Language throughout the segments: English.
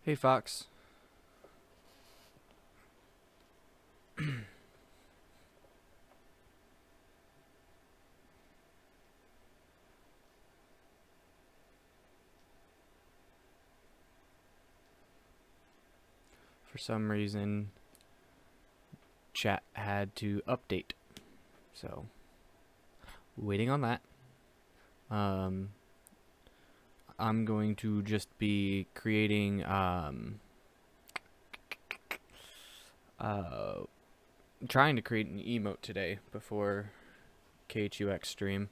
Hey Fox. For some reason, chat had to update. So, waiting on that. Um, I'm going to just be creating uh, trying to create an emote today before KHUX stream.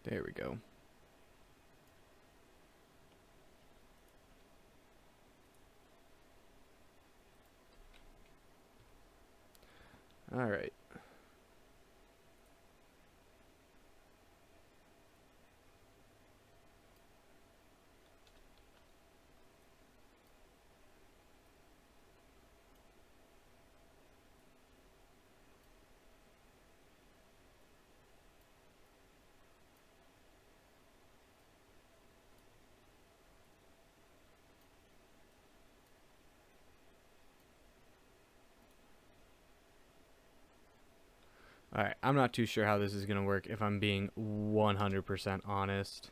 There we go. All right. All right. I'm not too sure how this is going to work if I'm being 100% honest.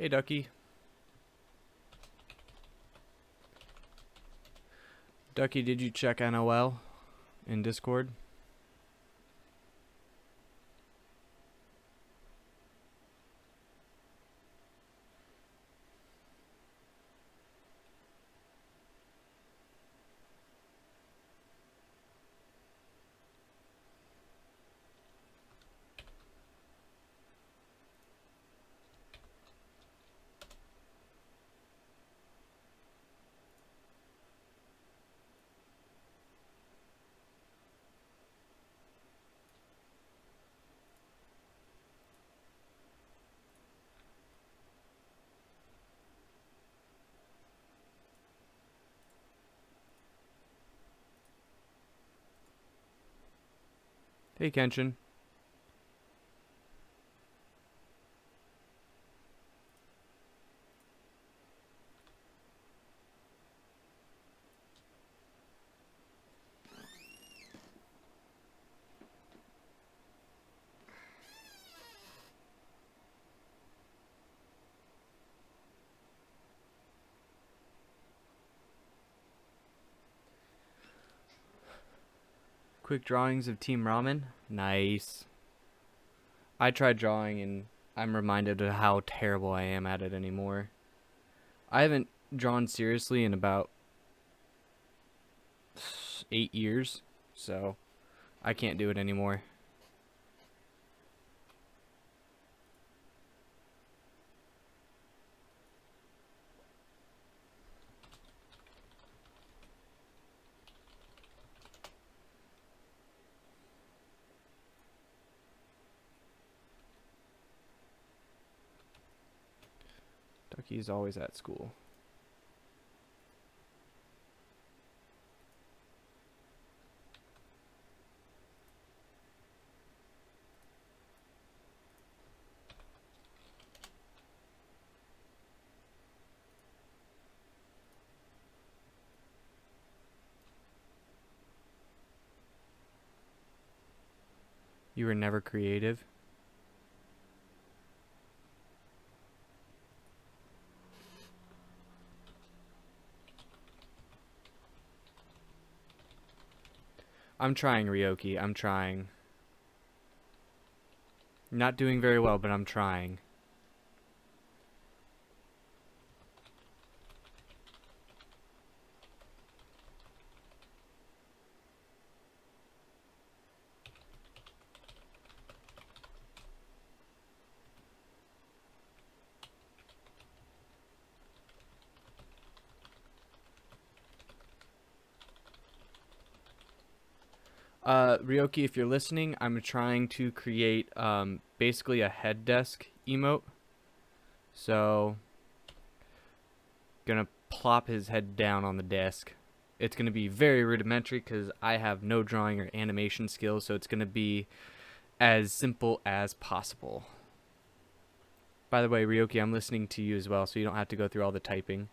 Hey Ducky. Ducky, did you check NOL in Discord? Hey, Kenshin. Quick drawings of Team Ramen. Nice. I tried drawing and I'm reminded of how terrible I am at it anymore. I haven't drawn seriously in about 8 years, so I can't do it anymore. Ducky's always at school. You were never creative? I'm trying, Ryoki. I'm trying. Not doing very well, but I'm trying. Ryoki, if you're listening, I'm trying to create basically a head desk emote. So, gonna plop his head down on the desk. It's gonna be very rudimentary because I have no drawing or animation skills, so it's gonna be as simple as possible. By the way, Ryoki, I'm listening to you as well, so you don't have to go through all the typing.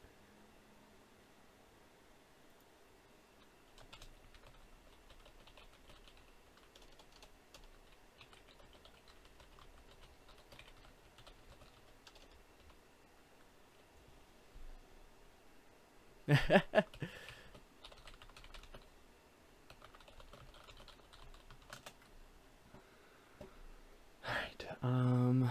Alright,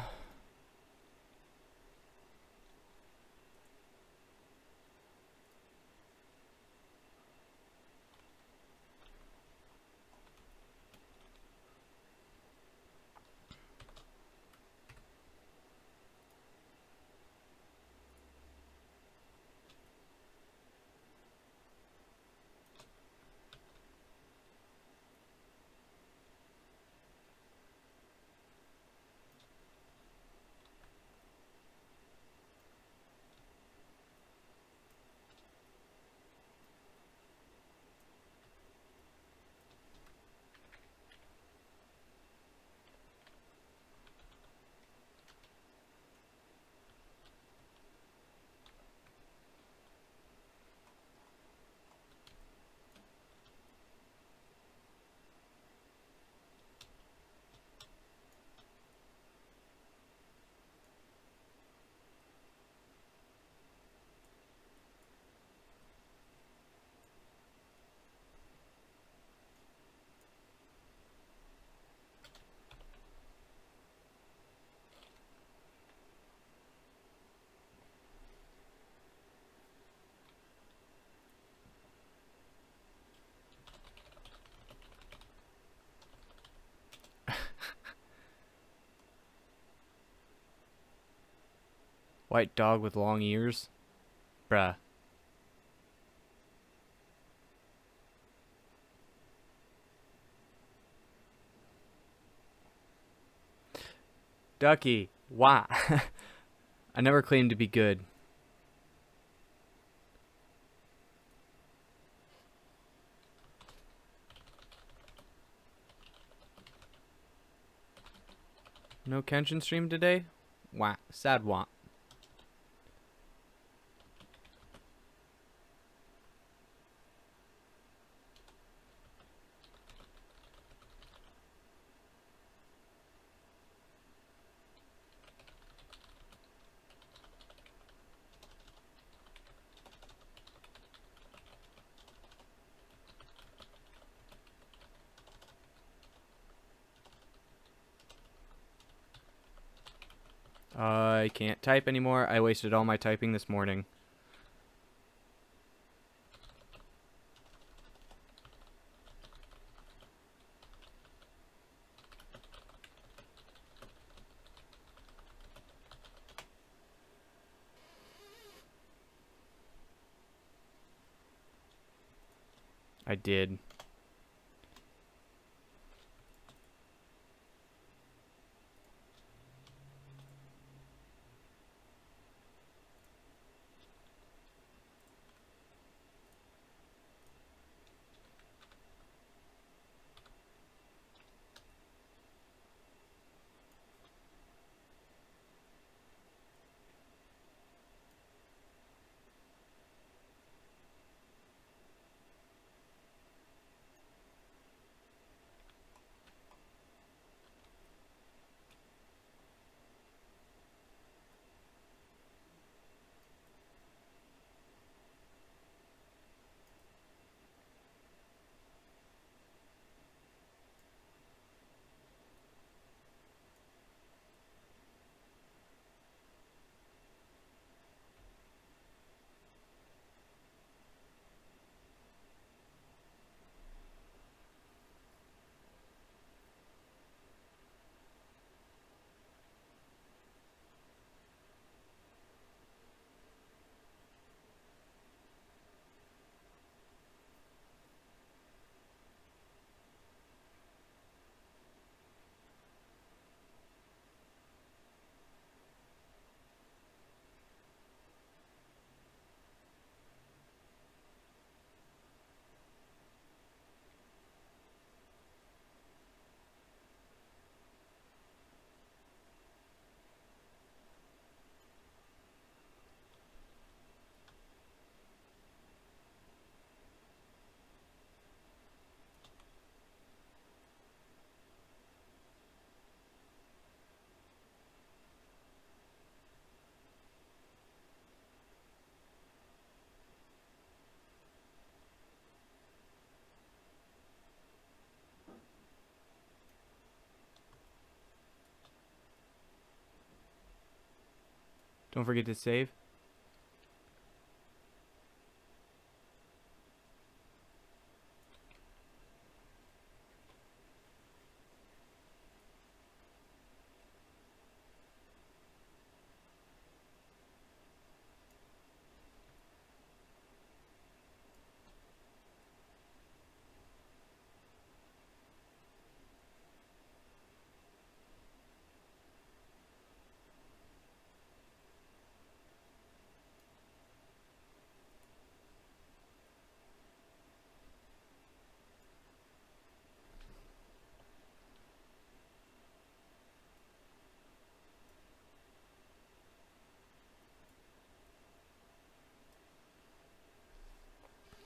white dog with long ears? Bruh. Ducky, why? I never claimed to be good. No Kenshin stream today? Wah, sad wah. I can't type anymore. I wasted all my typing this morning. I did. Don't forget to save.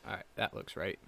Alright, that looks right.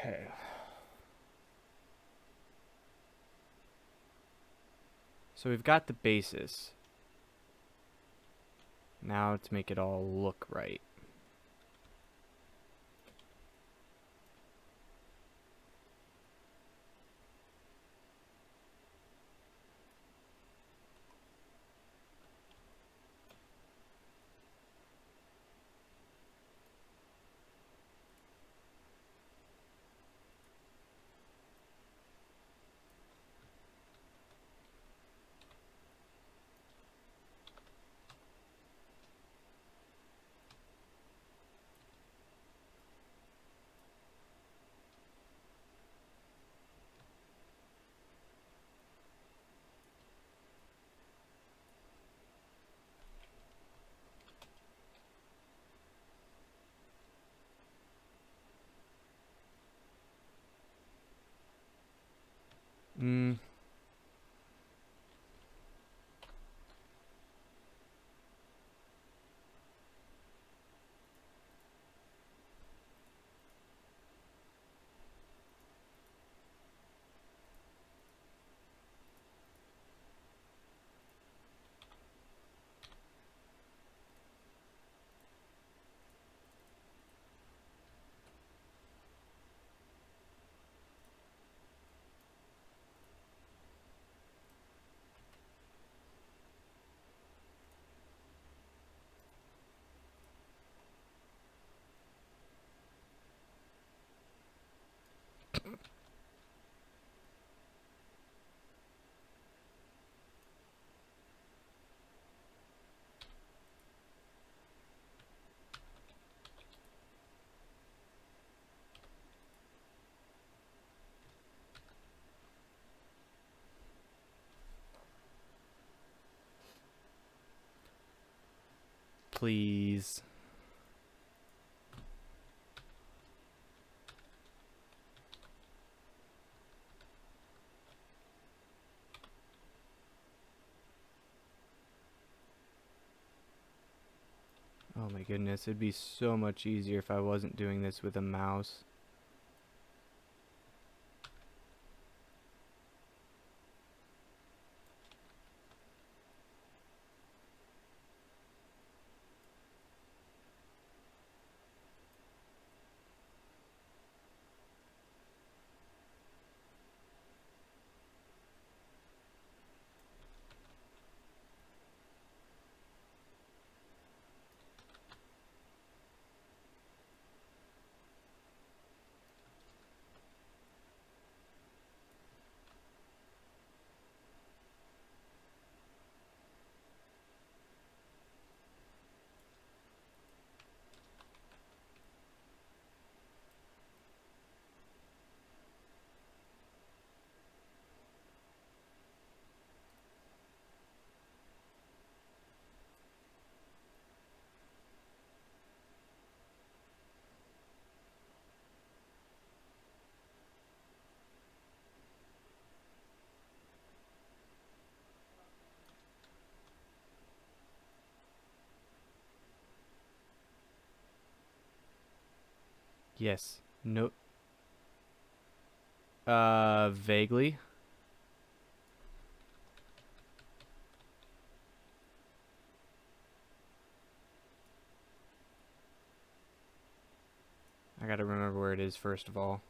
Okay. So we've got the basis. Now to make it all look right. Mm. Please. Oh my goodness, it'd be so much easier if I wasn't doing this with a mouse. Yes. No. Vaguely. I gotta remember where it is first of all.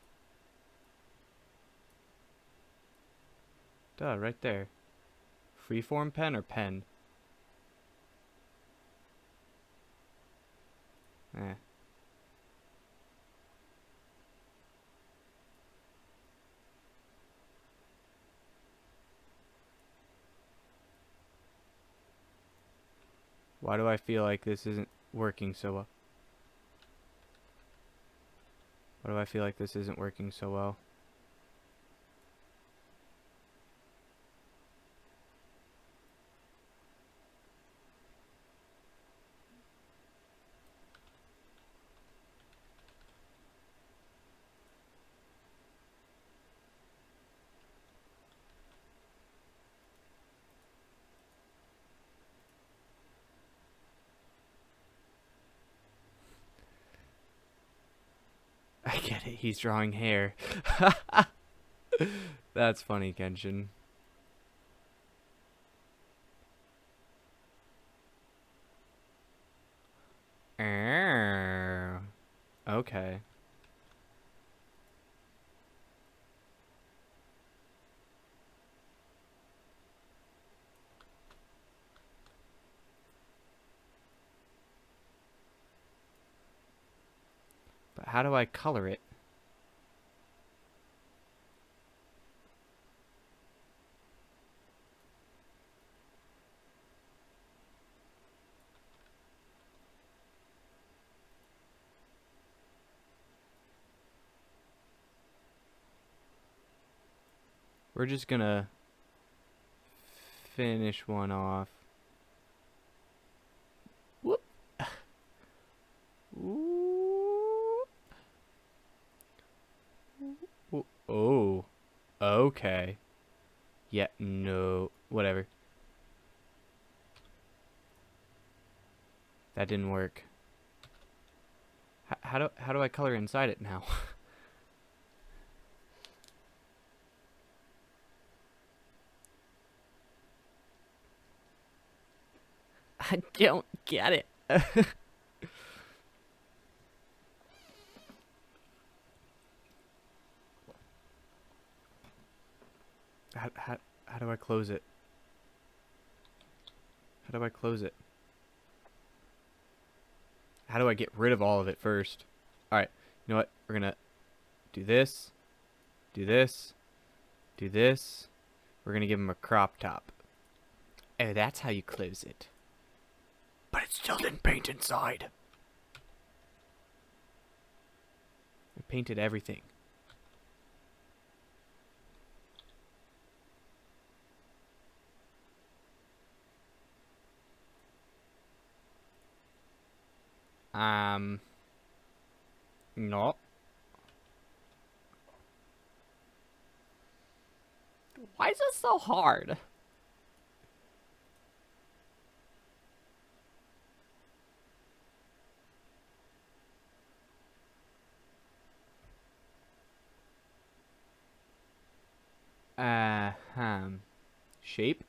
Duh, right there. Freeform pen or pen? Eh. Why do I feel like this isn't working so well? Why do I feel like this isn't working so well? I get it, he's drawing hair. That's funny, Kenshin. Okay. But how do I color it? We're just gonna finish one off. Whoop. Whoop. Oh. Okay. Yeah, no. Whatever. That didn't work. How do I color inside it now? I don't get it. How do I close it? How do I close it? How do I get rid of all of it first? Alright, you know what? We're gonna do this, do this, do this. We're gonna give him a crop top. Oh, that's how you close it. But it still didn't paint inside. I painted everything. No. Why is this so hard? Shape?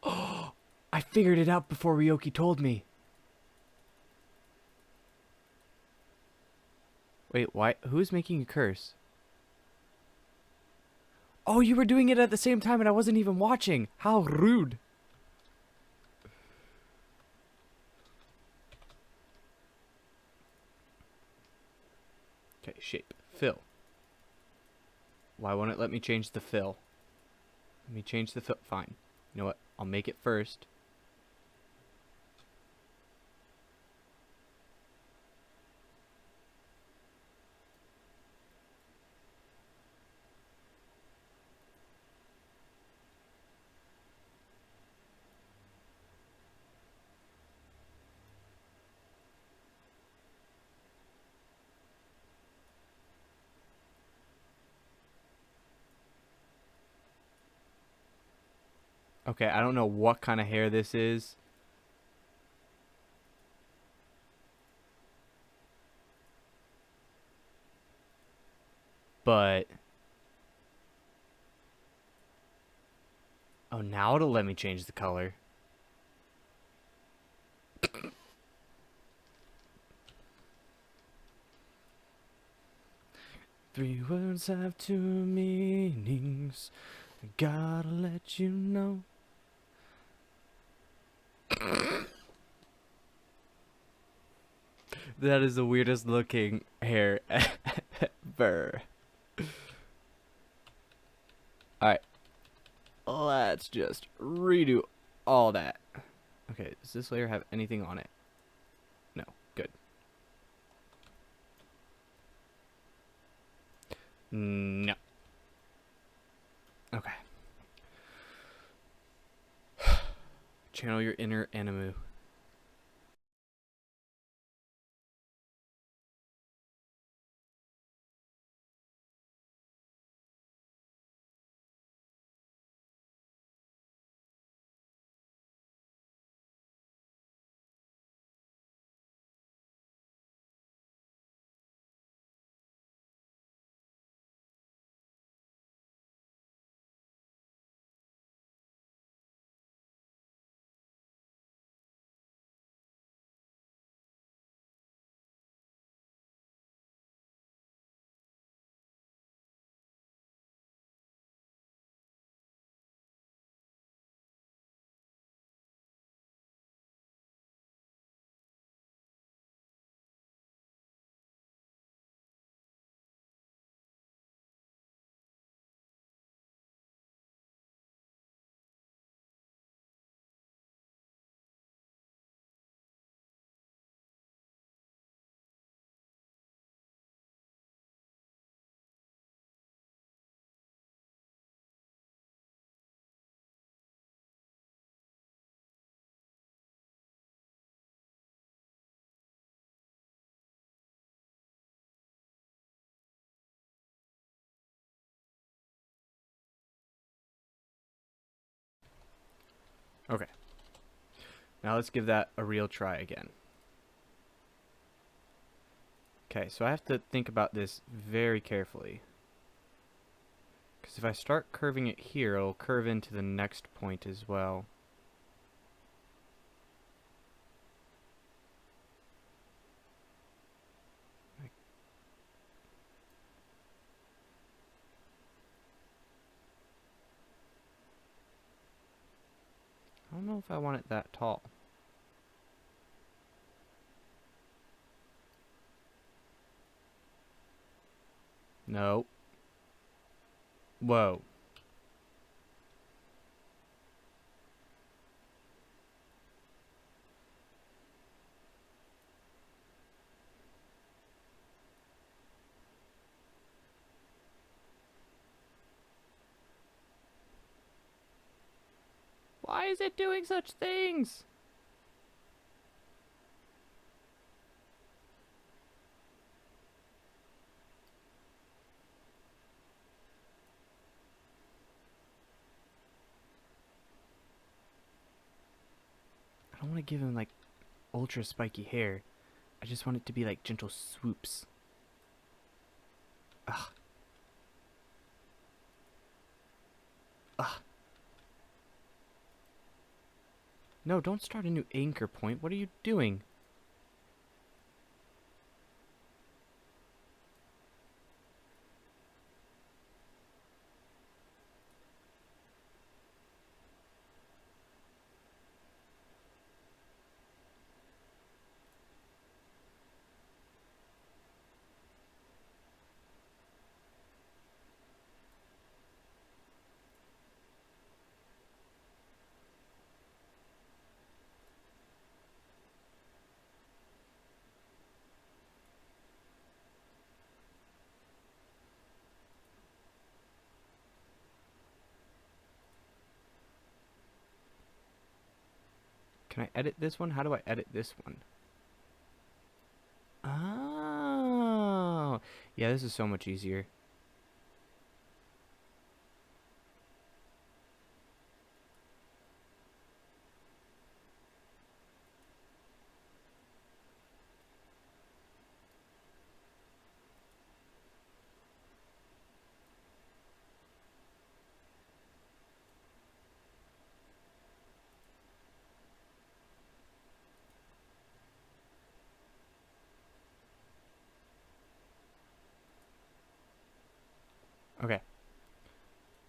Oh, I figured it out before Ryoki told me. Wait, why? Who's making a curse? Oh, you were doing it at the same time and I wasn't even watching. How rude. Okay, shape. Fill. Why won't it let me change the fill? Let me change the fill. Fine. You know what? I'll make it first. Okay, I don't know what kind of hair this is. But... oh, now it'll let me change the color. Three words have two meanings. Gotta let you know. That is the weirdest looking hair ever. Alright. Let's just redo all that. Okay, does this layer have anything on it? No. Good. No. Okay. Channel your inner animu. Okay. Now let's give that a real try again. Okay, so I have to think about this very carefully. Because if I start curving it here, it'll curve into the next point as well. I don't know if I want it that tall. No. Whoa. Why is it doing such things? I don't want to give him like ultra spiky hair. I just want it to be like gentle swoops. Ugh. Ugh. No, don't start a new anchor point. What are you doing? Can I edit this one? How do I edit this one? Oh. Yeah, this is so much easier. Okay.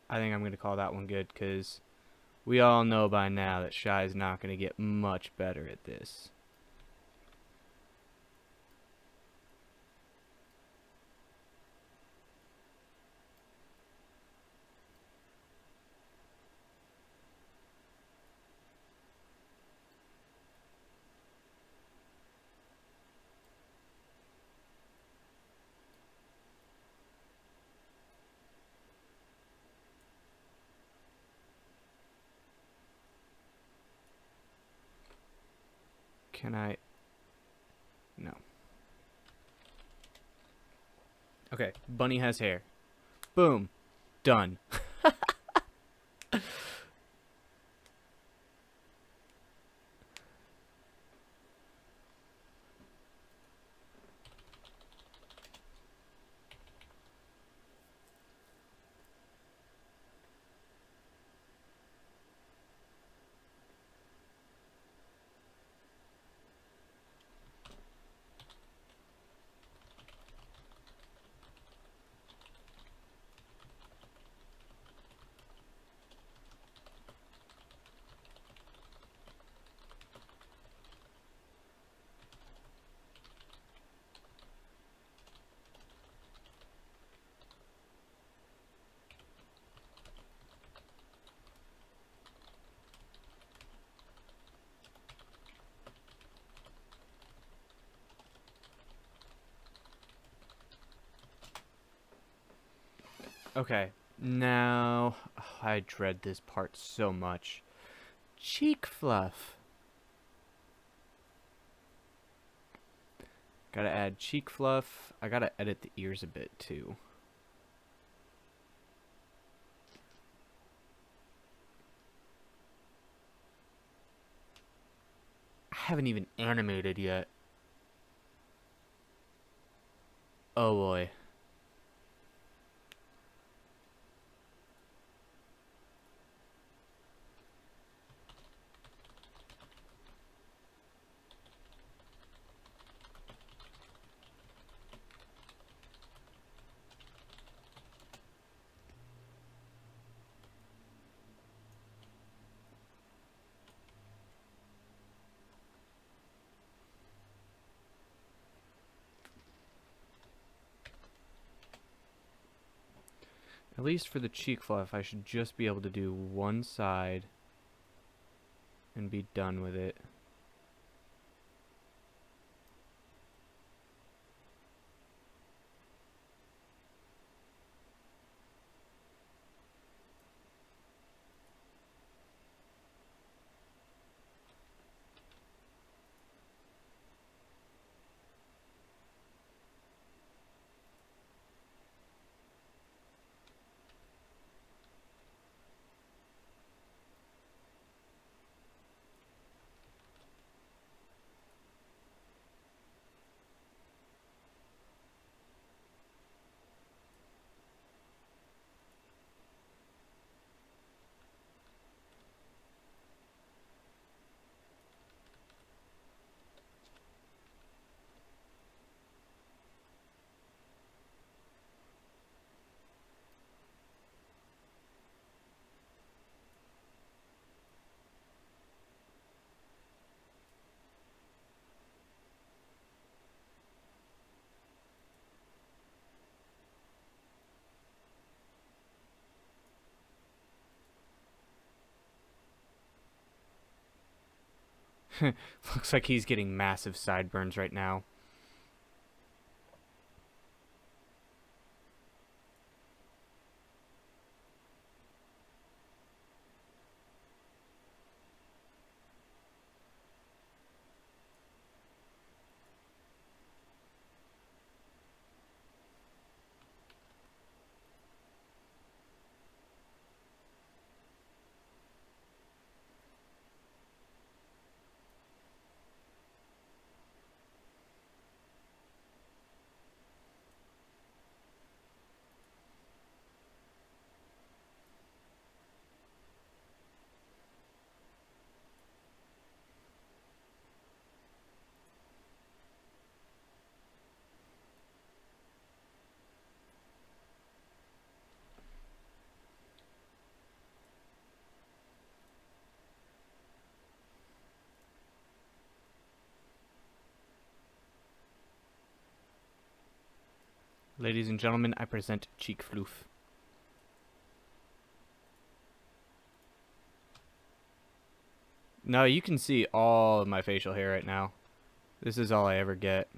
I think I'm going to call that one good because we all know by now that Shy's not going to get much better at this. Can I? No. Okay, Bunny has hair. Boom. Done. Okay, now I dread this part so much. Cheek fluff. Gotta add cheek fluff. I gotta edit the ears a bit too. haven't even animated yet. Oh boy. At least for the cheek fluff, I should just be able to do one side and be done with it. Looks like he's getting massive sideburns right now. Ladies and gentlemen, I present cheek floof. No, you can see all of my facial hair right now. This is all I ever get.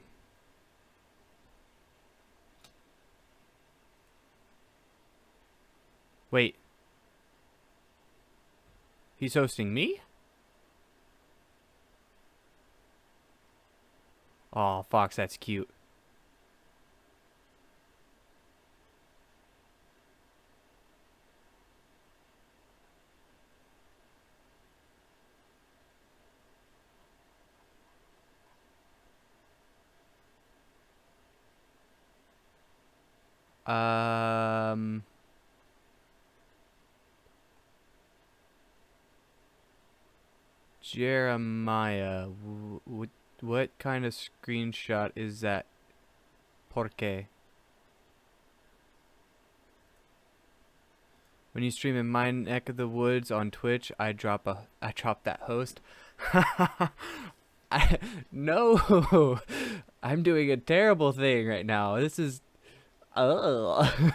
Wait. He's hosting me? Oh, Fox, that's cute. Um... Jeremiah, what kind of screenshot is that? Por qué? When you stream in my neck of the woods on Twitch, I drop that host. No, I'm doing a terrible thing right now. This is, oh,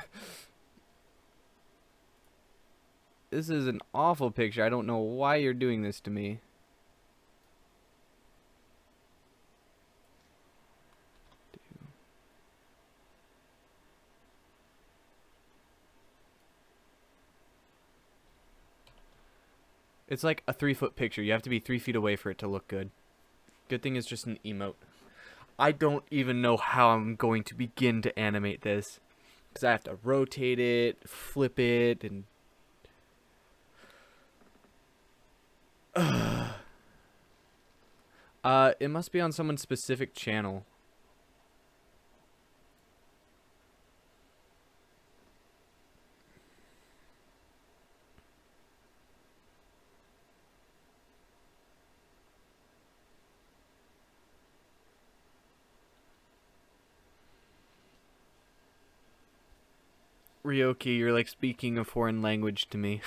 this is an awful picture. I don't know why you're doing this to me. It's like a 3-foot picture. You have to be 3 feet away for it to look good. Good thing it's just an emote. I don't even know how I'm going to begin to animate this. Because I have to rotate it, flip it, and... It must be on someone's specific channel. Ryoki, you're like speaking a foreign language to me.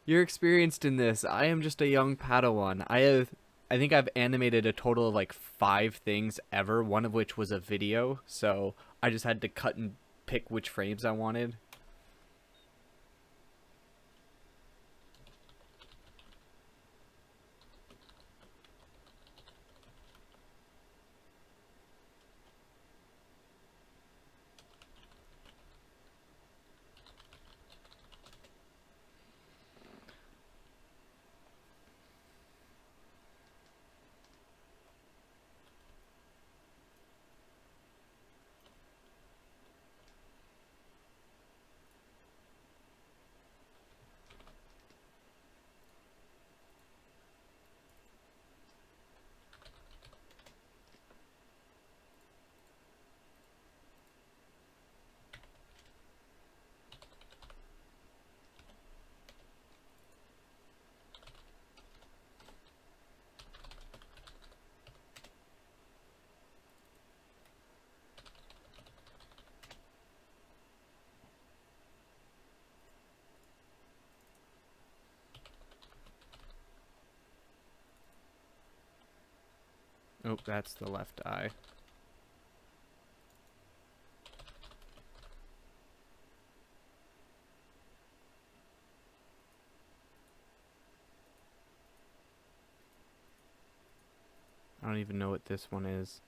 You're experienced in this. I am just a young Padawan. I think I've animated a total of like 5 things ever, one of which was a video, so I just had to cut and pick which frames I wanted. Oh, that's the left eye. I don't even know what this one is.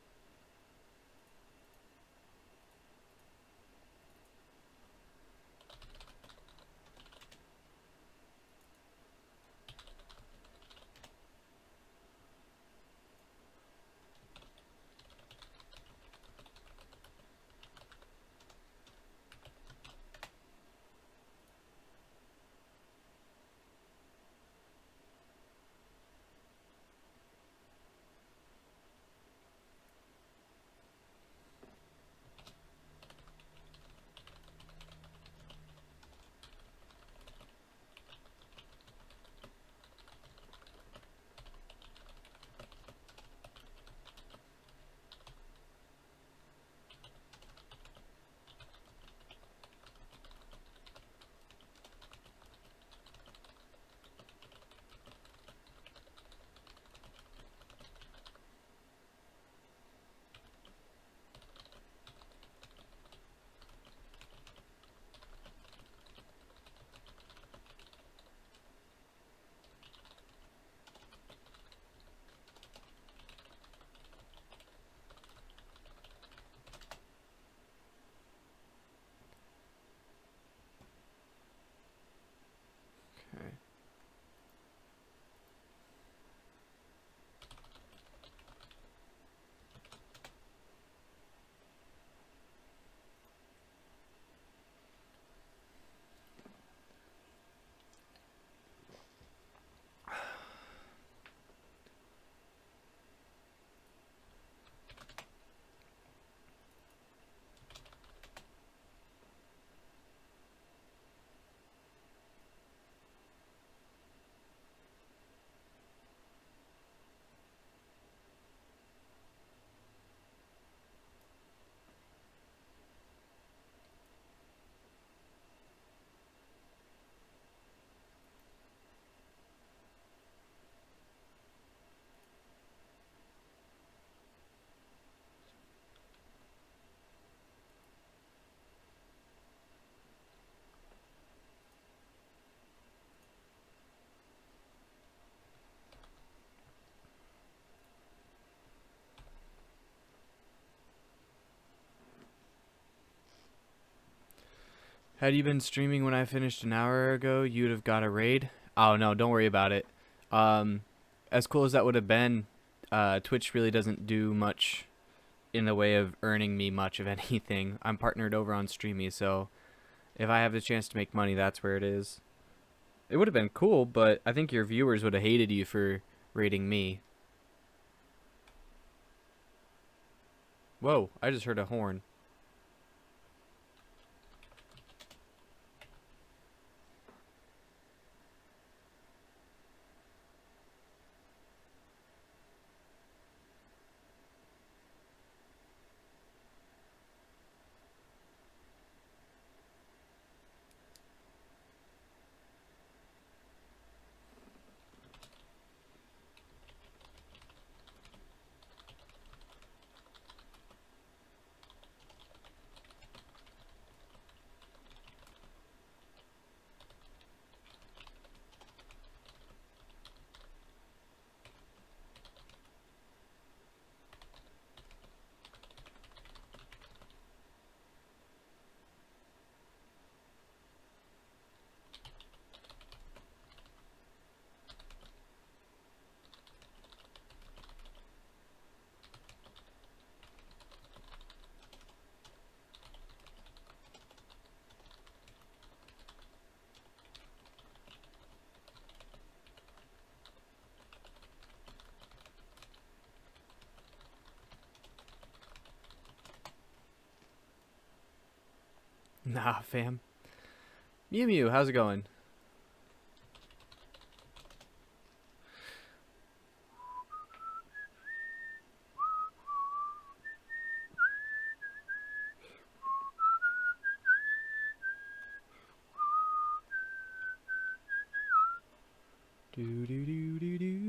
Okay. Had you been streaming when I finished an hour ago, you'd have got a raid. Oh no, don't worry about it. Um, as cool as that would have been, Twitch really doesn't do much in the way of earning me much of anything. I'm partnered over on Streamy, so if I have the chance to make money, that's where it is. It would have been cool, but I think your viewers would have hated you for rating me. Whoa, I just heard a horn. Nah, fam. Mew Mew, how's it going? Do do do do do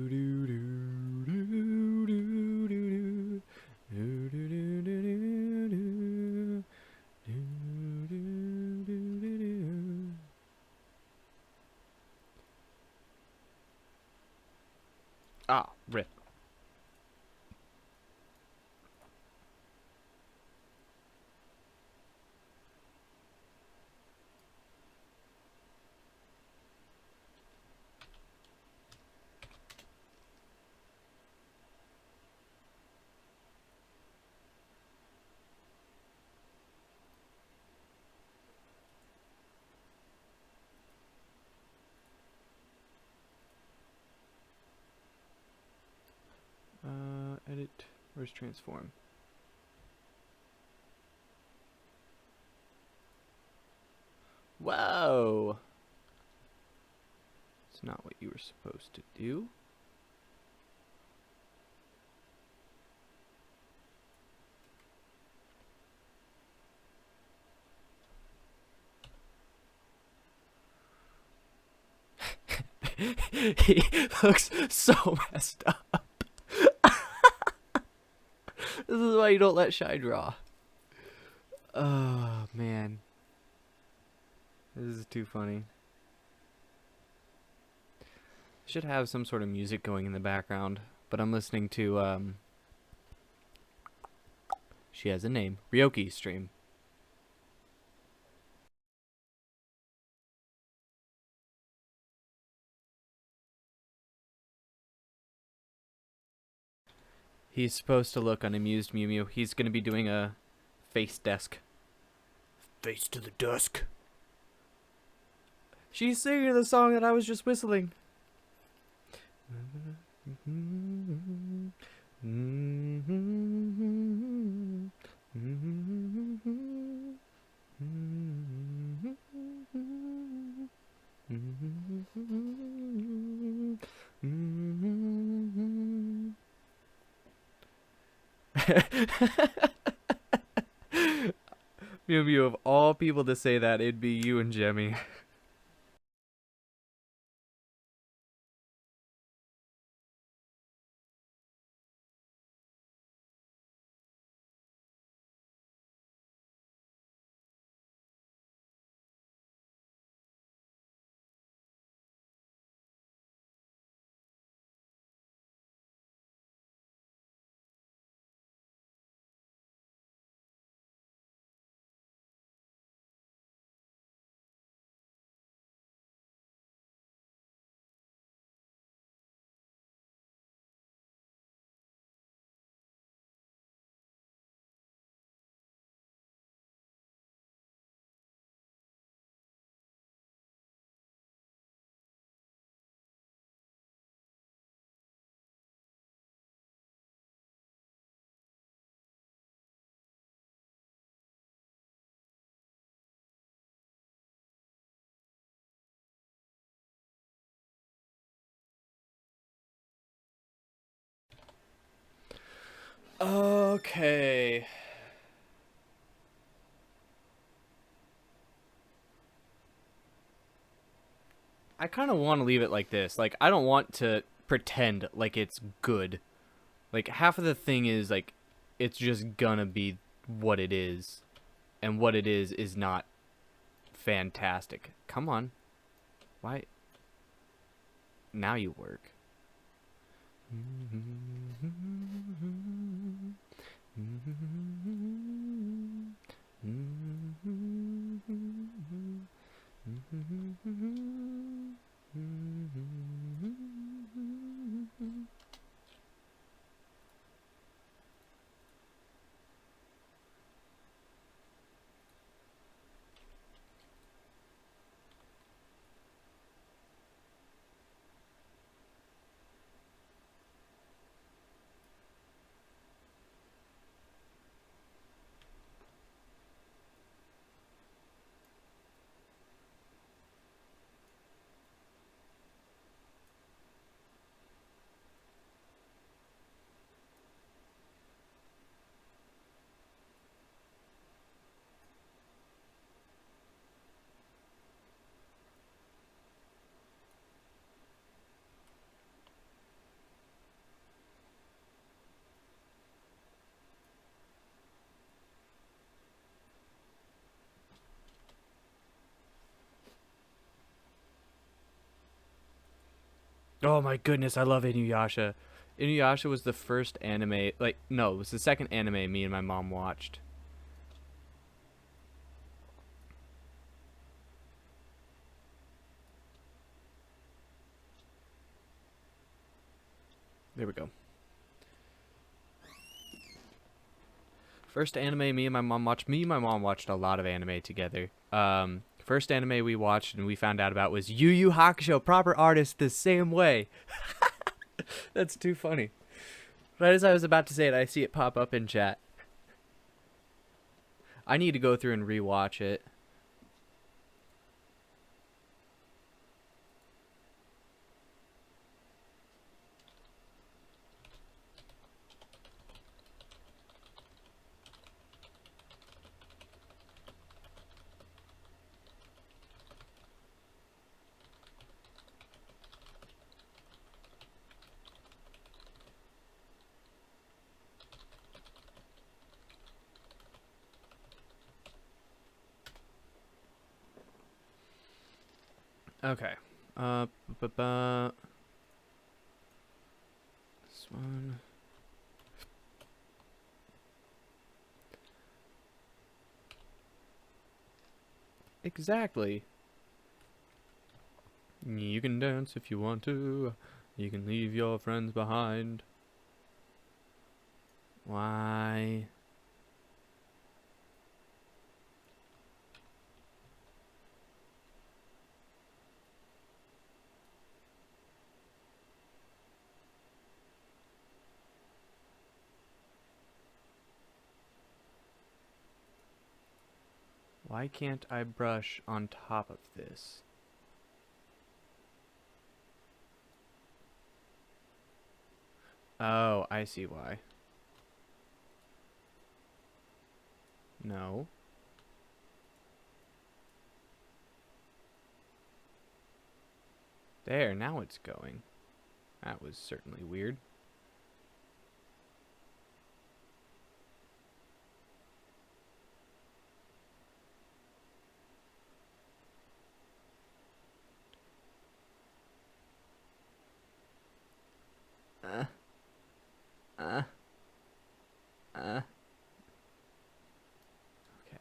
do do do do do Ah, rip. Edit. Where's transform? Whoa! It's not what you were supposed to do. He looks so messed up. This is why you don't let Shy draw. Oh, man. This is too funny. Should have some sort of music going in the background, but I'm listening to, she has a name, Ryoki's stream. He's supposed to look unamused, Mew Mew. He's gonna be doing a face desk. Face to the desk. She's singing the song that I was just whistling. Mew Mew, of all people to say that, it'd be you and Jemmy. Okay. I kind of want to leave it like this. Like, I don't want to pretend like it's good. Like, half of the thing is, like, it's just gonna be what it is. And what it is not fantastic. Come on. Why? Now you work. Oh my goodness, I love Inuyasha. Inuyasha was the first anime, like, no, it was the second anime me and my mom watched. There we go. First anime me and my mom watched. Me and my mom watched a lot of anime together. First anime we watched and we found out about was Yu Yu Hakusho. Proper artist the same way. That's too funny. Right as I was about to say it, I see it pop up in chat. I need to go through and rewatch it. Okay. This one. Exactly. You can dance if you want to. You can leave your friends behind. Why? Why can't I brush on top of this? Oh, I see why. No. There, now it's going. That was certainly weird. Uh, uh, uh. Okay.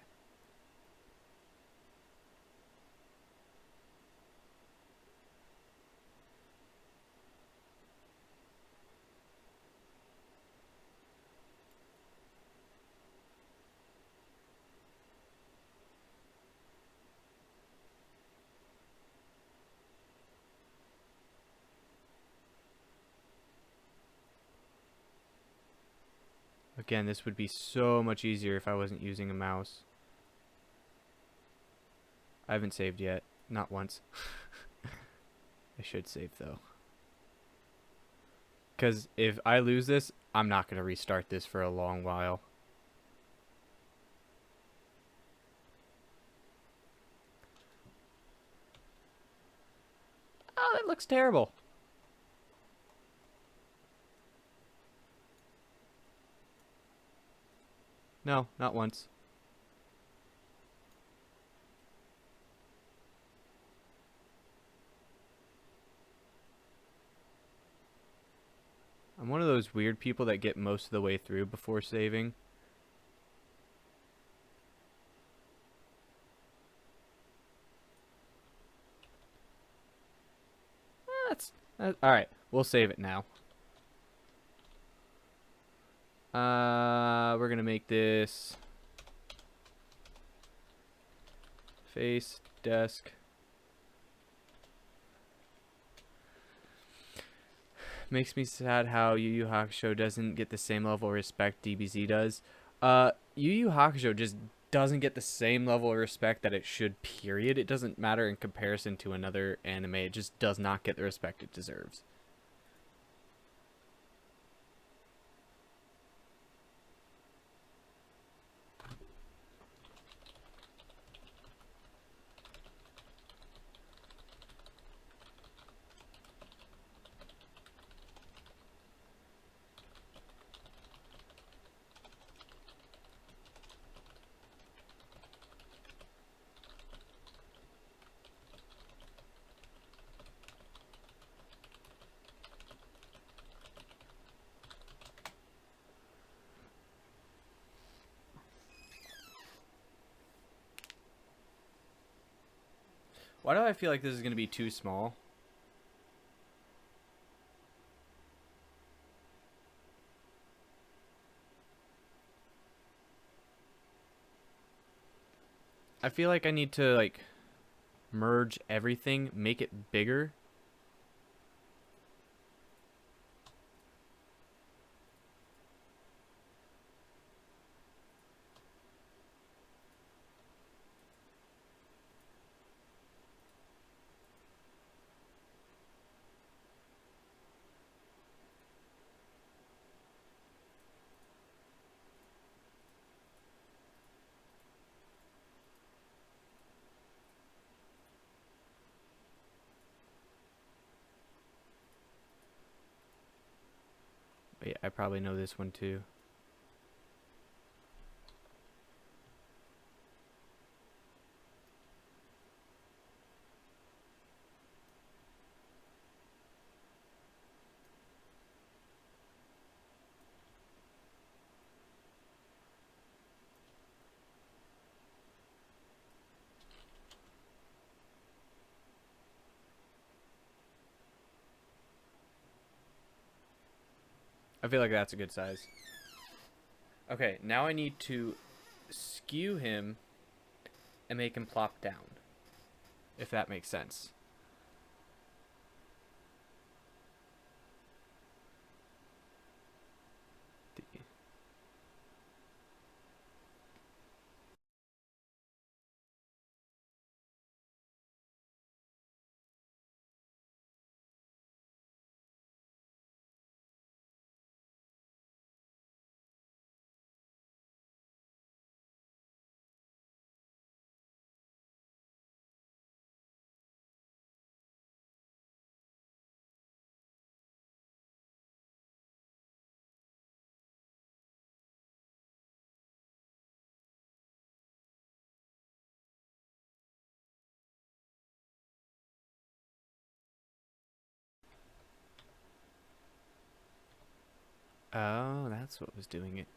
Again, this would be so much easier if I wasn't using a mouse. I haven't saved yet. Not once. I should save, though. Because if I lose this, I'm not going to restart this for a long while. Oh, that looks terrible. No, not once. I'm one of those weird people that get most of the way through before saving. That's all right. We'll save it now. We're gonna make this face desk. Makes me sad how Yu Yu Hakusho doesn't get the same level of respect DBZ does. Yu Yu Hakusho just doesn't get the same level of respect that it should, period. It doesn't matter in comparison to another anime. It just does not get the respect it deserves. Why do I feel like this is going to be too small? I feel like I need to like merge everything, make it bigger. Wait, I probably know this one too. I feel like that's a good size. Okay, now I need to skew him and make him plop down, if that makes sense. Oh, that's what was doing it.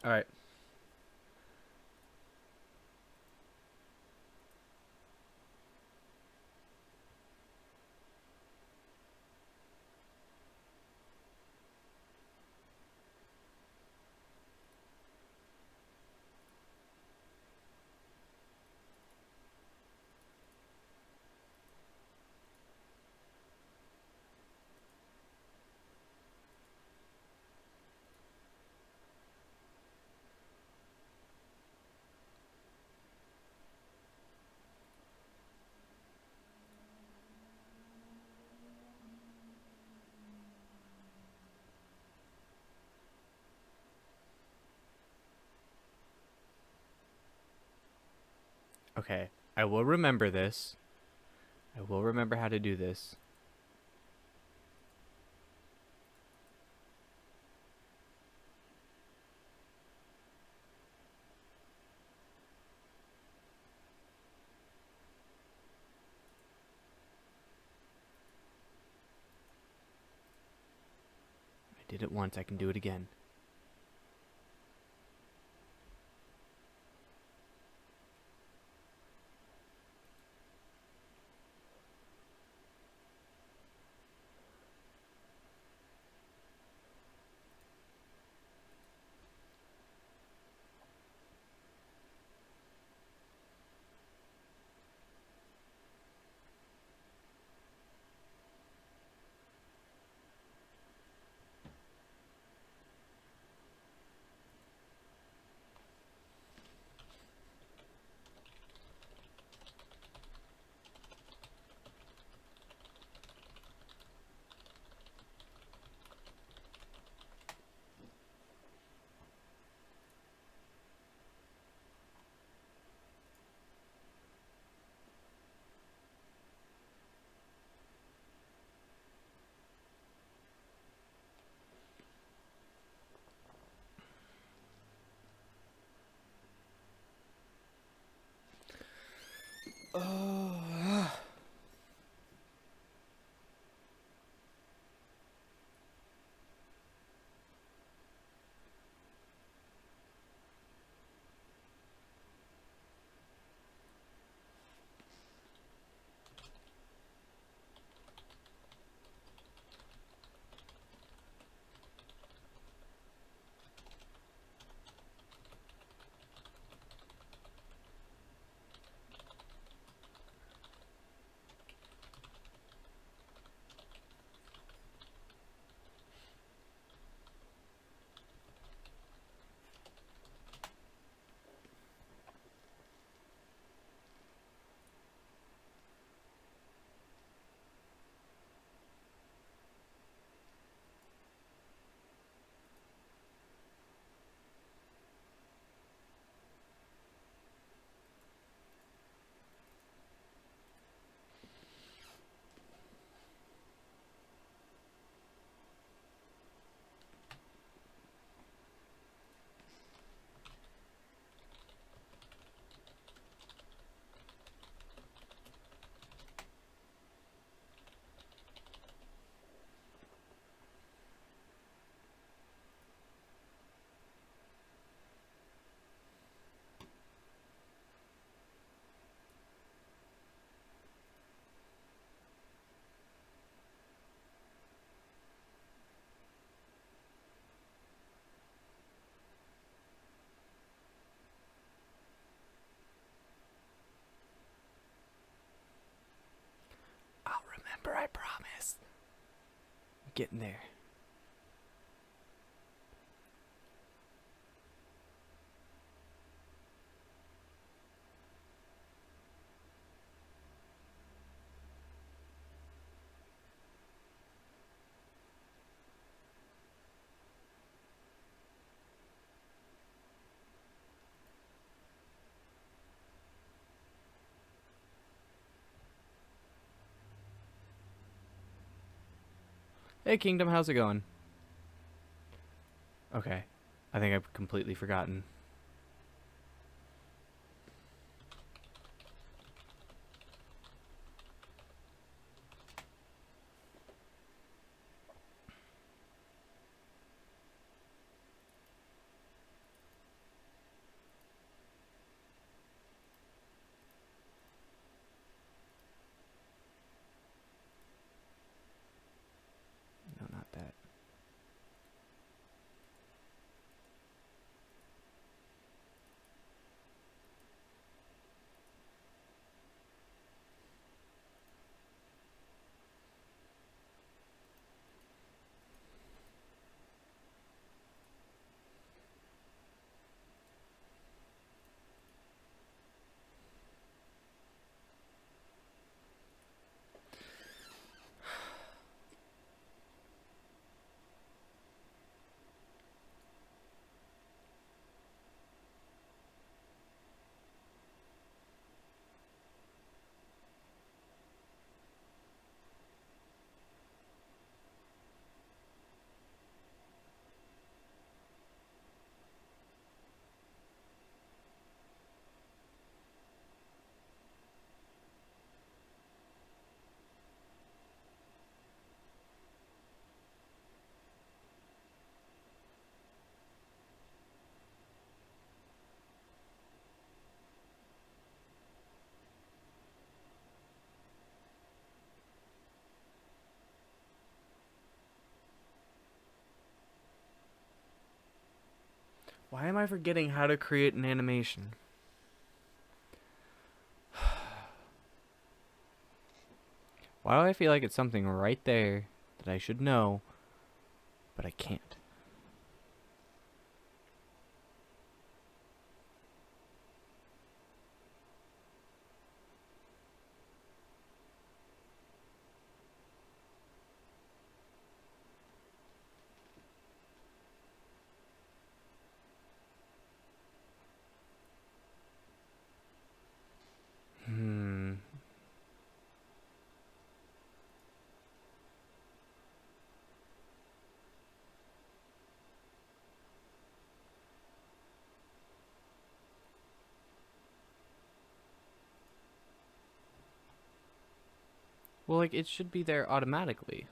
All right. Okay, I will remember this. I will remember how to do this. I did it once, I can do it again. Oh. I'll remember, I promise. I'm getting there. Hey, Kingdom, how's it going? Okay. I think I've completely forgotten. No, not that. Why am I forgetting how to create an animation? Why do I feel like it's something right there that I should know, but I can't? Hmm. Well, like, it should be there automatically.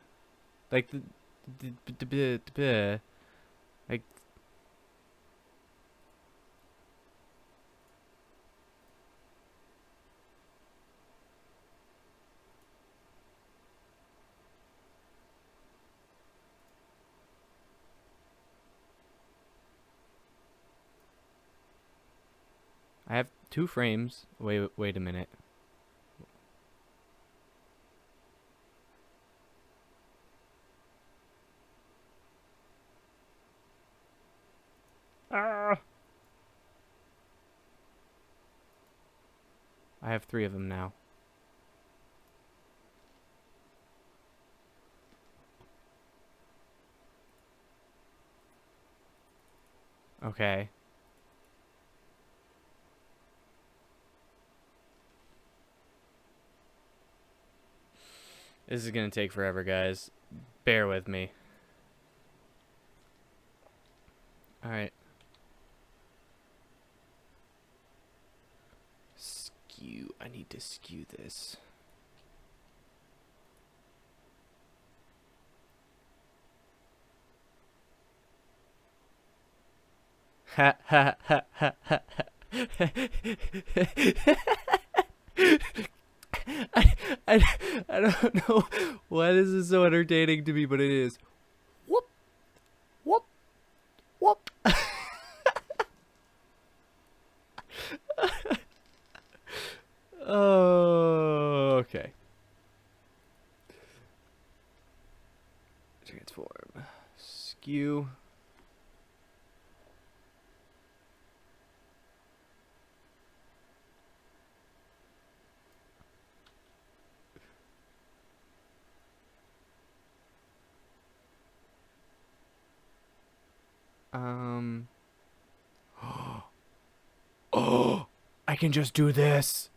Like, like, I have 2 frames. Wait a minute. Ah! I have 3 of them now. Okay. This is gonna take forever, guys. Bear with me. Alright. Skew. I need to skew this. Ha ha ha ha ha. I, I, I don't know why this is so entertaining to me, but it is. Whoop, whoop, whoop. Oh, okay. Transform. Skew. Um. Oh, I can just do this.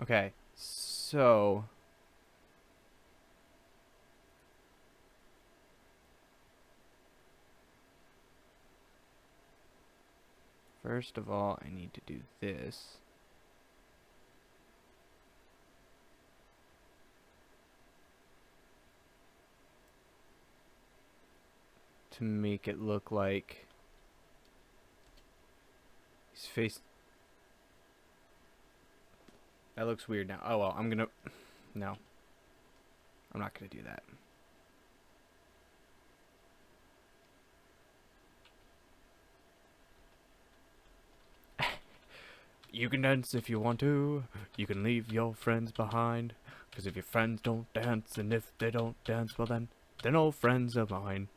Okay, so first of all, I need to do this. To make it look like his face. That looks weird now. Oh well, I'm gonna. No. I'm not gonna do that. You can dance if you want to. You can leave your friends behind. Cause if your friends don't dance, and if they don't dance, well then, they're no friends of mine.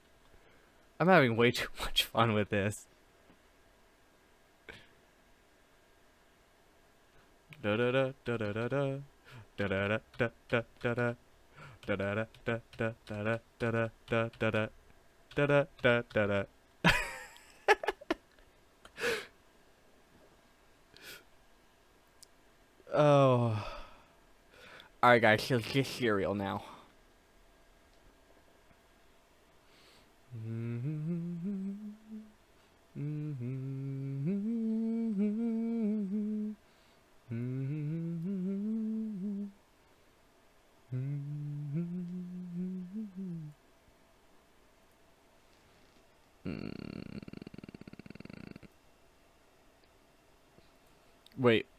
I'm having way too much fun with this. Da da da da da da da da da da da da da. Da da da da da da da da da da da da da da da. Oh. Alright guys, so it's just cereal now.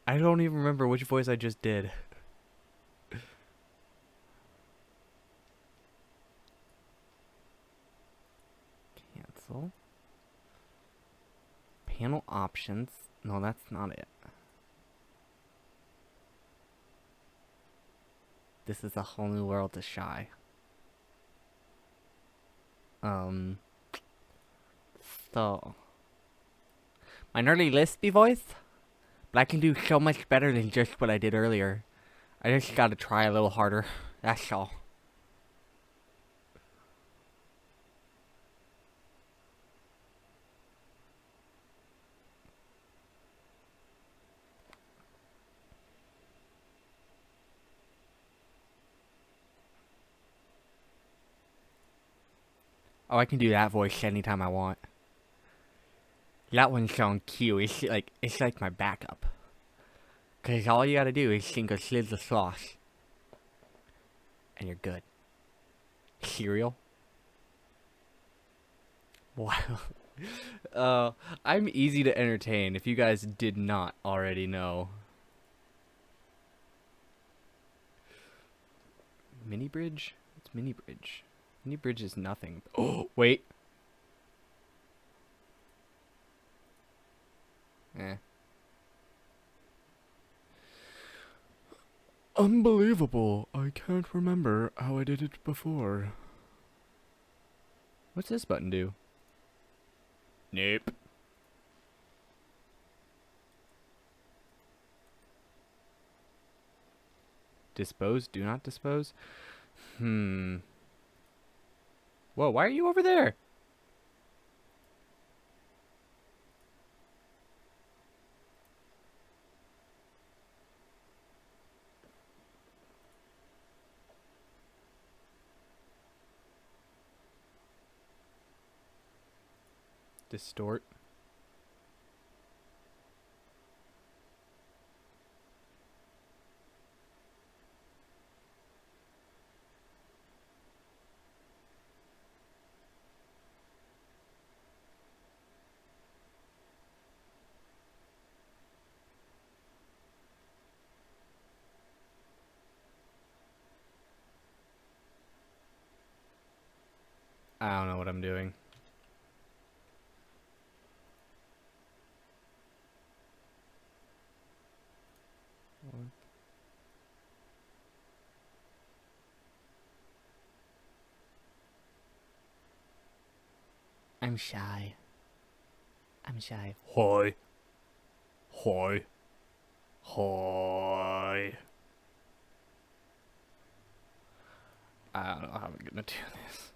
I don't even remember which voice I just did. Cancel. Panel options. No, that's not it. This is a whole new world to Shy. So my nerdy lispy voice, but I can do so much better than just what I did earlier. I just gotta try a little harder. That's all. Oh, I can do that voice anytime I want. That one's so cute. It's like my backup. Cause all you gotta do is sing a slither sauce, and you're good. Cereal. Wow. I'm easy to entertain. If you guys did not already know. Mini bridge? What's mini bridge? Mini bridge is nothing. Oh, wait. Eh. Unbelievable. I can't remember how I did it before. What's this button do? Nope. Dispose? Do not dispose? Whoa, why are you over there? Distort. I don't know what I'm doing. I'm shy. I'm shy. Hi. Hi. Hi. I don't know how I'm gonna do this.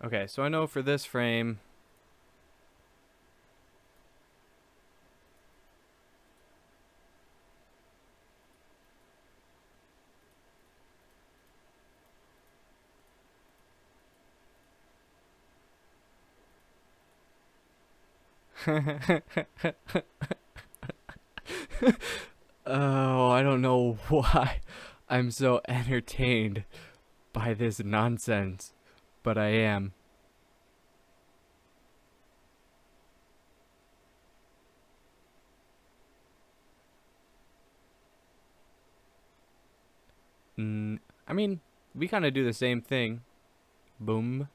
Okay, so I know for this frame, oh, I don't know why I'm so entertained by this nonsense, but I am. I mean, we kind of do the same thing. Boom.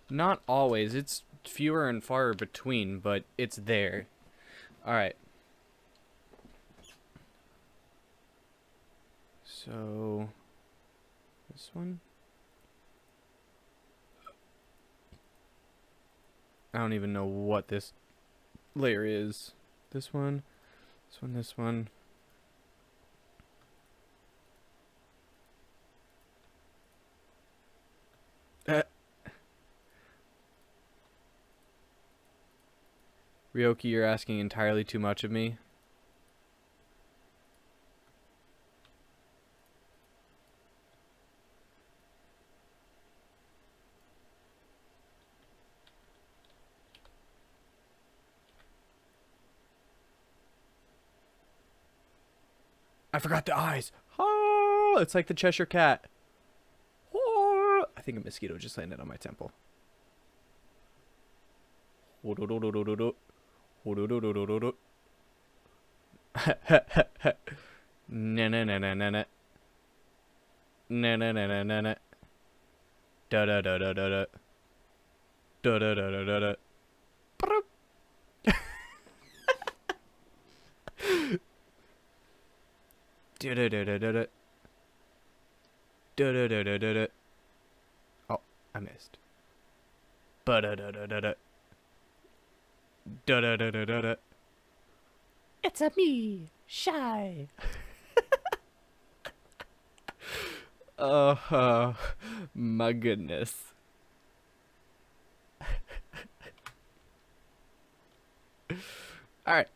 Not always. It's fewer and far between, but it's there. Alright. So, this one? I don't even know what this layer is. This one, this one, this one. Ryoki, you're asking entirely too much of me. I forgot the eyes. Oh, it's like the Cheshire Cat. Oh, I think a mosquito just landed on my temple. Na na na na na na na na na na na na da da da da da da da da da da da da. Da da da da da da da da da da da da. Oh, I missed. Ba da da da da da da da da da da da. It's a me, shy. Oh, my goodness. All right.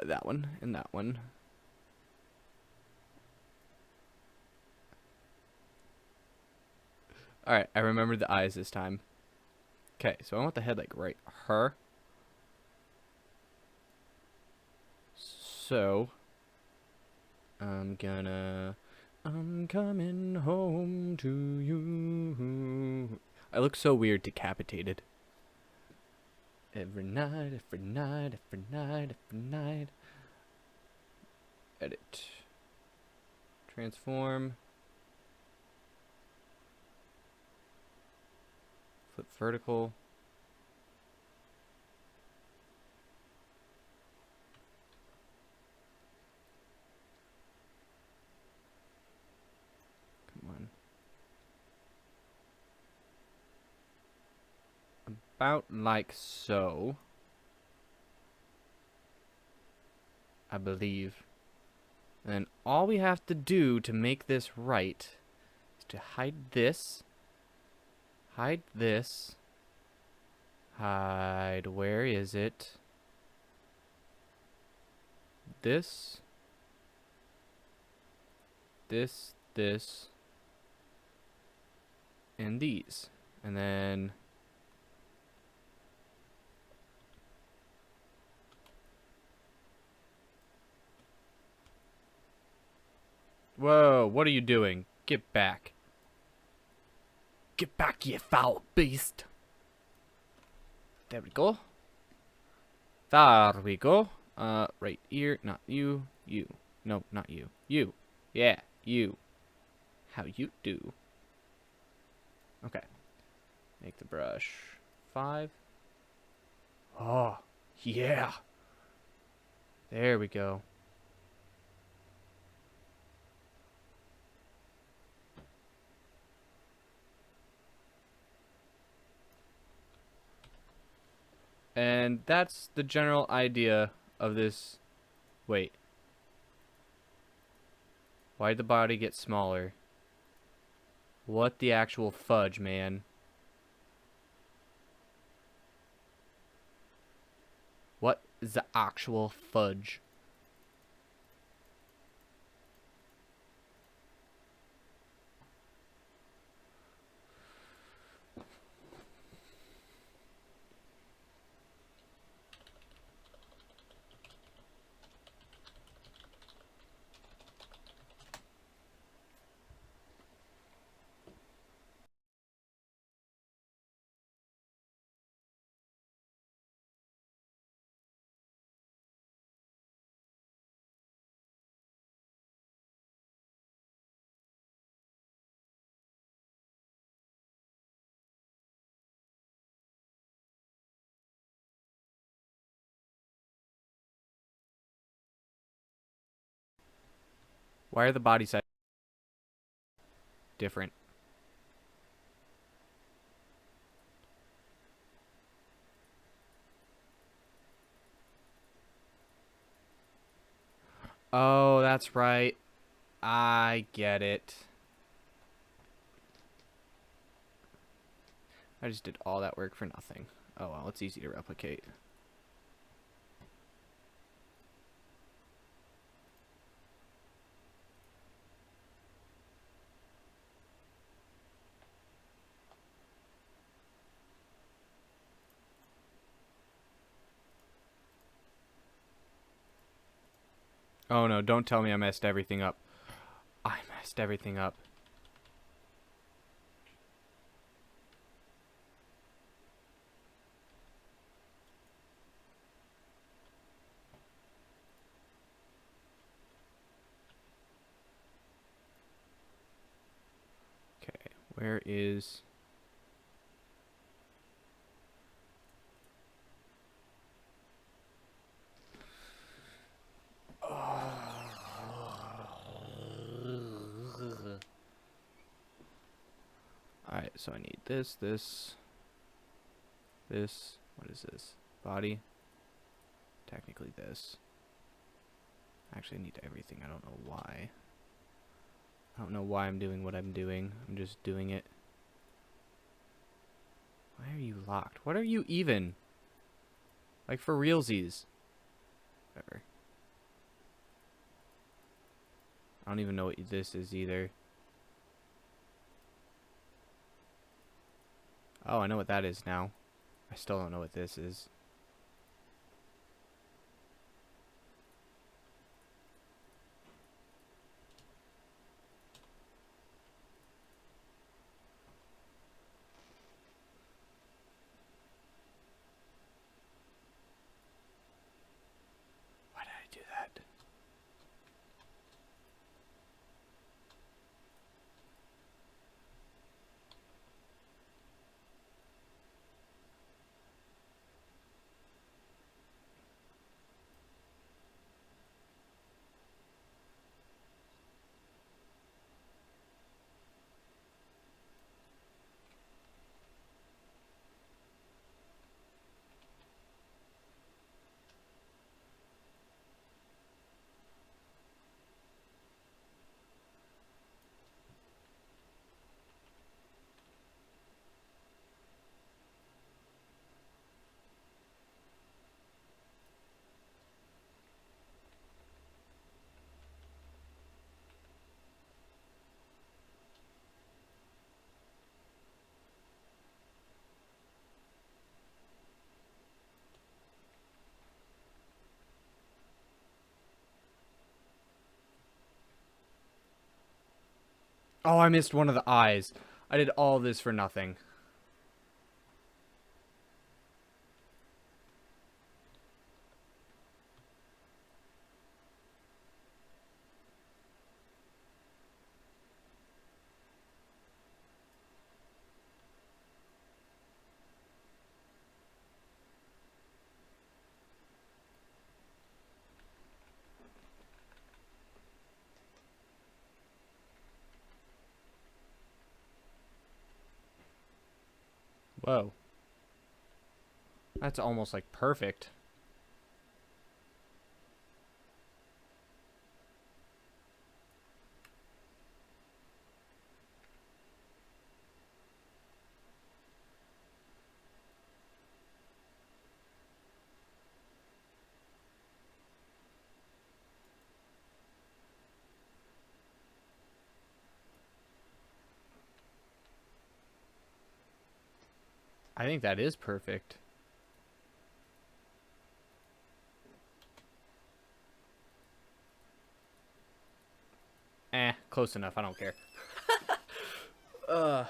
That one and that one. All right, I remembered the eyes this time. Okay, so I want the head like right her. So I'm coming home to you. I look so weird decapitated. Every night, every night, every night, every night. Edit. Transform. Flip vertical. Come on. About like so. I believe. And all we have to do to make this right is to hide this. Hide this. Hide, where is it? This. This. And these. And then... Whoa, what are you doing? Get back. Get back, you foul beast. There we go. There we go. Right here. Not you. You. No, not you. You. Yeah, you. How you do. Okay. Make the brush 5. Oh, yeah. There we go. And that's the general idea of this. Wait. Why'd the body get smaller? What the actual fudge, man? What is the actual fudge? Why are the body size different? Oh, that's right. I get it. I just did all that work for nothing. Oh well, it's easy to replicate. Oh no, don't tell me I messed everything up. I messed everything up. Okay, where is... Alright, so I need this, this, this. What is this? Body. Technically this. Actually, I need everything. I don't know why. I don't know why I'm doing what I'm doing. I'm just doing it. Why are you locked? What are you even? Like, for realsies. Whatever. I don't even know what this is either. Oh, I know what that is now. I still don't know what this is. Why did I do that? Oh, I missed one of the eyes. I did all this for nothing. Whoa. That's almost like perfect. I think that is perfect. Close enough. I don't care. Ugh.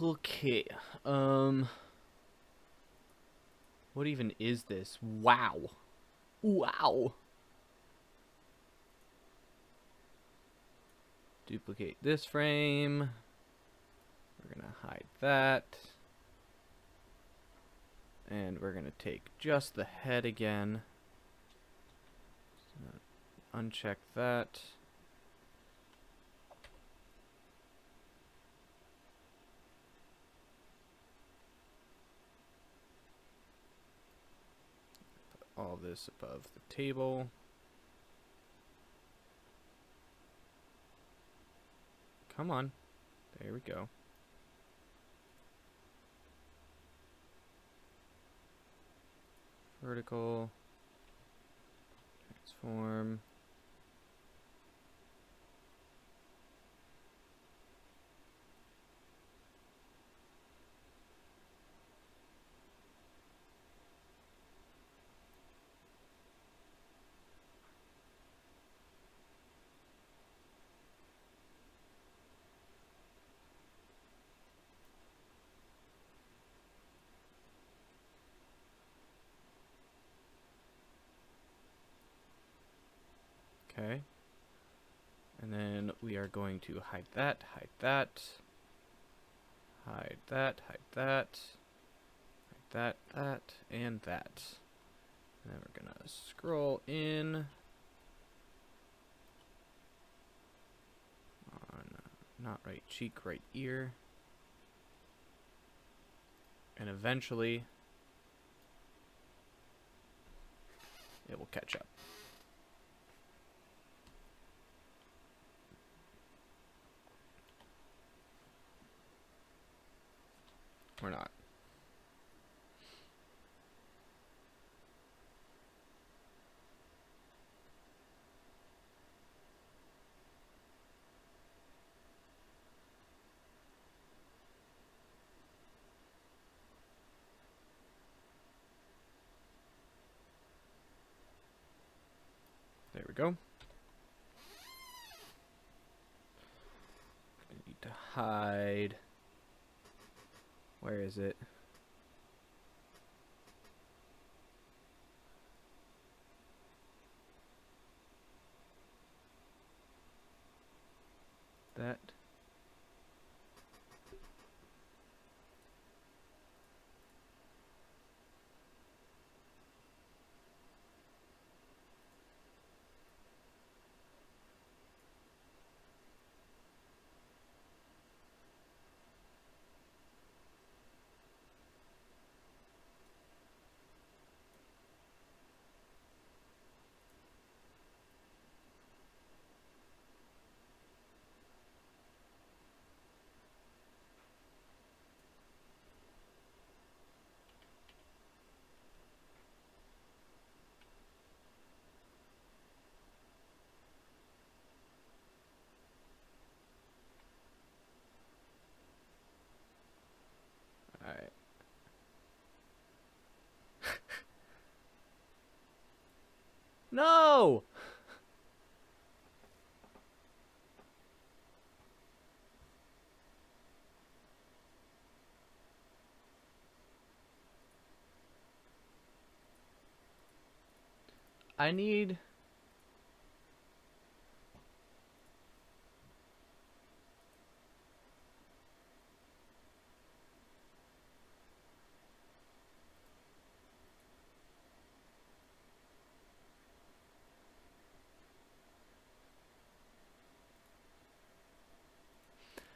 Okay. What even is this? Wow. Wow. Duplicate this frame. We're gonna hide that. And we're gonna take just the head again. Uncheck that. Put all this above the table. Come on. There we go. Vertical. Transform. Okay. And then we are going to hide that, hide that, hide that, hide that, hide that, that, and that. And then we're gonna scroll in on not right cheek, right ear. And eventually it will catch up. Or not. There we go. I need to hide. Where is it? That. Alright. No! I need...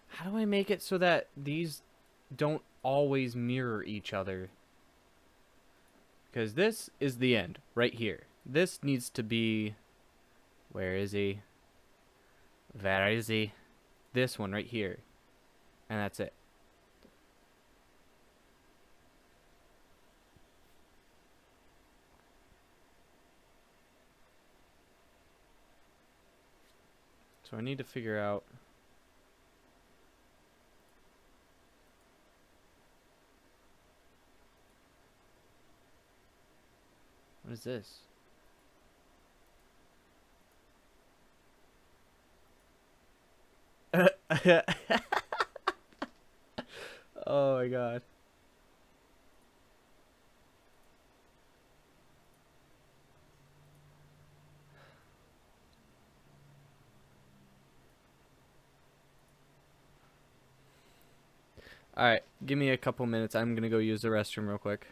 How do I make it so that these don't always mirror each other? Because this is the end, right here. This needs to be... Where is he? Where is he? This one right here. And that's it. So I need to figure out... What is this? Oh my god. All right, give me a couple minutes. I'm gonna go use the restroom real quick.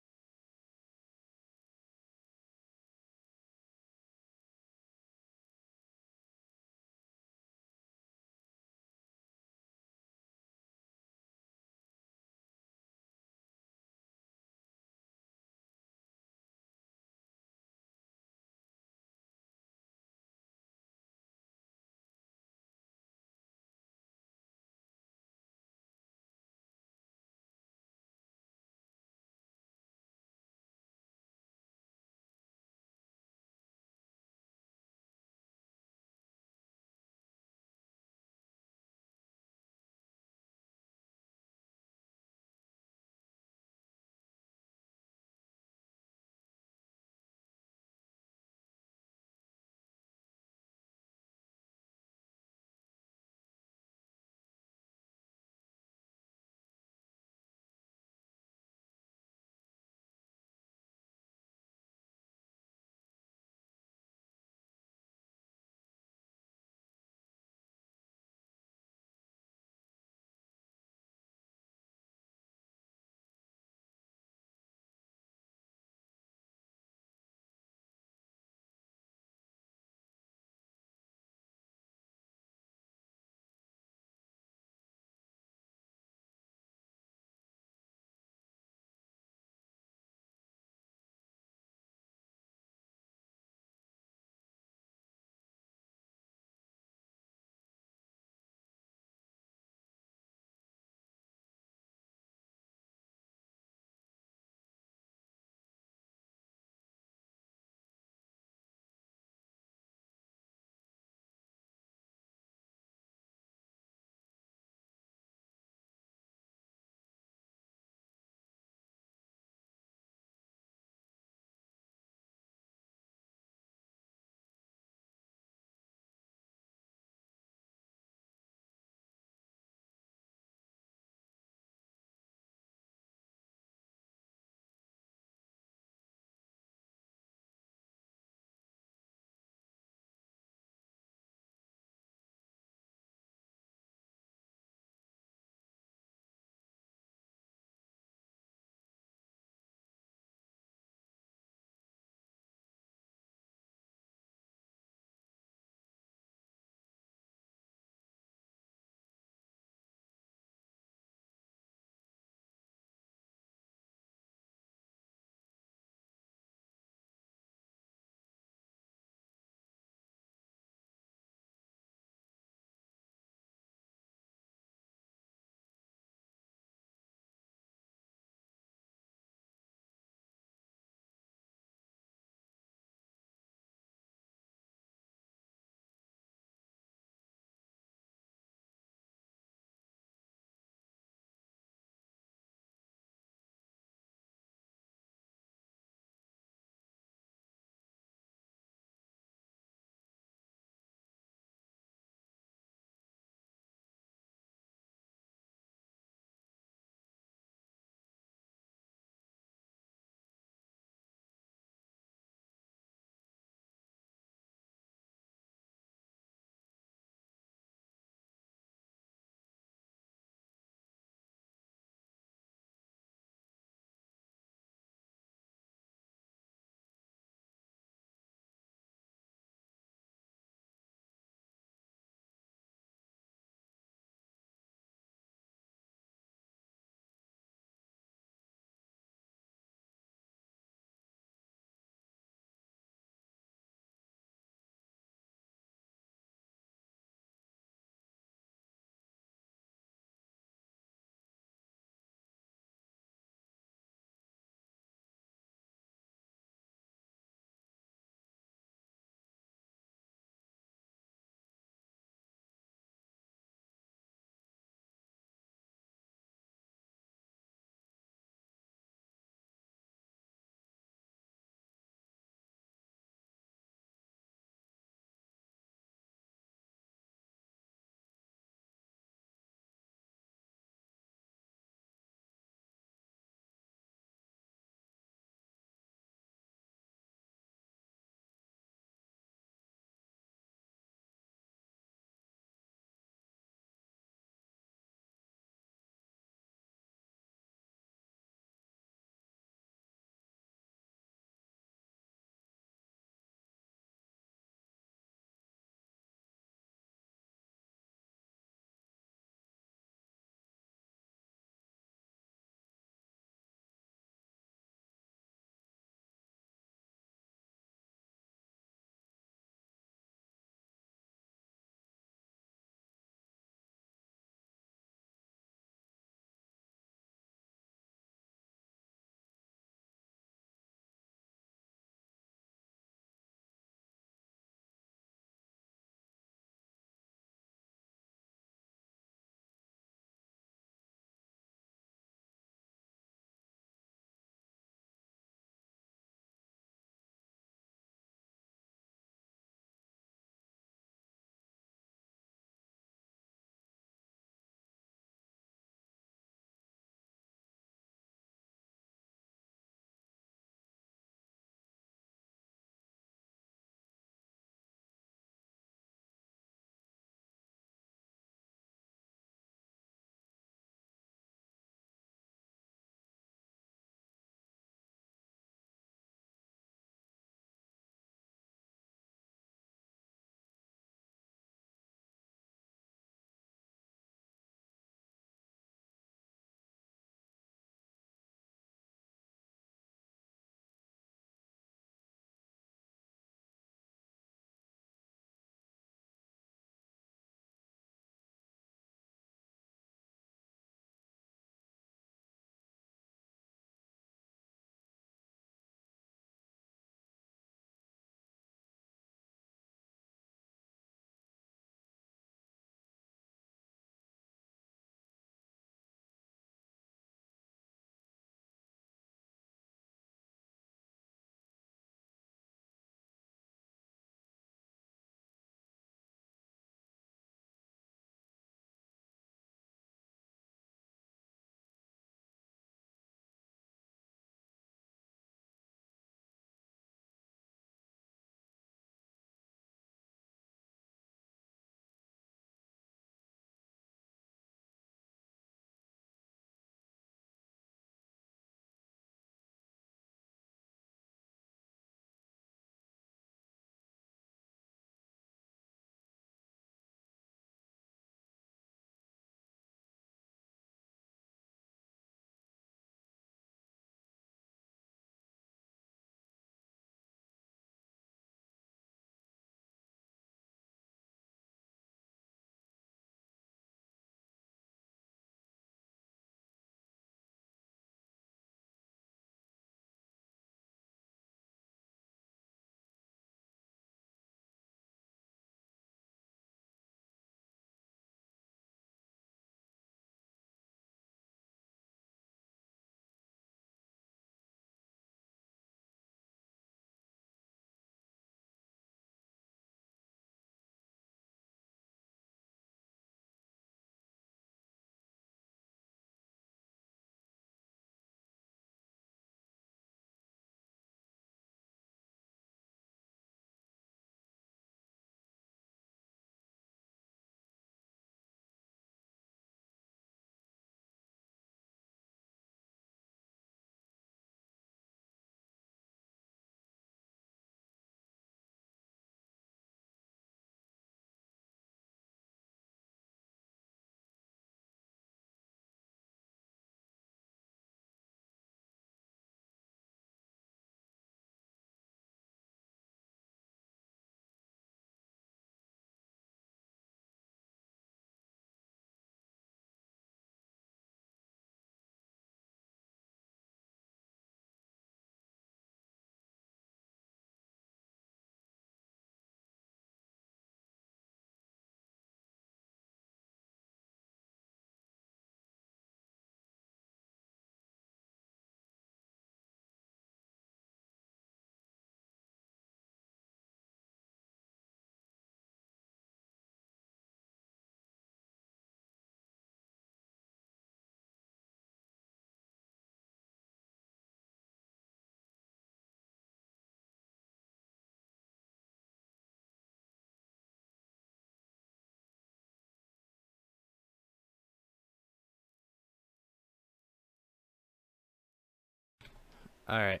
Alright.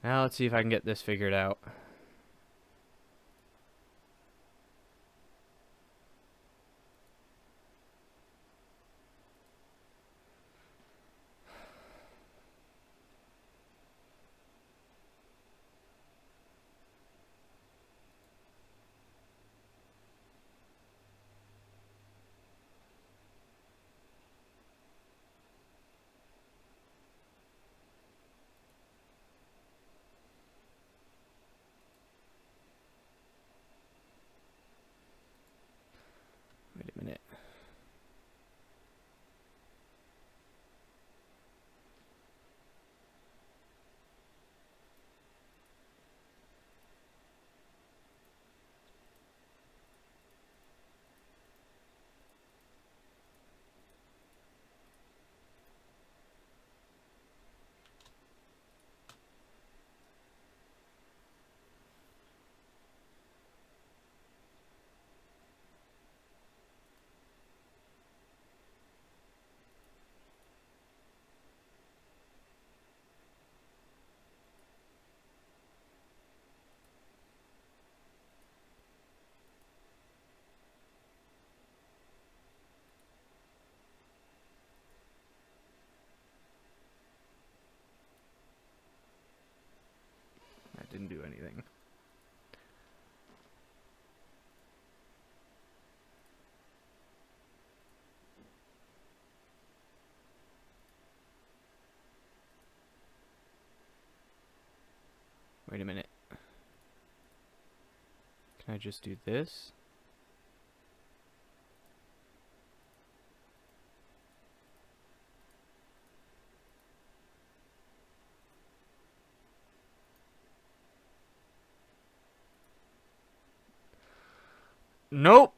Now let's see if I can get this figured out. Wait a minute. That didn't do anything. Wait a minute. Can I just do this? Nope.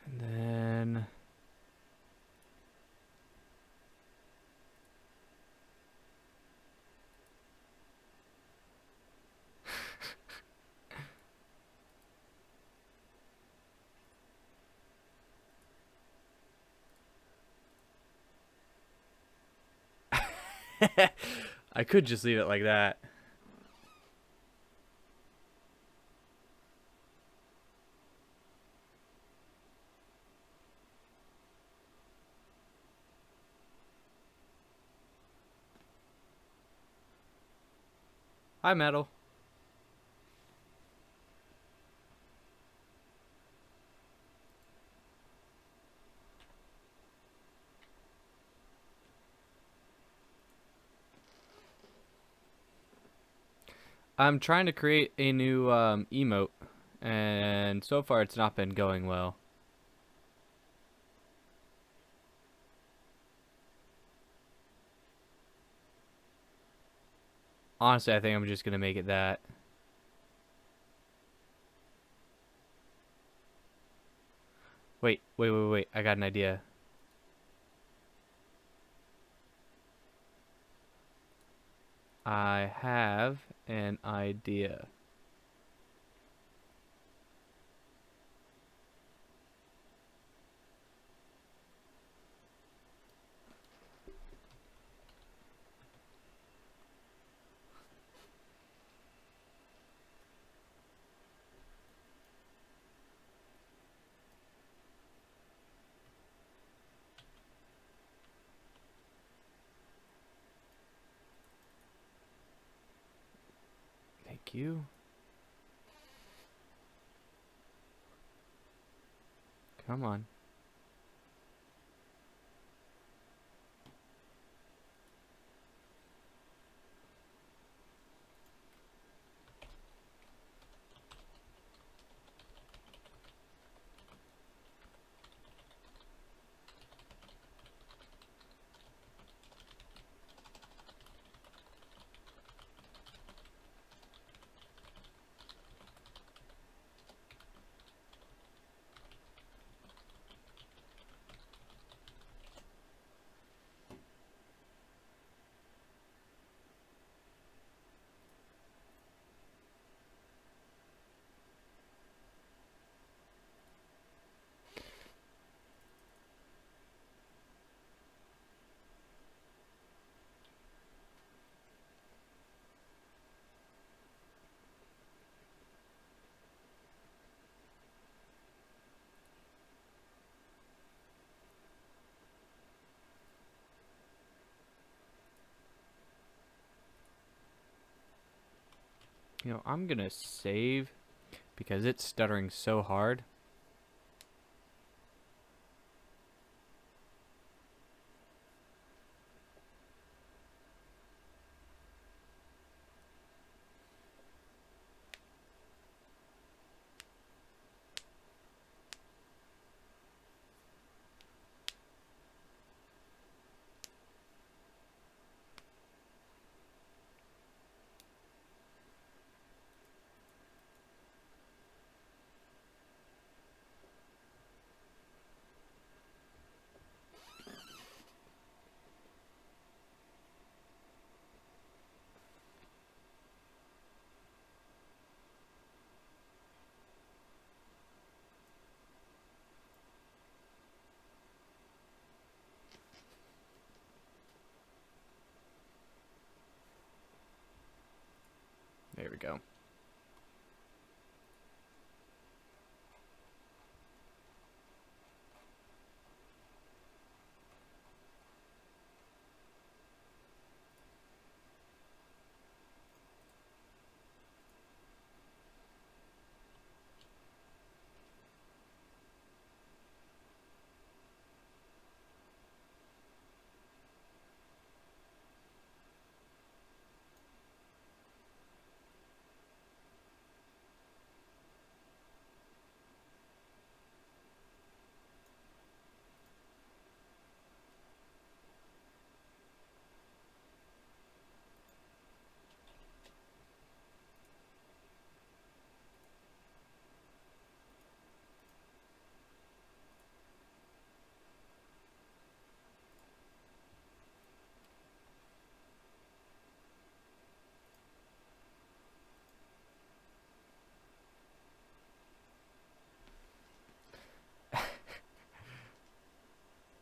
And then I could just leave it like that. Hi, Metal. I'm trying to create a new emote, and so far it's not been going well. Honestly, I think I'm just gonna make it that. Wait. I got an idea. I have an idea. Thank you. Come on. You know, I'm gonna save because it's stuttering so hard. There we go.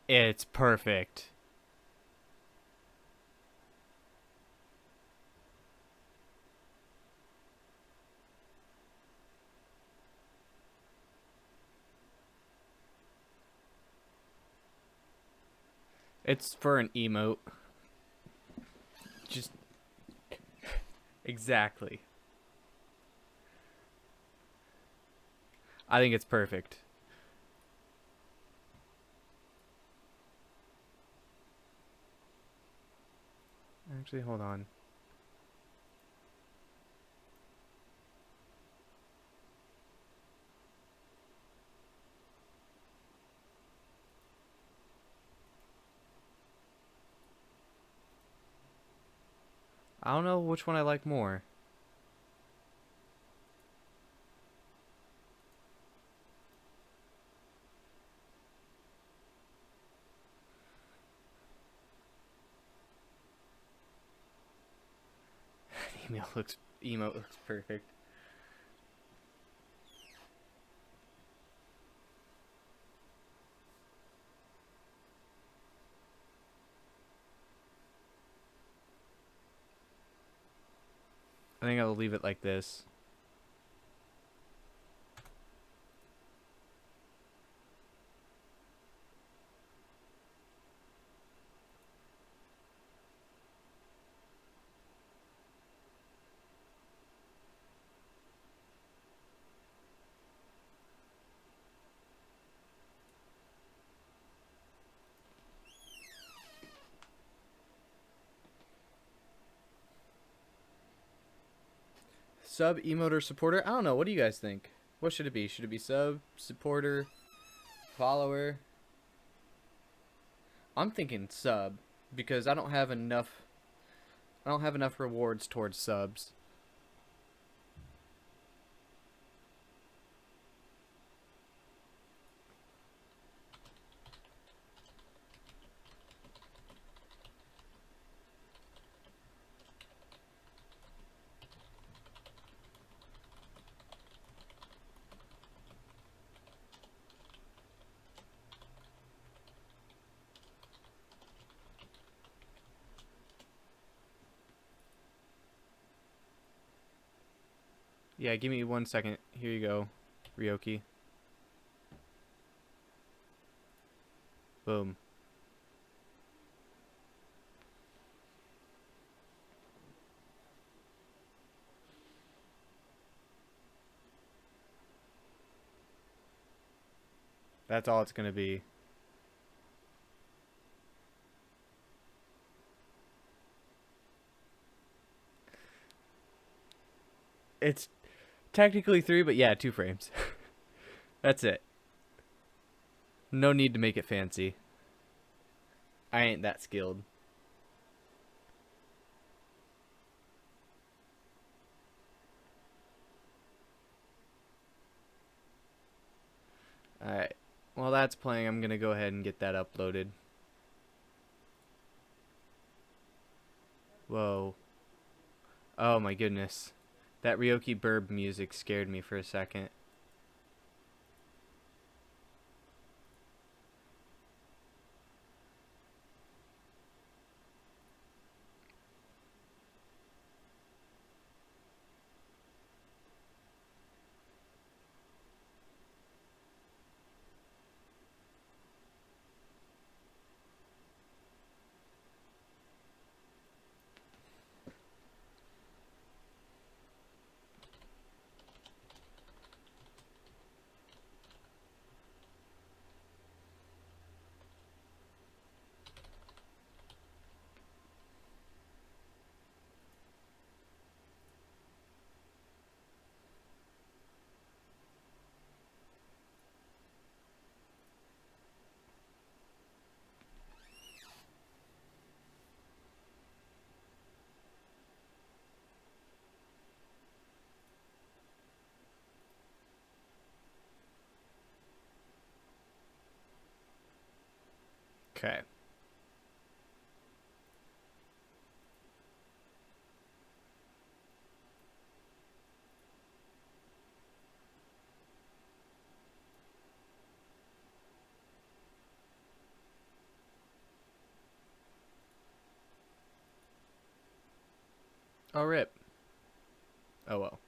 It's perfect. It's for an emote. Just exactly. I think it's perfect. Actually, hold on. I don't know which one I like more. Emote looks perfect. I think I'll leave it like this. Sub, emote, or supporter? I don't know. What do you guys think? What should it be? Should it be sub, supporter, follower? I'm thinking sub because I don't have enough rewards towards subs. Yeah, give me 1 second. Here you go, Ryoki. Boom. That's all it's gonna be. It's technically 3, but yeah, 2 frames. That's it. No need to make it fancy. I ain't that skilled. Alright. While that's playing, I'm gonna go ahead and get that uploaded. Whoa. Oh my goodness. That Ryoki Burb music scared me for a second. Okay. Oh, rip. Oh, well.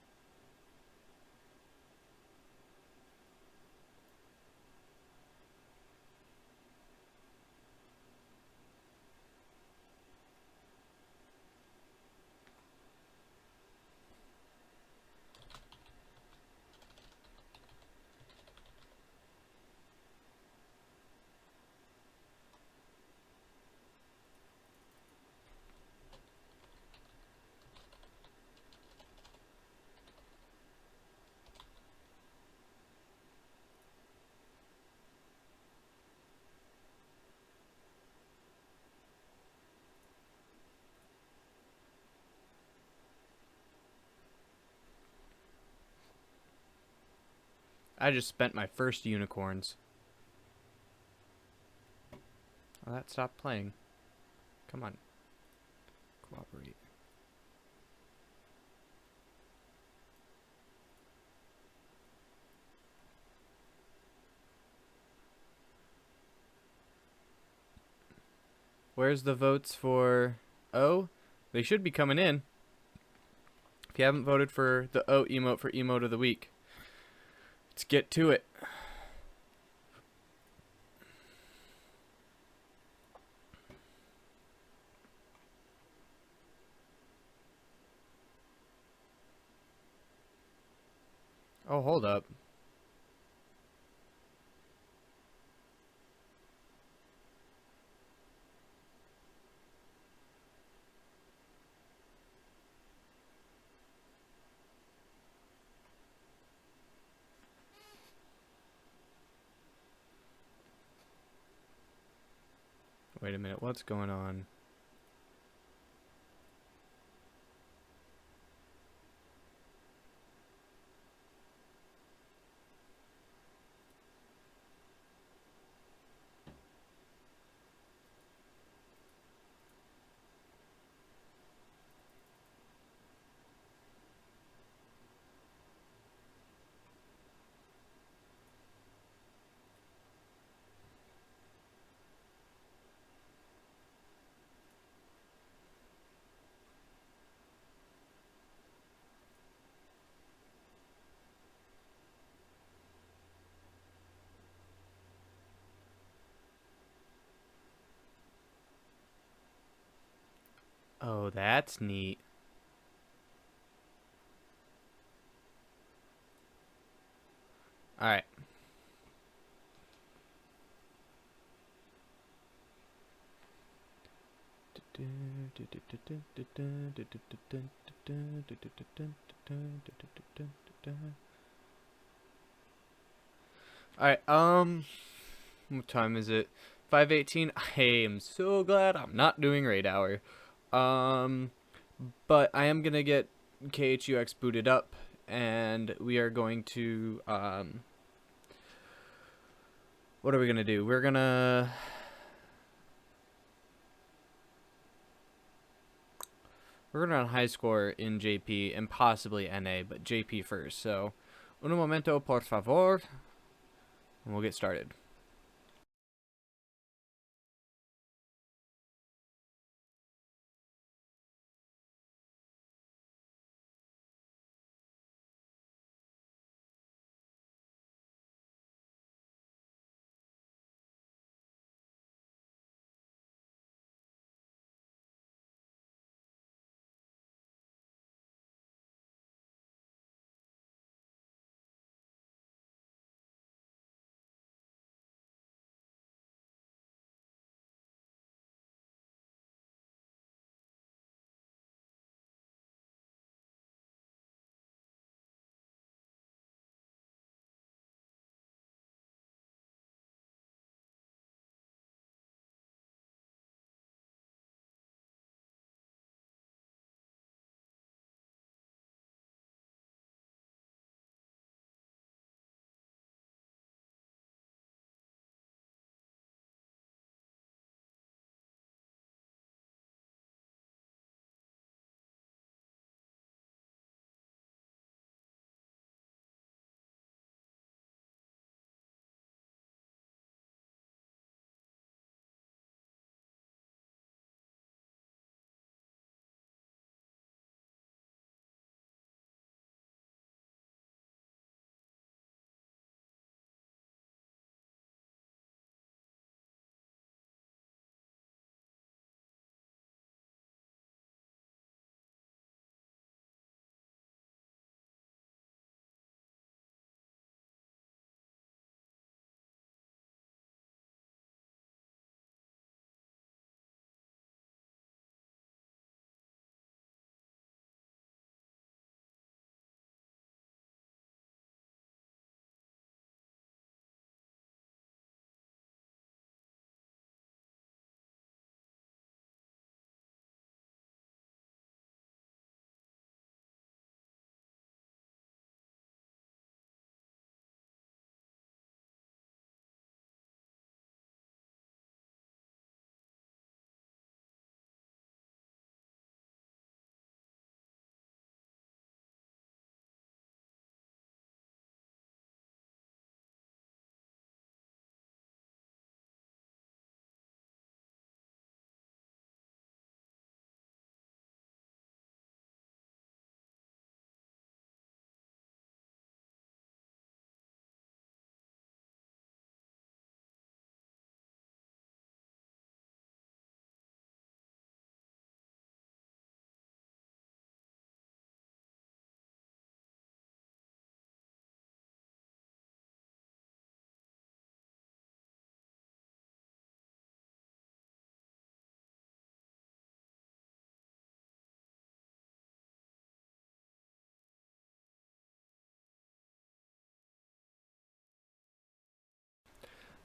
I just spent my first unicorns. Oh, that stopped playing. Come on. Cooperate. Where's the votes for O? They should be coming in. If you haven't voted for the O emote for emote of the week, let's get to it. Oh, hold up. Wait a minute, what's going on? Oh, that's neat. Alright. Alright, what time is it? 5:18. I am so glad I'm not doing raid hour. Um, but I am gonna get KHUX booted up, and we are going to, what are we gonna do? We're gonna run high score in JP and possibly NA, but JP first. So, un momento, por favor, and we'll get started.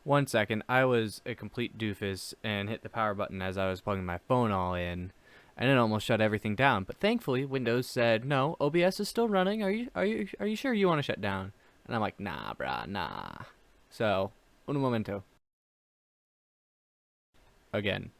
One second, I was a complete doofus and hit the power button as I was plugging my phone all in, and it almost shut everything down. But thankfully, Windows said, "No, OBS is still running. Are you sure you want to shut down?" And I'm like, "Nah, brah, nah." So, un momento. Again.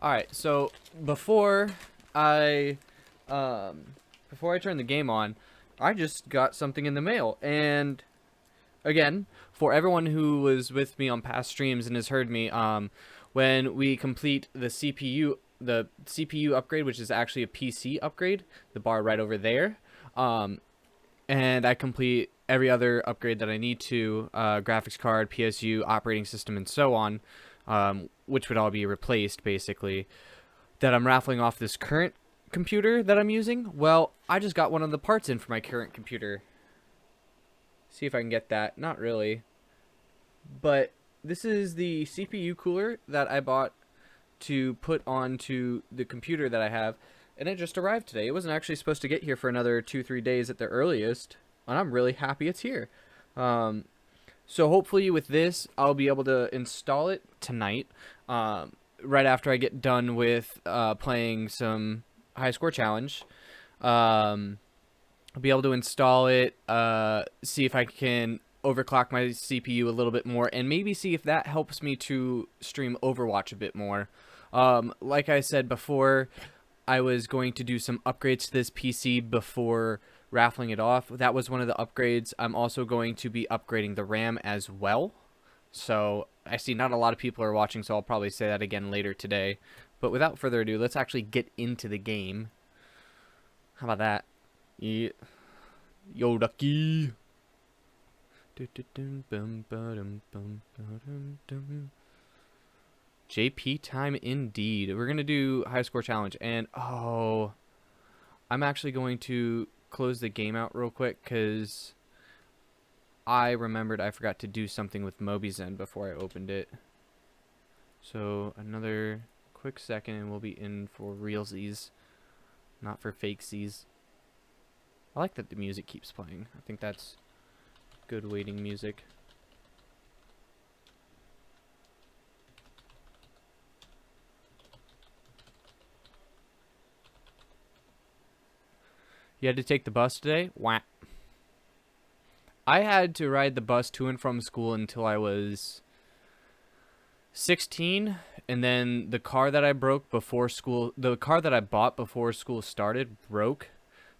All right, so before I um before I turn the game on, I just got something in the mail. And again, for everyone who was with me on past streams and has heard me, when we complete the CPU upgrade, which is actually a PC upgrade, the bar right over there, um and I complete every other upgrade that I need to, graphics card, PSU, operating system, and so on, which would all be replaced basically, that I'm raffling off this current computer that I'm using. Well, I just got one of the parts in for my current computer. See if I can get that. Not really. But this is the CPU cooler that I bought to put onto the computer that I have, and it just arrived today. It wasn't actually supposed to get here for another 2-3 days at the earliest, and I'm really happy it's here. Um, so hopefully with this, I'll be able to install it tonight, right after I get done with playing some high score challenge. Um, I'll be able to install it, see if I can overclock my CPU a little bit more, and maybe see if that helps me to stream Overwatch a bit more. Like I said before, I was going to do some upgrades to this PC before raffling it off. That was one of the upgrades. I'm also going to be upgrading the RAM as well. So I see not a lot of people are watching, so I'll probably say that again later today. But without further ado, let's actually get into the game. How about that? Yeah. Yo, Ducky. JP time indeed. We're gonna do high score challenge, and oh, I'm actually going to close the game out real quick because I remembered I forgot to do something with MobiZen before I opened it. So another quick second and we'll be in for realsies, not for fakesies. I like that the music keeps playing. I think that's good waiting music. You had to take the bus today? Wah. I had to ride the bus to and from school until I was 16, and then the car that I bought before school started broke,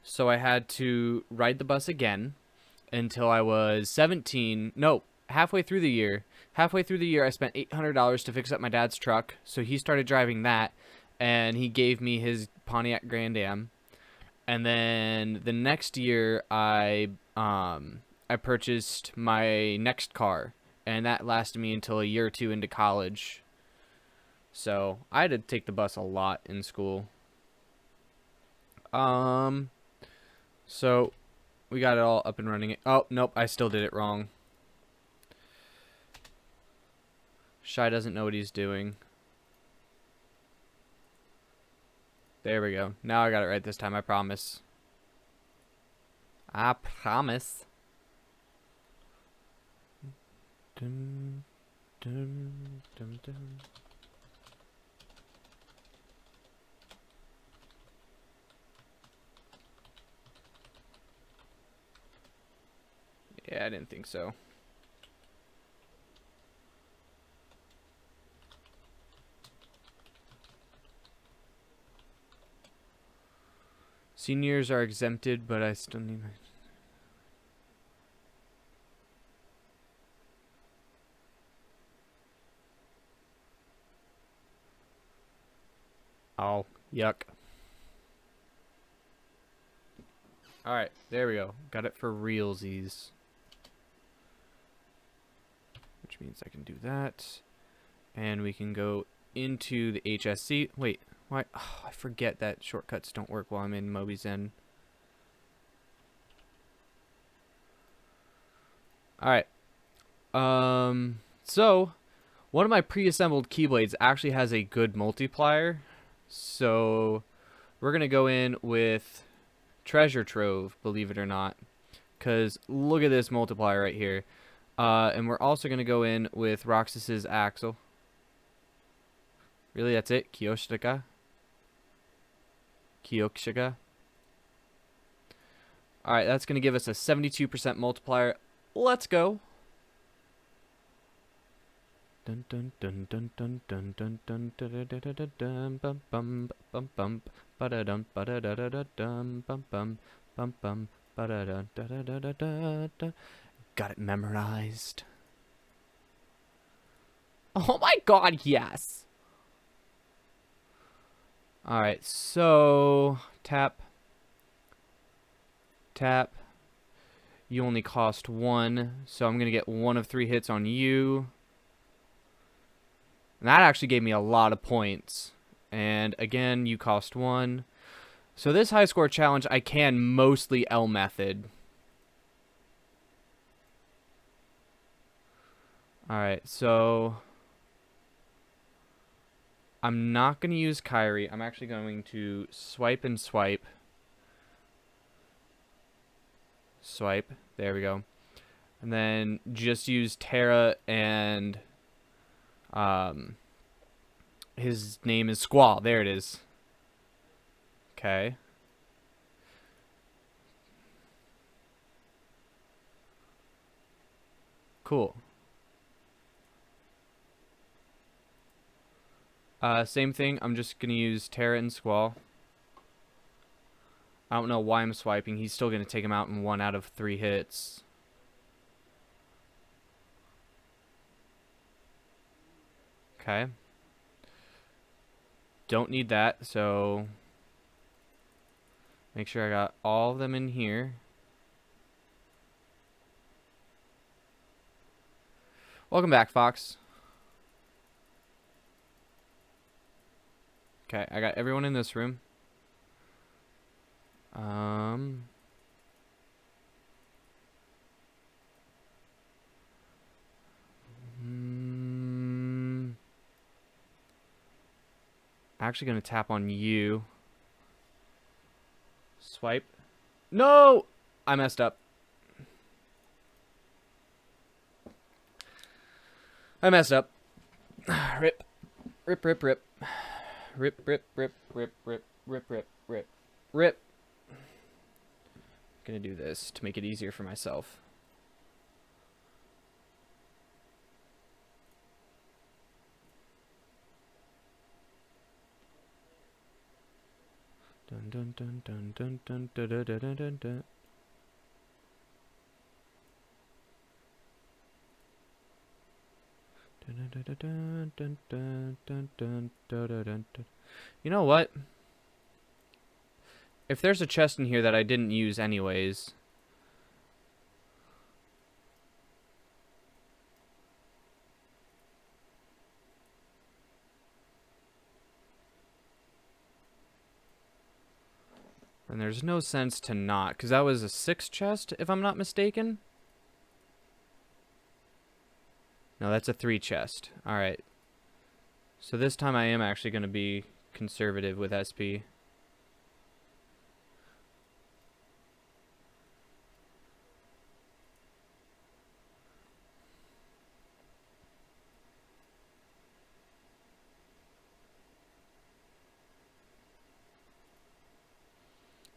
so I had to ride the bus again until I was 17. No, halfway through the year. Halfway through the year, I spent $800 to fix up my dad's truck, so he started driving that, and he gave me his Pontiac Grand Am. And then the next year, I purchased my next car, and that lasted me until a year or two into college. So I had to take the bus a lot in school. So we got it all up and running. Oh, nope, I still did it wrong. Shy doesn't know what he's doing. There we go. Now I got it right this time, I promise. I promise. Dun, dun, dun, dun. Yeah, I didn't think so. Seniors are exempted, but I still need my... Oh, yuck. Alright, there we go. Got it for realsies. Which means I can do that. And we can go into the HSC. Wait, why? Oh, I forget that shortcuts don't work while I'm in MobiZen. Alright. So, one of my pre-assembled Keyblades actually has a good multiplier. So, we're going to go in with Treasure Trove, believe it or not. Because look at this multiplier right here. And we're also going to go in with Roxas's Axle. Really, that's it? Kyoshika? Kyoshika? Alright, that's going to give us a 72% multiplier. Let's go. Dun dun dun dun dun dun dun dun dun dun dun bum bum bum bum ba da dum ba da da da da dum bum bum bum bum ba da da da da da da da. Got it memorized. Oh my god, yes. Alright, so tap. Tap. You only cost 1, so I'm going to get 1 of 3 hits on you. And that actually gave me a lot of points. And again, you cost 1. So this high score challenge, I can mostly L method. Alright, so I'm not going to use Kyrie. I'm actually going to swipe and swipe. Swipe. There we go. And then just use Terra and his name is Squall. There it is. Okay. Cool. Same thing. I'm just going to use Terra and Squall. I don't know why I'm swiping. He's still going to take him out in 1 out of 3 hits. Okay. Don't need that, so make sure I got all of them in here. Welcome back, Fox. Okay, I got everyone in this room. Actually gonna tap on you. Swipe. No! I messed up. Rip. Rip, rip, rip. Rip, rip, rip, rip, rip, rip, rip, rip, rip. Gonna do this to make it easier for myself. Dun dun dun dun dun dun dun dun dun dun dun dun. You know what? If there's a chest in here that I didn't use anyways, then there's no sense to not, because that was a 6 chest, if I'm not mistaken. No, that's a 3 chest. Alright. So this time I am actually going to be conservative with SP.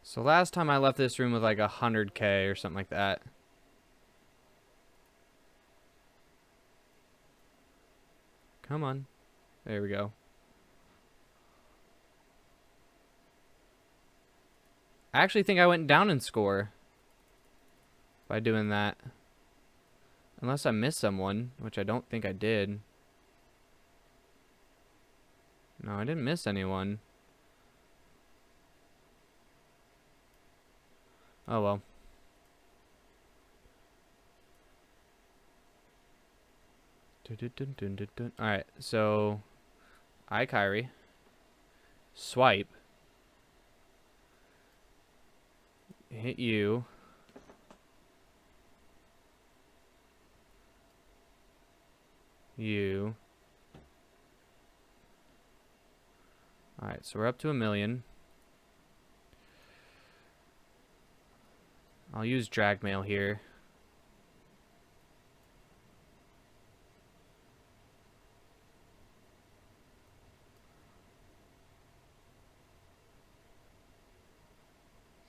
So last time I left this room with like 100k or something like that. Come on. There we go. I actually think I went down in score by doing that. Unless I missed someone, which I don't think I did. No, I didn't miss anyone. Oh well. Alright, so Kyrie. Swipe. Hit you. You. Alright, so we're up to 1,000,000. I'll use drag mail here.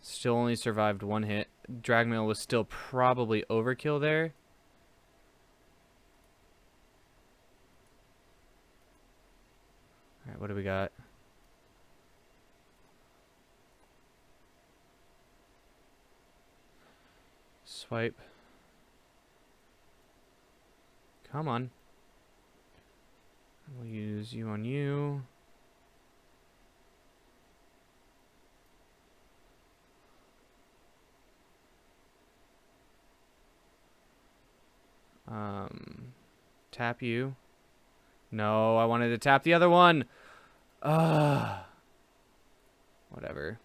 Still only survived 1 hit. Drag mail was still probably overkill there. Alright, what do we got? Swipe. Come on. We'll use you on you. Tap you. No, I wanted to tap the other one. Whatever.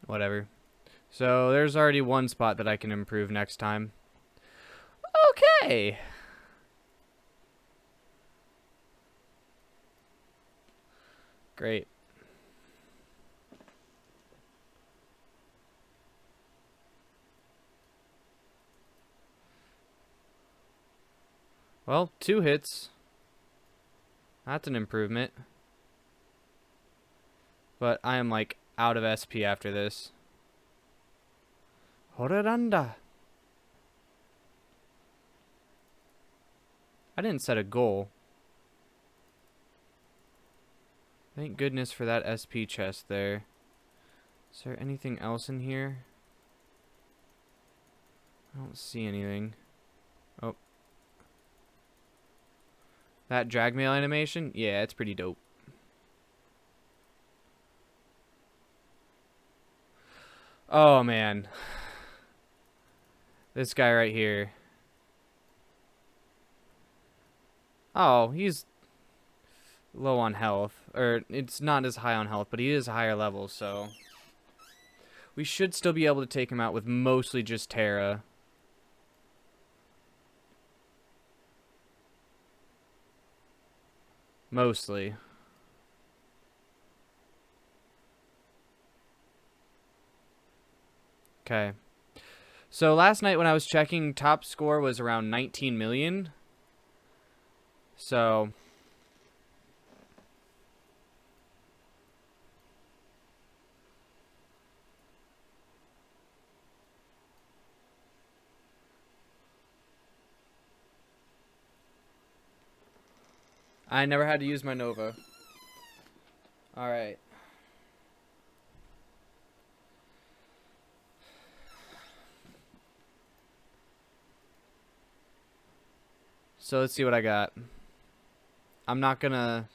Whatever. So there's already one spot that I can improve next time. Okay. Great. Well, 2 hits. That's an improvement. But I am like out of SP after this. Horaranda. I didn't set a goal. Thank goodness for that SP chest there. Is there anything else in here? I don't see anything. Oh. That drag mail animation? Yeah, it's pretty dope. Oh, man. This guy right here. Oh, he's low on health. Or, it's not as high on health, but he is higher level, so... We should still be able to take him out with mostly just Terra. Mostly. Okay. So last night when I was checking, top score was around 19 million. So... I never had to use my Nova. Alright. So let's see what I got. I'm not gonna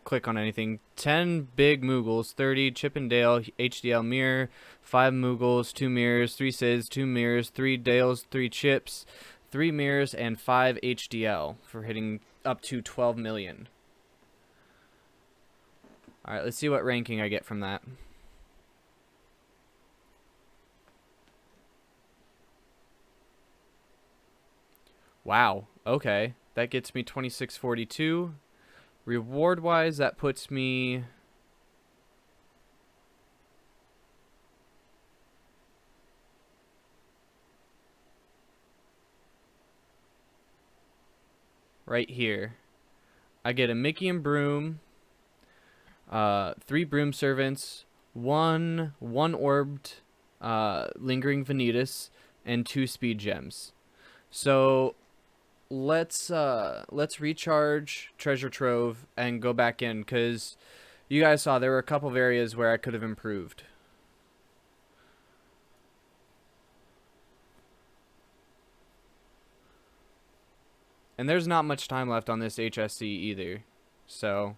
click on anything. 10 big Moogles, 30 Chippendale HDL mirror, 5 Moogles, 2 mirrors, 3 Sids, 2 mirrors, 3 Dales, 3 Chips, 3 mirrors, and 5 HDL for hitting up to 12 million. Alright, let's see what ranking I get from that. Wow, okay. That gets me 2642. Reward-wise, that puts me... right here. I get a Mickey and Broom, 3 Broom Servants, one orbed Lingering Vanitas, and 2 Speed Gems. So let's recharge Treasure Trove and go back in, because you guys saw there were a couple of areas where I could have improved. And there's not much time left on this HSC either. So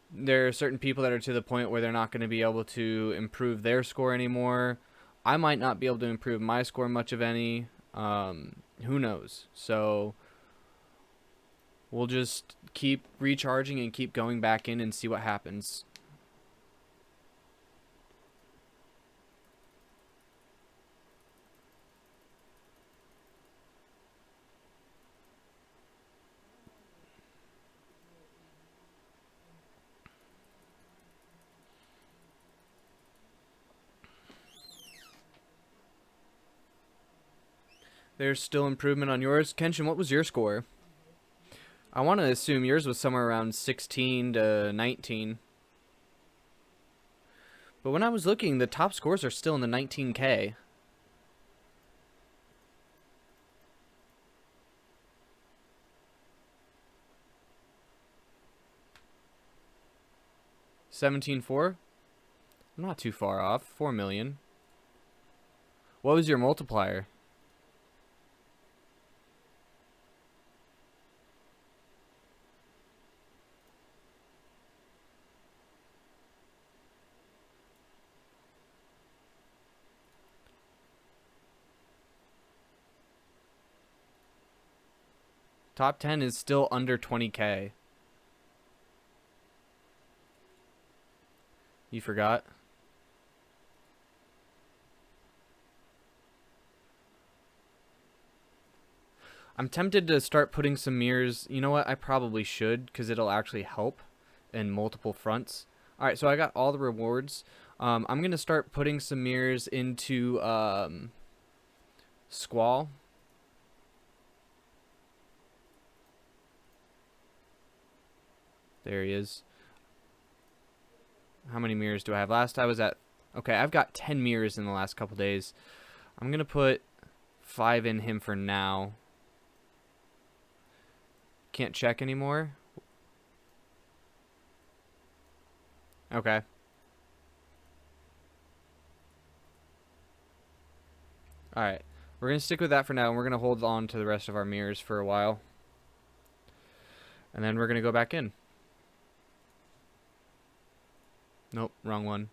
there are certain people that are to the point where they're not going to be able to improve their score anymore. I might not be able to improve my score much of any. Who knows? So we'll just keep recharging and keep going back in and see what happens. There's still improvement on yours. Kenshin, what was your score? I want to assume yours was somewhere around 16 to 19. But when I was looking, the top scores are still in the 19K. $17.4? I'm not too far off. 4 million. What was your multiplier? Top 10 is still under 20K. You forgot? I'm tempted to start putting some mirrors. You know what? I probably should, because it'll actually help in multiple fronts. Alright, so I got all the rewards. I'm going to start putting some mirrors into Squall. There he is. How many mirrors do I have? Last I was at... Okay, I've got 10 mirrors in the last couple days. I'm going to put 5 in him for now. Can't check anymore? Okay. Alright. We're going to stick with that for now, and we're going to hold on to the rest of our mirrors for a while. And then we're going to go back in. Nope, wrong one.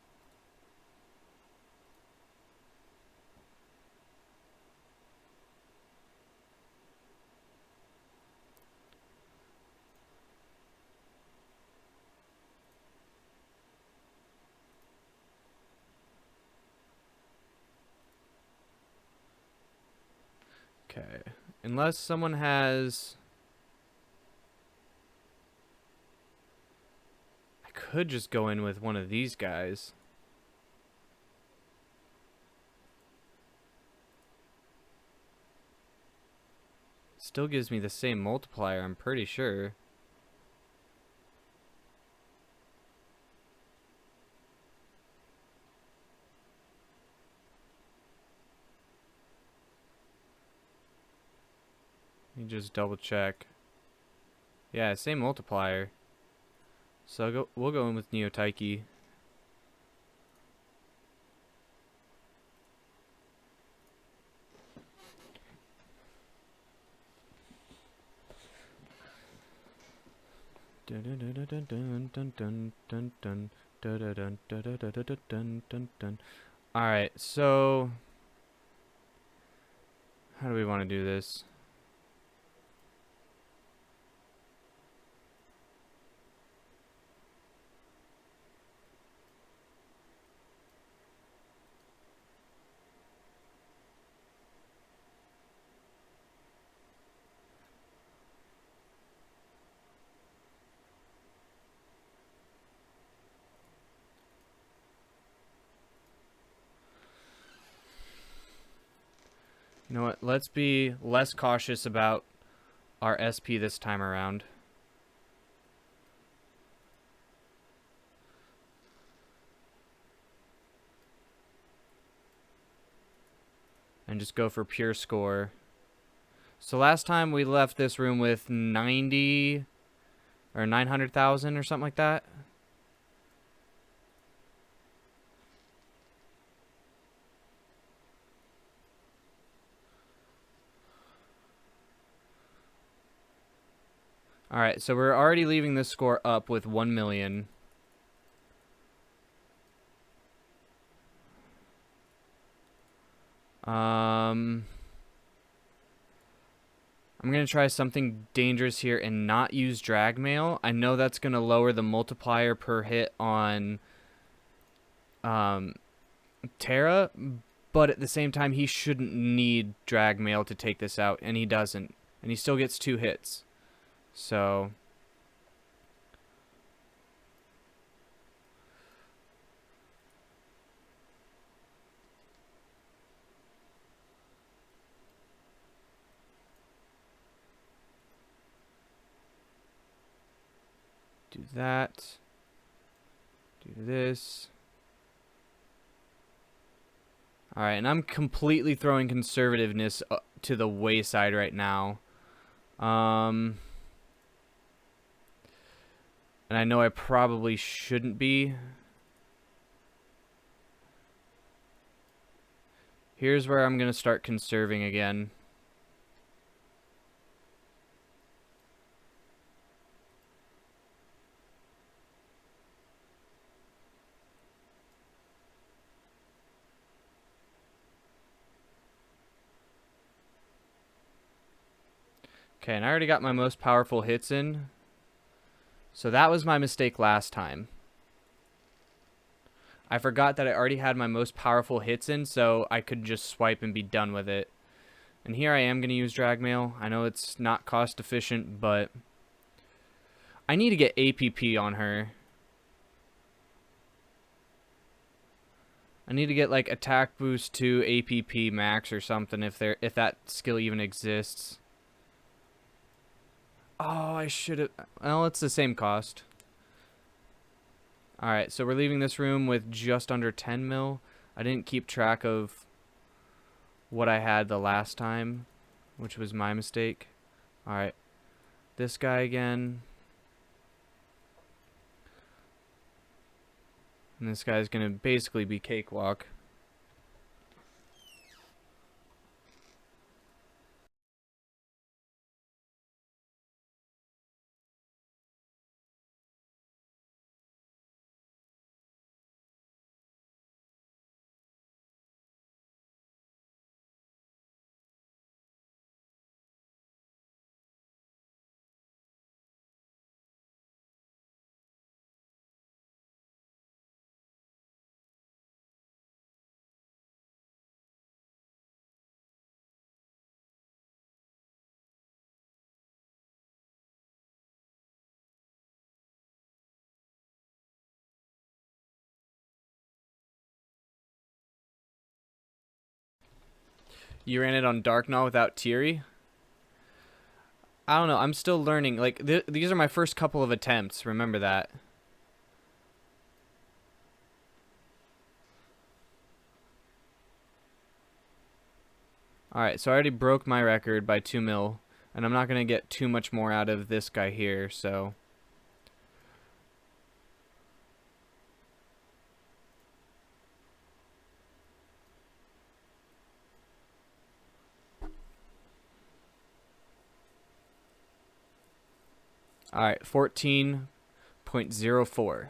Okay. Unless someone has... I could just go in with one of these guys. Still gives me the same multiplier, I'm pretty sure. Let me just double check. Yeah, same multiplier. So we'll go in with Neo Taiki. Alright, so how do we want to do this? You know what? Let's be less cautious about our SP this time around. And just go for pure score. So last time we left this room with 90 or 900,000 or something like that. Alright, so we're already leaving this score up with 1 million. I'm going to try something dangerous here and not use drag mail. I know that's going to lower the multiplier per hit on Terra, but at the same time, he shouldn't need drag mail to take this out, and he doesn't. And he still gets 2 hits. So... do that. Do this. Alright, and I'm completely throwing conservativeness to the wayside right now. And I know I probably shouldn't be. Here's where I'm going to start conserving again. Okay, and I already got my most powerful hits in. So that was my mistake last time. I forgot that I already had my most powerful hits in, so I could just swipe and be done with it. And here I am going to use drag mail. I know it's not cost efficient, but I need to get APP on her. I need to get like attack boost to APP max or something if that skill even exists. Oh, I should have... Well, it's the same cost. Alright, so we're leaving this room with just under 10 mil. I didn't keep track of what I had the last time, which was my mistake. Alright, this guy again. And this guy's gonna basically be cakewalk. You ran it on Darkgnaw without Teary? I don't know. I'm still learning. Like, these are my first couple of attempts. Remember that. Alright, so I already broke my record by 2 mil. And I'm not going to get too much more out of this guy here, so... Alright, 14.04.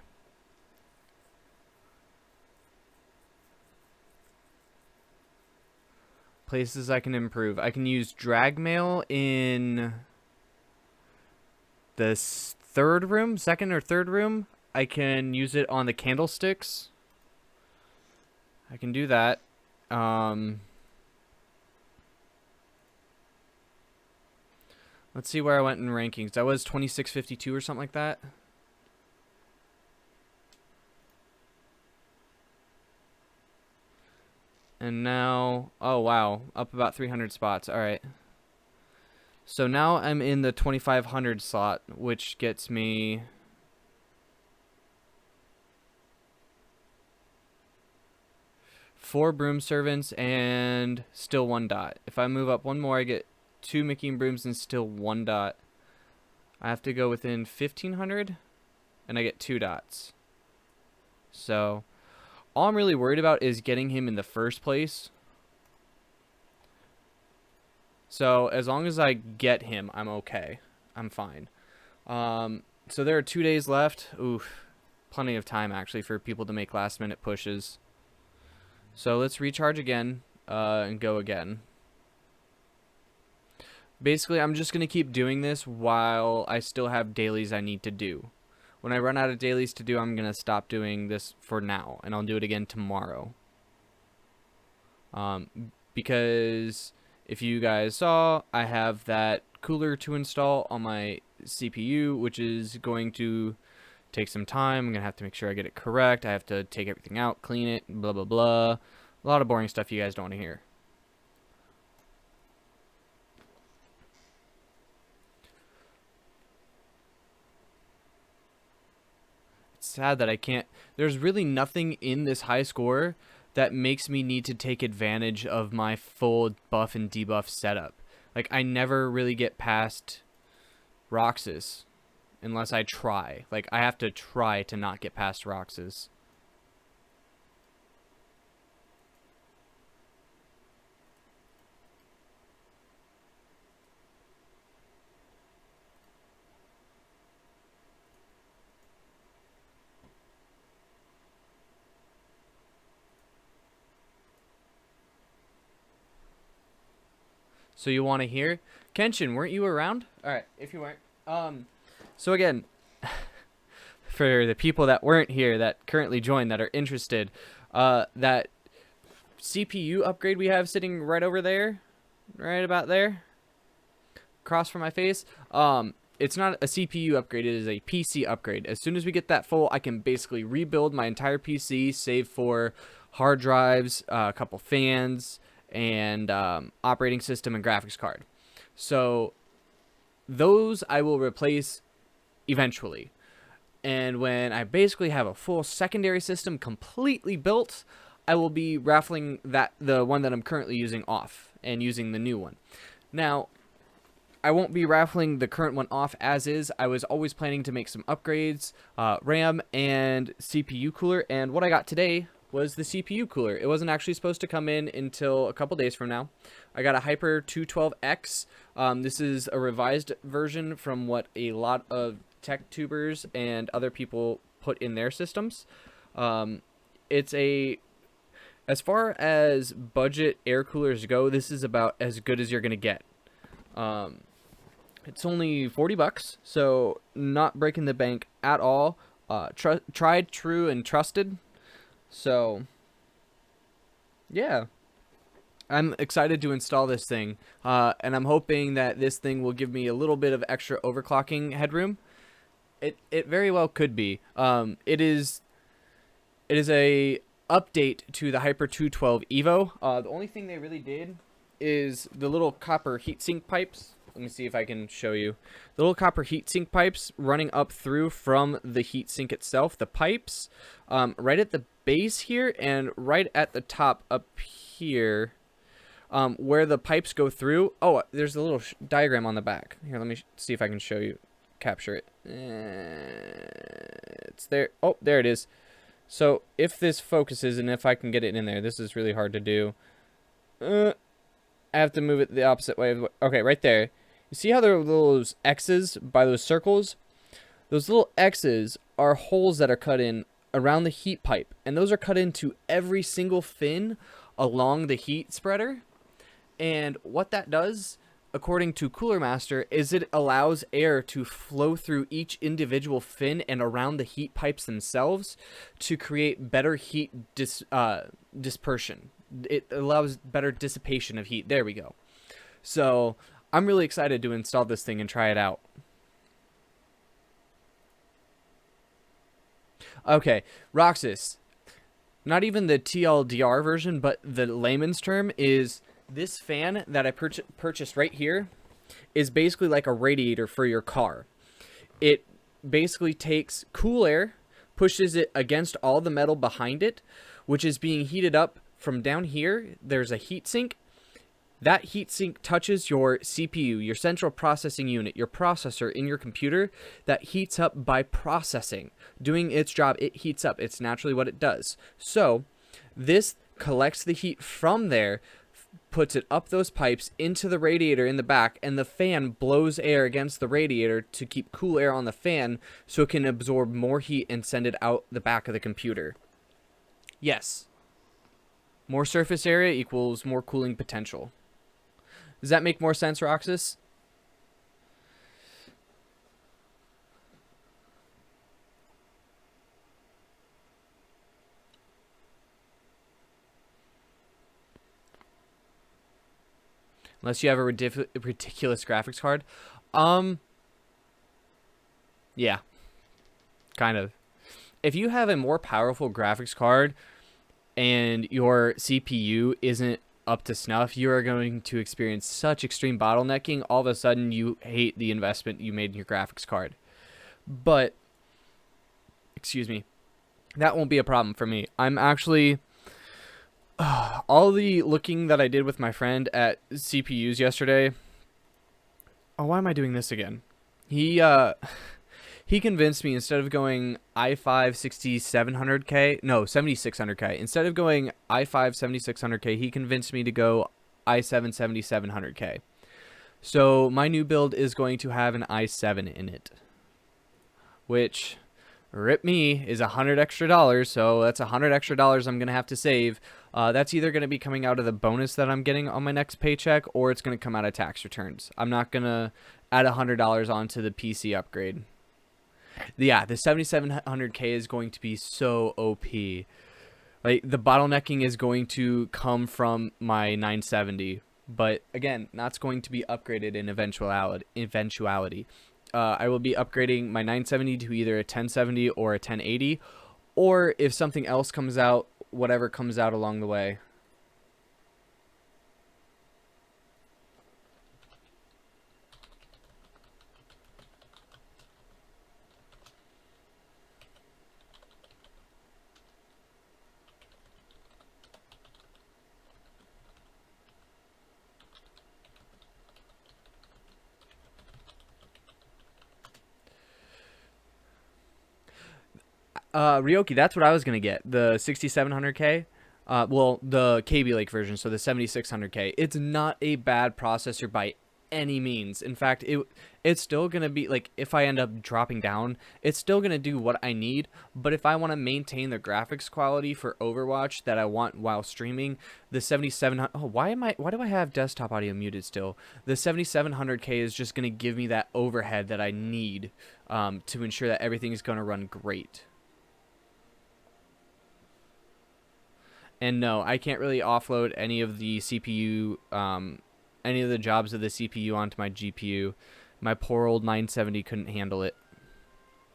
Places I can improve. I can use drag mail in the third room, second or third room. I can use it on the candlesticks. I can do that. Let's see where I went in rankings. I was 2652 or something like that. And now, oh wow, up about 300 spots. All right. So now I'm in the 2500 slot, which gets me four broom servants and still 1 dot. If I move up one more, I get 2 Mickey and brooms and still 1 dot. I have to go within 1500 and I get 2 dots. So all I'm really worried about is getting him in the first place. So as long as I get him, I'm okay. I'm fine. So there are 2 days left. Oof. Plenty of time actually for people to make last minute pushes. So let's recharge again and go again. Basically, I'm just going to keep doing this while I still have dailies I need to do. When I run out of dailies to do, I'm going to stop doing this for now, and I'll do it again tomorrow. Because if you guys saw, I have that cooler to install on my CPU, which is going to take some time. I'm going to have to make sure I get it correct. I have to take everything out, clean it, blah, blah, blah. A lot of boring stuff you guys don't want to hear. Sad that I can't. There's really nothing in this high score that makes me need to take advantage of my full buff and debuff setup. Like, I never really get past Roxas unless I try. Like, I have to try to not get past Roxas. So you want to hear? Kenshin, weren't you around? Alright, if you weren't. So again, for the people that weren't here, that currently joined, that are interested, that CPU upgrade we have sitting right over there, right about there, across from my face, it's not a CPU upgrade, it is a PC upgrade. As soon as we get that full, I can basically rebuild my entire PC, save for hard drives, a couple fans, and operating system and graphics card. So those I will replace eventually. And when I basically have a full secondary system completely built, I will be raffling the one that I'm currently using off and using the new one. Now, I won't be raffling the current one off as is. I was always planning to make some upgrades, RAM and CPU cooler, and what I got today was the CPU cooler. It wasn't actually supposed to come in until a couple days from now. I got a Hyper 212X. This is a revised version from what a lot of tech tubers and other people put in their systems. It's as far as budget air coolers go, this is about as good as you're gonna get. It's only 40 bucks, so not breaking the bank at all. Tried, true, and trusted. So, yeah, I'm excited to install this thing, and I'm hoping that this thing will give me a little bit of extra overclocking headroom. It very well could be. It is a update to the Hyper 212 Evo. The only thing they really did is the little copper heatsink pipes. Let me see if I can show you. The little copper heatsink pipes running up through from the heatsink itself. The pipes right at the base here and right at the top up here where the pipes go through. Oh, there's a little diagram on the back. Here, let me see if I can show you. Capture it. It's there. Oh, there it is. So if this focuses and if I can get it in there, this is really hard to do. I have to move it the opposite way. Okay, right there. You see how there are those X's by those circles? Those little X's are holes that are cut in around the heat pipe. And those are cut into every single fin along the heat spreader. And what that does, according to Cooler Master, is it allows air to flow through each individual fin and around the heat pipes themselves to create better heat dispersion. It allows better dissipation of heat. There we go. So I'm really excited to install this thing and try it out. Okay, Roxas. Not even the TLDR version, but the layman's term is this fan that I purchased right here is basically like a radiator for your car. It basically takes cool air, pushes it against all the metal behind it, which is being heated up from down here. There's a heat sink. That heat sink touches your CPU, your central processing unit, your processor in your computer that heats up by processing. Doing its job, it heats up. It's naturally what it does. So this collects the heat from there, puts it up those pipes into the radiator in the back, and the fan blows air against the radiator to keep cool air on the fan so it can absorb more heat and send it out the back of the computer. Yes. More surface area equals more cooling potential. Does that make more sense, Roxas? Unless you have a ridiculous graphics card. Yeah. Kind of. If you have a more powerful graphics card and your CPU isn't up to snuff, you are going to experience such extreme bottlenecking. All of a sudden, you hate the investment you made in your graphics card. But, excuse me, that won't be a problem for me. I'm actually... all the looking that I did with my friend at CPUs yesterday... Oh, why am I doing this again? He convinced me, instead of going i5 6700K, no, 7600K. Instead of going i5 7600K, he convinced me to go i7 7700K. So my new build is going to have an i7 in it, which, rip me, is $100 extra. So that's $100 extra I'm going to have to save. That's either going to be coming out of the bonus that I'm getting on my next paycheck, or it's going to come out of tax returns. I'm not going to add $100 onto the PC upgrade. Yeah, the 7700K is going to be so OP. Like, the bottlenecking is going to come from my 970, but again, that's going to be upgraded in eventuality. I will be upgrading my 970 to either a 1070 or a 1080, or if something else comes out, whatever comes out along the way. Ryoki, that's what I was going to get. The 6700K. Well, the KB Lake version, so the 7600K. It's not a bad processor by any means. In fact, it's still going to be, like, if I end up dropping down, it's still going to do what I need. But if I want to maintain the graphics quality for Overwatch that I want while streaming, the 7700... Oh, why do I have desktop audio muted still? The 7700K is just going to give me that overhead that I need to ensure that everything is going to run great. And no, I can't really offload any of the CPU, any of the jobs of the CPU onto my GPU. My poor old 970 couldn't handle it.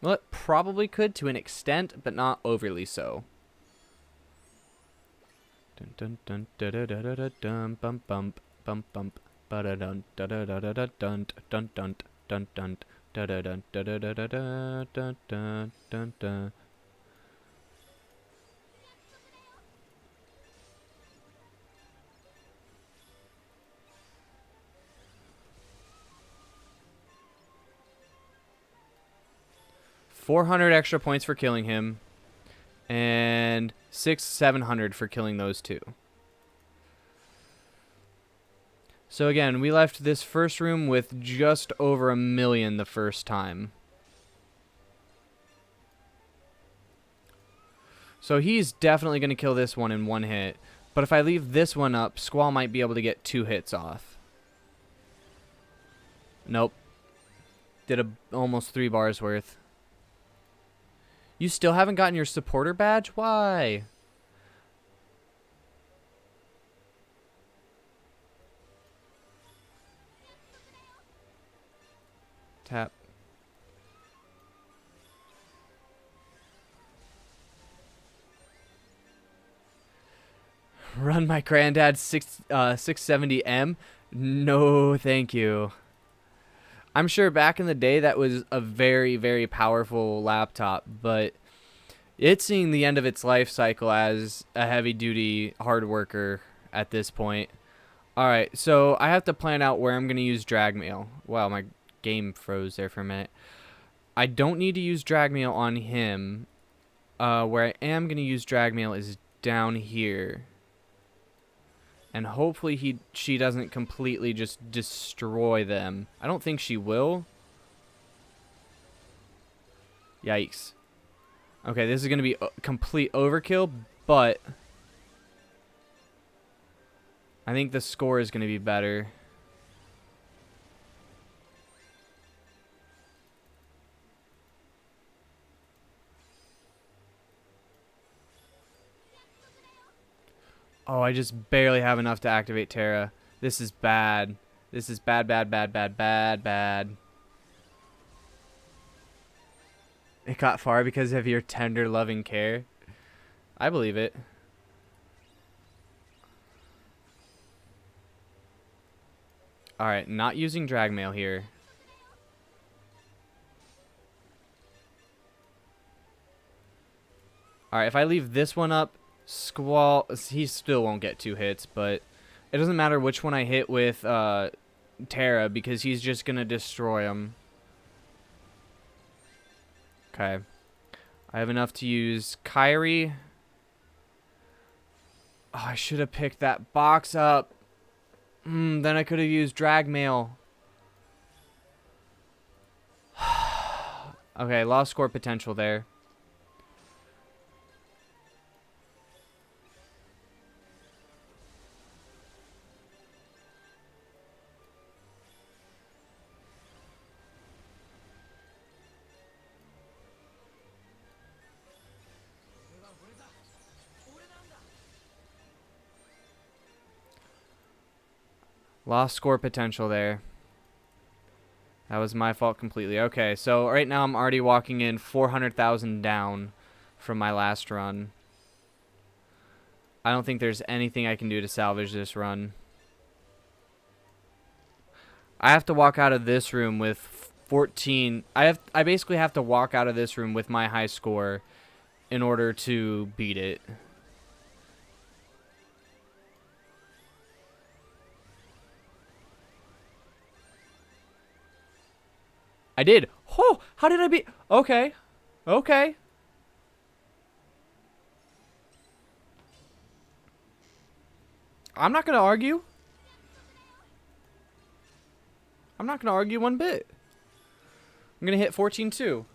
Well, it probably could to an extent, but not overly so. Dun dun dun da da da da da dum bum bump. bump bump ba da dun da da da da da dun dun dun dun dun da da dun da da da da da dun dun dun dun. $400 extra points for killing him, and 700 for killing those two. So again, we left this first room with just over 1 million the first time. So he's definitely going to kill this one in 1 hit. But if I leave this one up, Squall might be able to get 2 hits off. Nope. Did almost 3 bars worth. You still haven't gotten your supporter badge? Why? Tap. Run my granddad's 670M? No, thank you. I'm sure back in the day that was a very, very powerful laptop, but it's seeing the end of its life cycle as a heavy-duty hard worker at this point. Alright, so I have to plan out where I'm going to use dragmail. Wow, my game froze there for a minute. I don't need to use dragmail on him. Where I am going to use dragmail is down here. And hopefully she doesn't completely just destroy them. I don't think she will. Yikes. Okay, this is going to be complete overkill, but I think the score is going to be better. Oh, I just barely have enough to activate Terra. This is bad. This is bad, bad, bad, bad, bad, bad. It got far because of your tender, loving care. I believe it. Alright, not using dragmail here. Alright, if I leave this one up, Squall, he still won't get 2 hits, but it doesn't matter which one I hit with Terra because he's just going to destroy him. Okay. I have enough to use Kyrie. Oh, I should have picked that box up. Then I could have used dragmail. Okay, lost score potential there. Lost score potential there. That was my fault completely. Okay, so right now I'm already walking in 400,000 down from my last run. I don't think there's anything I can do to salvage this run. I have to walk out of this room with 14. I basically have to walk out of this room with my high score in order to beat it. I did. Oh, how did I beat? Okay. Okay. I'm not going to argue. I'm not going to argue one bit. I'm going to hit 14 too.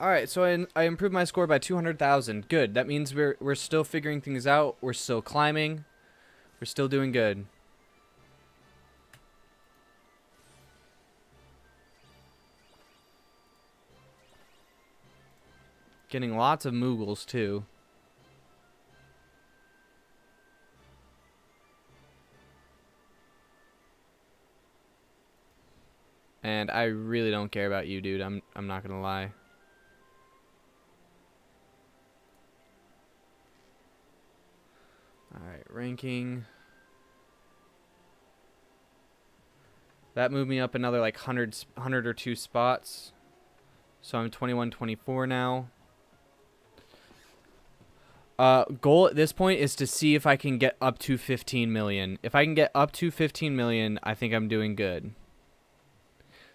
Alright, so I improved my score by 200,000. Good. That means we're still figuring things out. We're still climbing. We're still doing good. Getting lots of Moogles too. And I really don't care about you, dude. I'm not gonna lie. ranking. That moved me up another like 100 or 2 spots. So I'm 21, 24 now. Goal at this point is to see if I can get up to 15 million. If I can get up to 15 million, I think I'm doing good.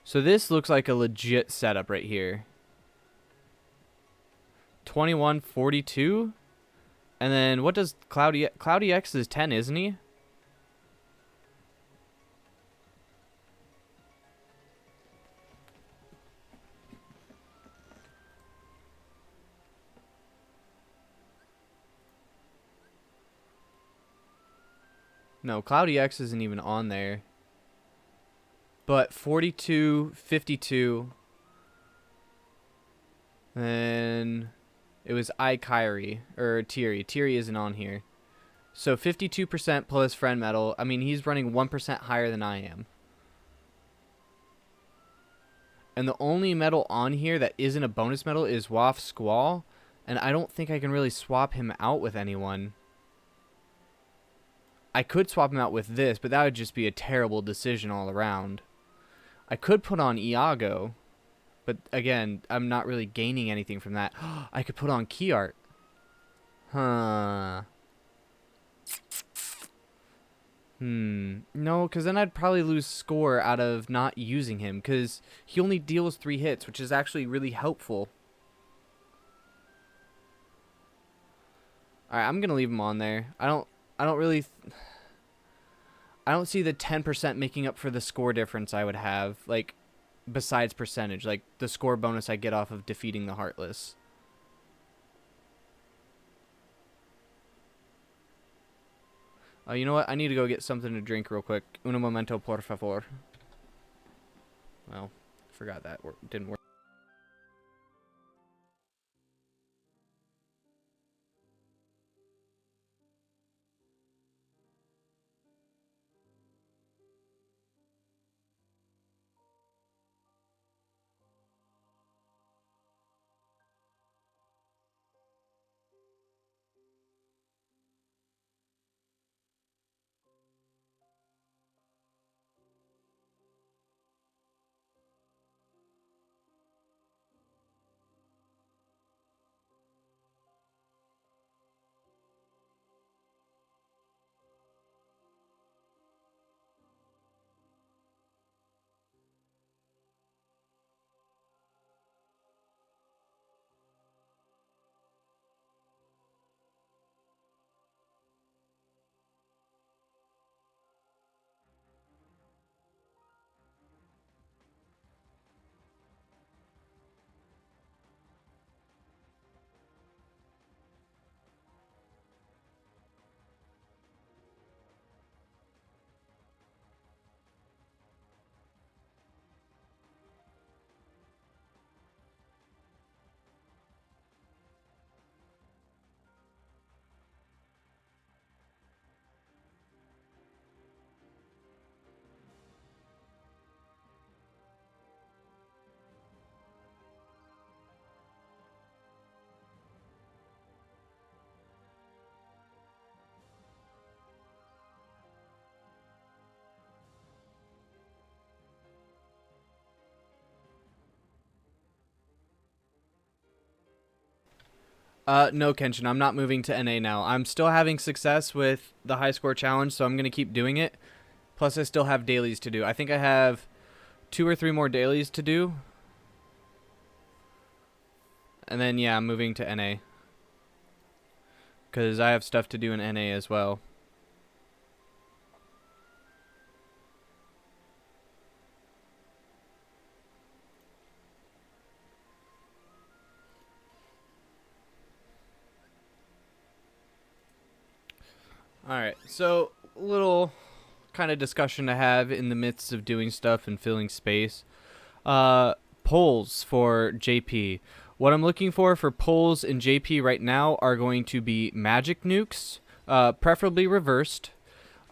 So this looks like a legit setup right here. 21, 42. And then what does Cloudy X is 10, isn't he? No, Cloudy X isn't even on there. But 42, 52. Then it was Kyrie or Tiri. Tiri isn't on here. So 52% plus friend medal. I mean, he's running 1% higher than I am. And the only medal on here that isn't a bonus medal is Waff Squall. And I don't think I can really swap him out with anyone. I could swap him out with this, but that would just be a terrible decision all around. I could put on Iago, but again, I'm not really gaining anything from that. I could put on Kiart. Huh. No, because then I'd probably lose score out of not using him, because he only deals 3 hits, which is actually really helpful. Alright, I'm going to leave him on there. I don't really... I don't see the 10% making up for the score difference I would have, like, besides percentage, like the score bonus I get off of defeating the Heartless. You know what? I need to go get something to drink real quick. Un momento, por favor. Well, forgot that. Didn't work. No, Kenshin, I'm not moving to NA now. I'm still having success with the high score challenge, so I'm going to keep doing it. Plus, I still have dailies to do. I think I have 2 or 3 more dailies to do. And then, yeah, I'm moving to NA. Because I have stuff to do in NA as well. Alright, so a little kind of discussion to have in the midst of doing stuff and filling space. Polls for JP. What I'm looking for polls in JP right now are going to be magic nukes, preferably reversed,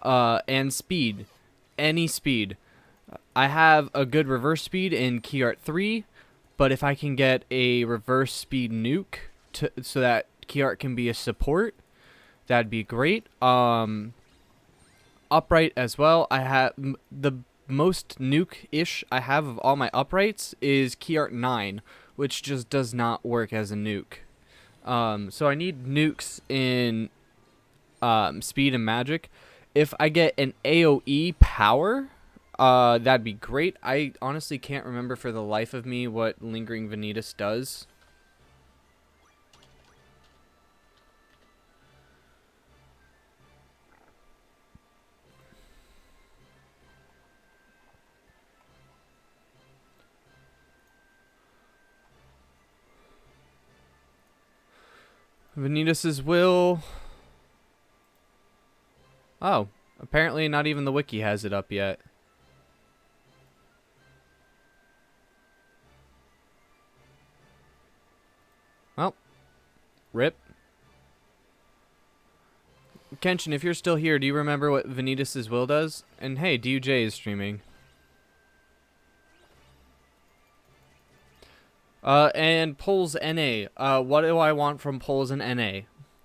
and speed. Any speed. I have a good reverse speed in Kiart 3, but if I can get a reverse speed nuke so that Kiart can be a support, That'd be great. Upright as well. I have the most nuke-ish I have of all my uprights is key art 9, which just does not work as a nuke. So I need nukes in speed and magic. If I get an AoE power, that'd be great. I honestly can't remember for the life of me what Lingering Vanitas does. Vanitas' will. Oh, apparently not even the wiki has it up yet. Well, rip. Kenshin, if you're still here, do you remember what Vanitas' will does? And hey, DUJ is streaming. And polls NA. What do I want from polls and NA?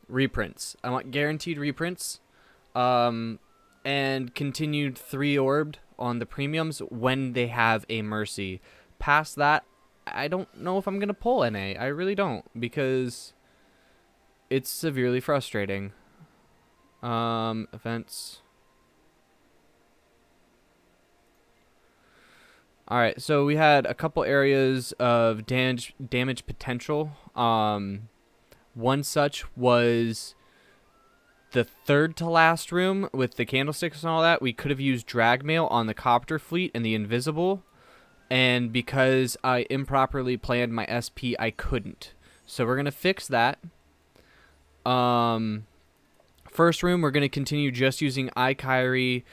Reprints. I want guaranteed reprints. And continued 3-orbed on the premiums when they have a mercy. Past that, I don't know if I'm going to pull NA. I really don't, because it's severely frustrating. Events. Alright, so we had a couple areas of damage potential. One such was the third to last room with the candlesticks and all that. We could have used drag mail on the copter fleet and the invisible. And because I improperly planned my SP, I couldn't. So we're going to fix that. First room, we're going to continue just using Kyrie,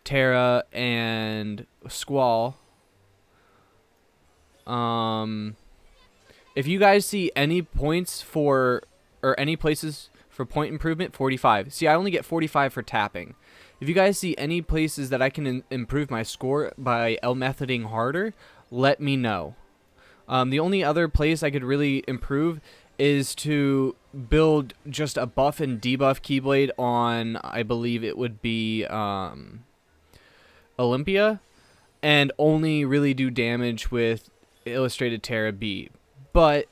Terra, and Squall. If you guys see any points for, or any places for point improvement, 45. See, I only get 45 for tapping. If you guys see any places that I can improve my score by L-methoding harder, let me know. The only other place I could really improve is to build just a buff and debuff Keyblade on, I believe it would be Olympia, and only really do damage with Illustrated Terra B. But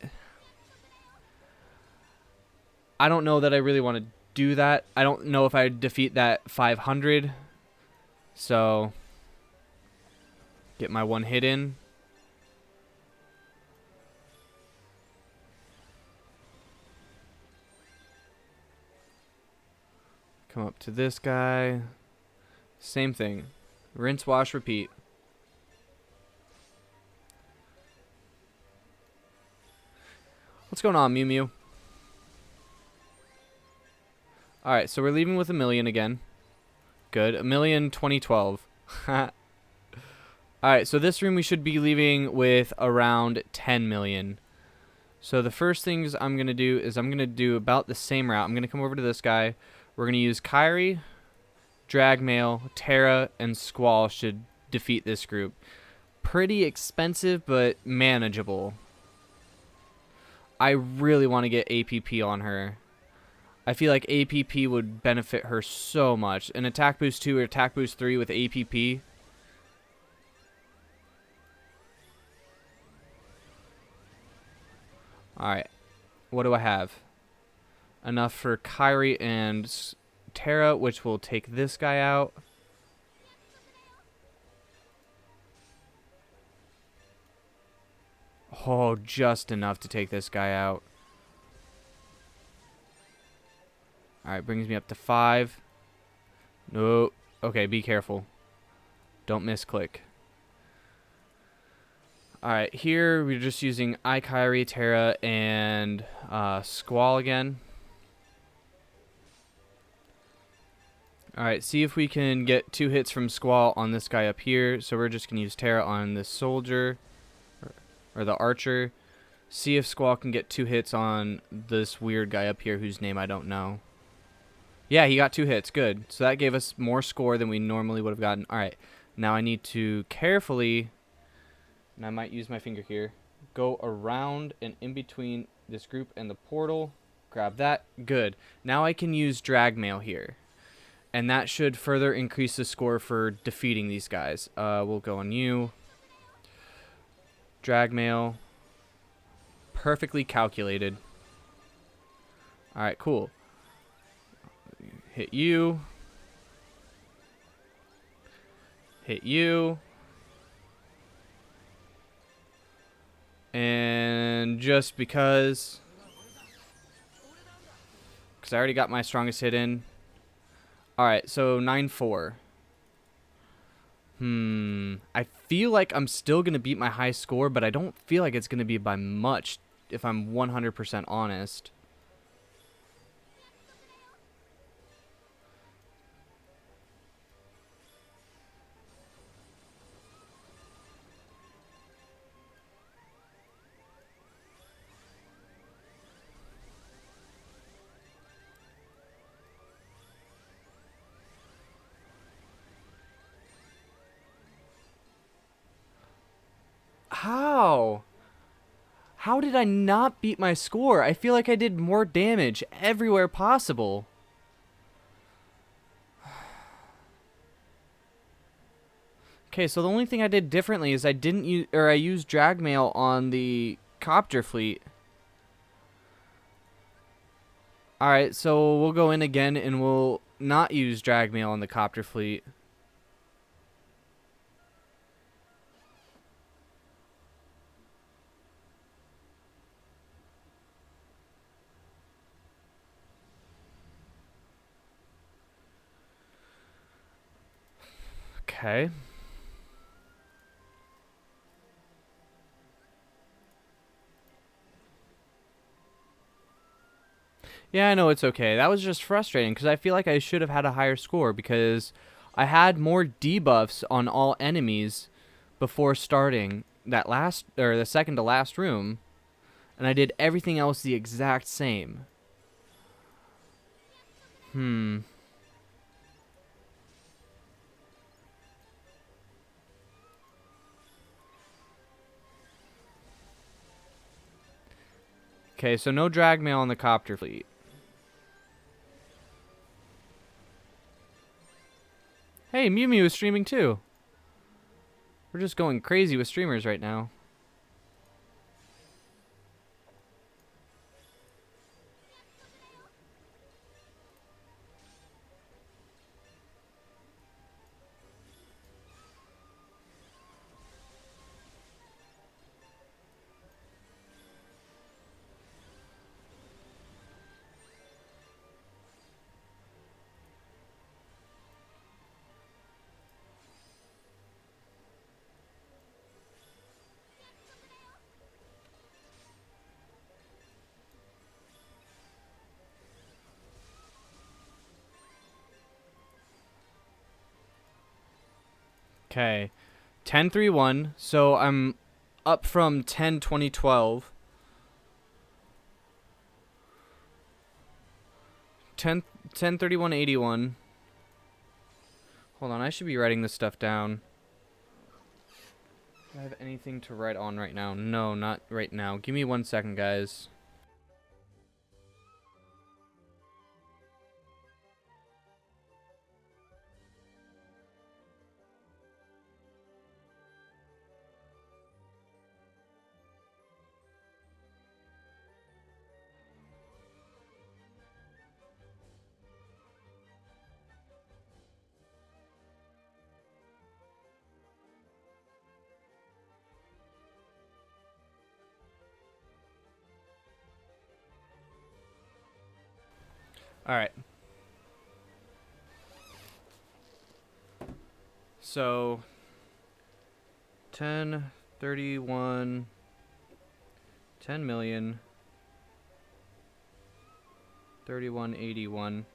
I don't know that I really want to do that. I don't know if I defeat that 500. So, get my one hit in. Come up to this guy. Same thing. Rinse, wash, repeat. What's going on, Mew Mew? Alright, so we're leaving with 1,000,000 again. Good. 1,000,000 2012. Alright, so this room we should be leaving with around 10 million. So the first things I'm going to do is I'm going to do about the same route. I'm going to come over to this guy. We're going to use Kyrie, Dragmail, Terra, and Squall should defeat this group. Pretty expensive, but manageable. I really want to get APP on her. I feel like APP would benefit her so much. An attack boost 2 or attack boost 3 with APP. Alright. What do I have? Enough for Kyrie and Terra, which will take this guy out. Oh, just enough to take this guy out. Alright, brings me up to 5. No. Okay, be careful. Don't misclick. Alright, here we're just using Kyrie, Terra, and Squall again. Alright, see if we can get 2 hits from Squall on this guy up here. So we're just going to use Terra on this soldier, or the archer. See if Squall can get 2 hits on this weird guy up here whose name I don't know. Yeah, he got 2 hits. Good. So that gave us more score than we normally would have gotten. Alright, now I need to carefully, and I might use my finger here, go around and in between this group and the portal. Grab that. Good. Now I can use drag mail here. And that should further increase the score for defeating these guys. We'll go on you. Drag mail. Perfectly calculated. Alright, cool. Hit you. Hit you. And just because I already got my strongest hit in. Alright, so 9-4. I feel like I'm still going to beat my high score, but I don't feel like it's going to be by much, if I'm 100% honest. How? How did I not beat my score? I feel like I did more damage everywhere possible. Okay, so the only thing I did differently is I didn't use, or I used drag mail on the copter fleet. Alright, so we'll go in again and we'll not use drag mail on the copter fleet. Okay. Yeah, I know it's okay. That was just frustrating because I feel like I should have had a higher score because I had more debuffs on all enemies before starting that last, or the second to last room, and I did everything else the exact same. Okay, so no drag mail on the copter fleet. Hey, Mew Mew is streaming too. We're just going crazy with streamers right now. Okay. 10-3-1. So I'm up from 10-20-12. 10-31-81. Hold on, I should be writing this stuff down. Do I have anything to write on right now? No, not right now. Give me 1 second, guys. Alright. So 10-31, 10 million, 3181.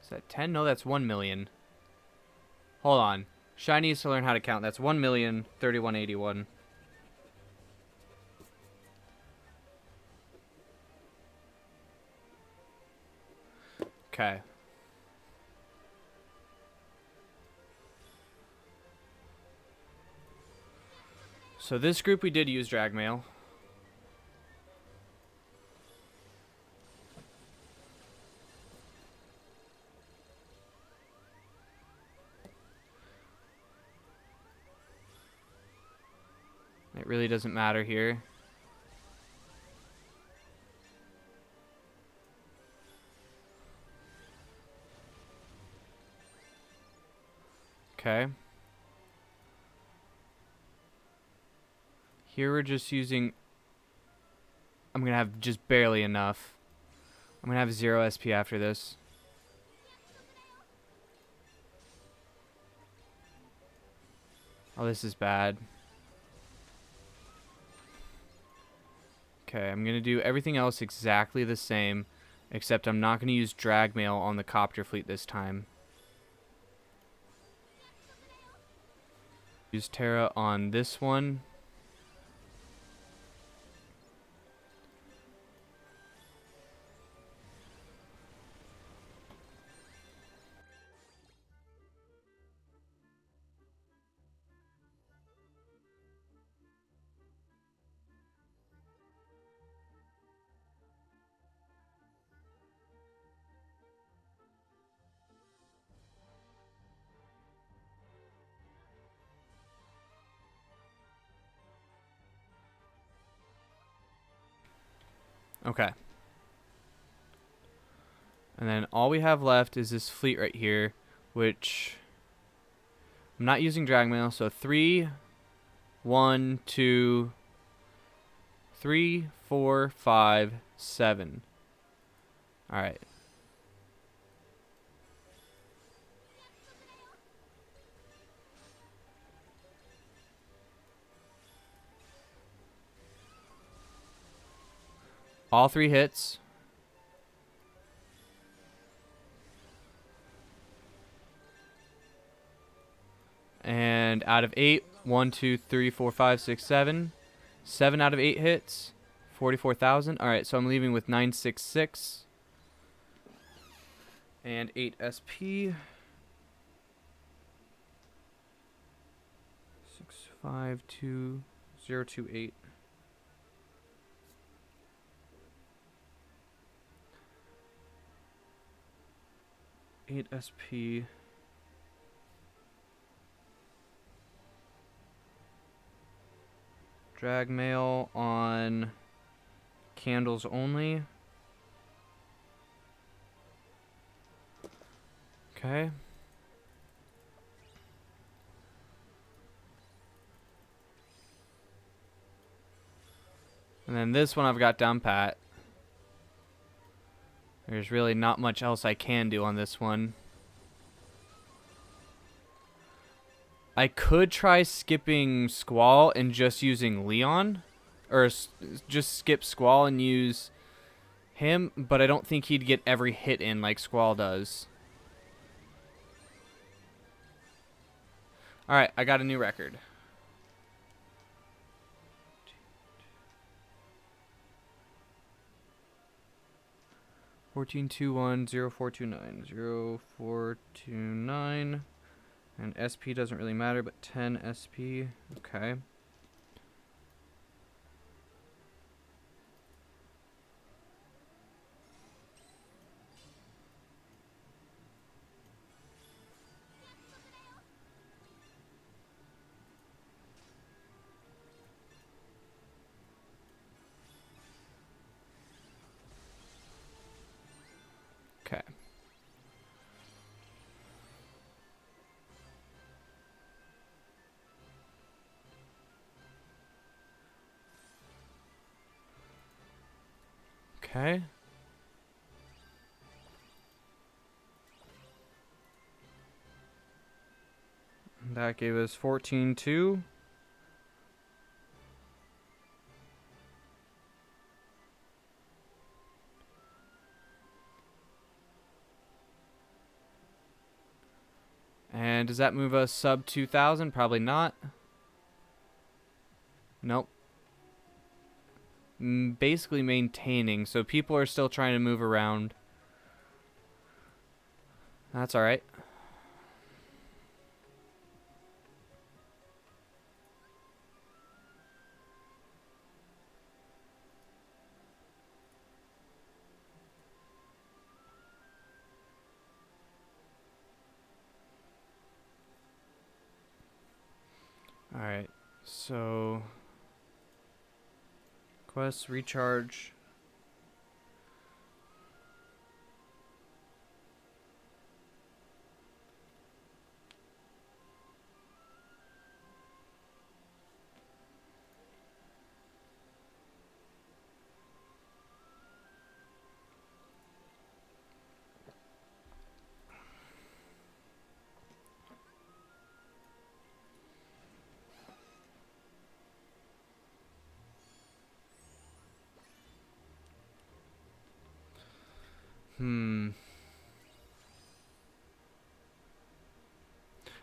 Is that 10? No, that's 1 million. Hold on. Shy needs to learn how to count. That's 1,031,81. Okay. So this group we did use drag mail. It really doesn't matter here. Okay. Here we're just using... I'm going to have just barely enough. I'm going to have 0 SP after this. Oh, this is bad. Okay, I'm going to do everything else exactly the same, except I'm not going to use drag mail on the copter fleet this time. Use Terra on this one. Okay. And then all we have left is this fleet right here, which I'm not using drag mail. So 3, 1, 2, 3, 4, 5, 7. All right. All 3 hits. And out of 8, 1, 2, 3, 4, 5, 6, 7. 7 out of 8 hits. 44,000. All right, so I'm leaving with 966 and 8 SP. 652028. 8 SP. Drag mail on candles only. Okay. And then this one I've got down pat. There's really not much else I can do on this one. I could try skipping Squall and just using Leon. Or just skip Squall and use him, but I don't think he'd get every hit in like Squall does. Alright, I got a new record. Fourteen two one 0429 0429, and SP doesn't really matter, but 10 SP. Okay. Okay. Okay. That gave us 14-2. And does that move us sub 2,000? Probably not. Nope. Basically maintaining, so people are still trying to move around. That's alright. Alright, so quest recharge.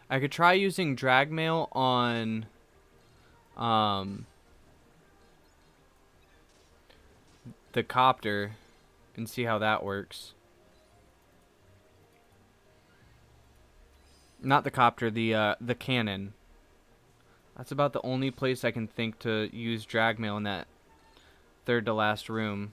I could try using drag mail on the copter and see how that works. Not the copter, the cannon. That's about the only place I can think to use drag mail in that third to last room.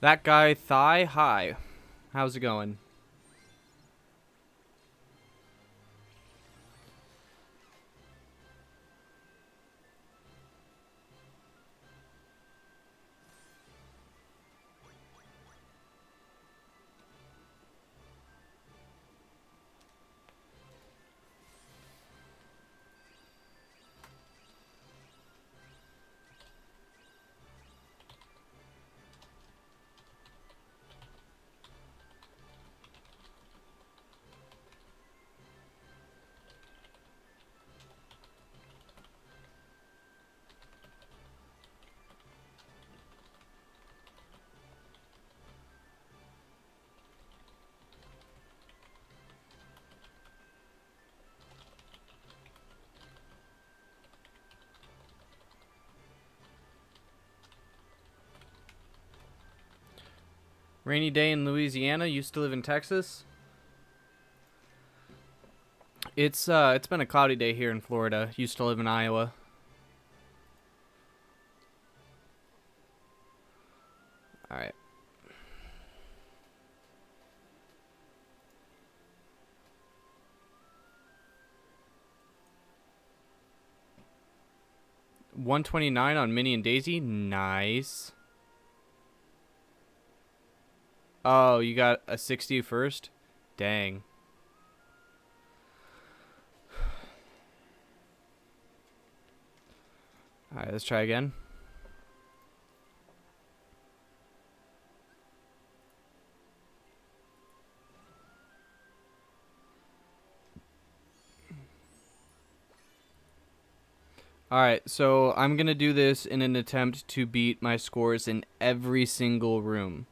That guy, Thigh, hi. How's it going? Rainy day in Louisiana. Used to live in Texas. It's been a cloudy day here in Florida. Used to live in Iowa. All right. $129 on Minnie and Daisy. Nice. Oh, you got a 60 first? Dang. Alright, let's try again. Alright, so I'm gonna do this in an attempt to beat my scores in every single room.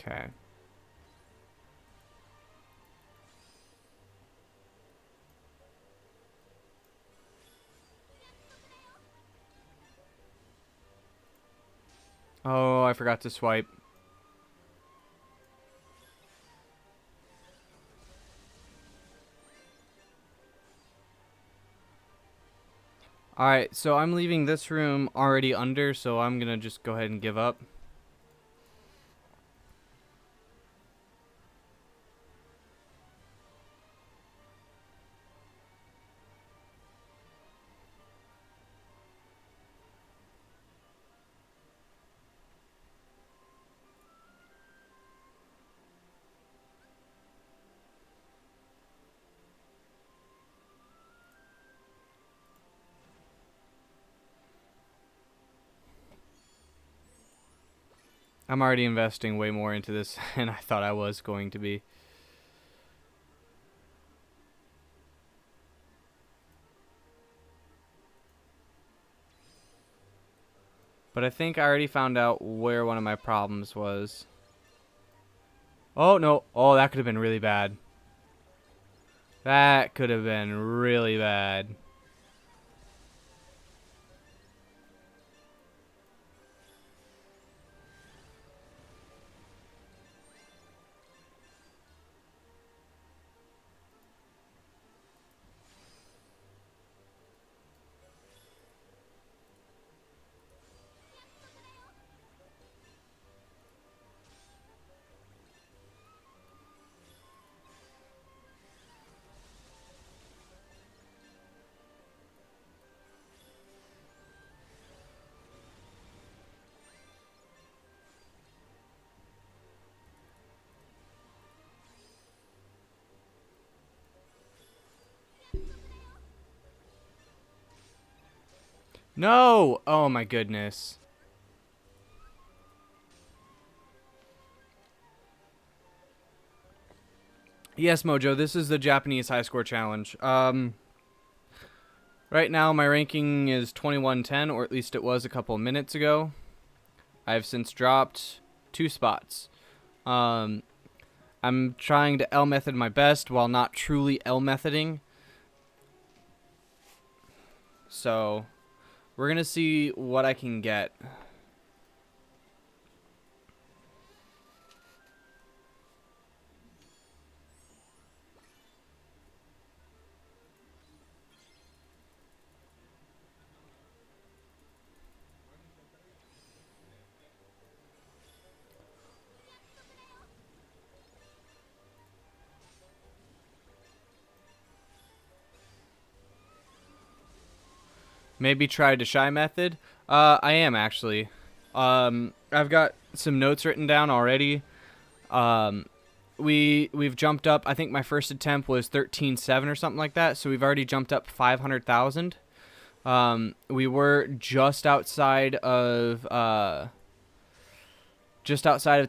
Okay. Oh, I forgot to swipe. Alright, so I'm leaving this room already under, so I'm gonna just go ahead and give up. I'm already investing way more into this than I thought I was going to be. But I think I already found out where one of my problems was. Oh, no. Oh, that could have been really bad. That could have been really bad. No! Oh my goodness. Yes, Mojo, this is the Japanese high score challenge. Right now my ranking is 2110, or at least it was a couple of minutes ago. I've since dropped 2 spots. I'm trying to L method my best while not truly L methoding. So, we're gonna see what I can get. Maybe try the shy method. I am actually. I've got some notes written down already. We've jumped up. I think my first attempt was 13.7 or something like that. So we've already jumped up 500,000. We were just outside of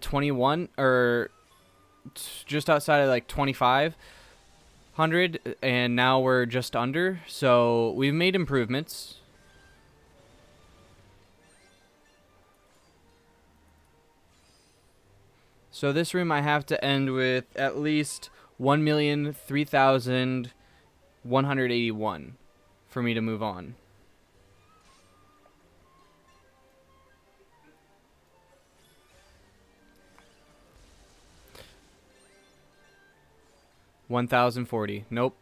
21, or just outside of like 2,500, and now we're just under. So we've made improvements. So this room I have to end with at least 1,003,181 for me to move on. $1,040. Nope.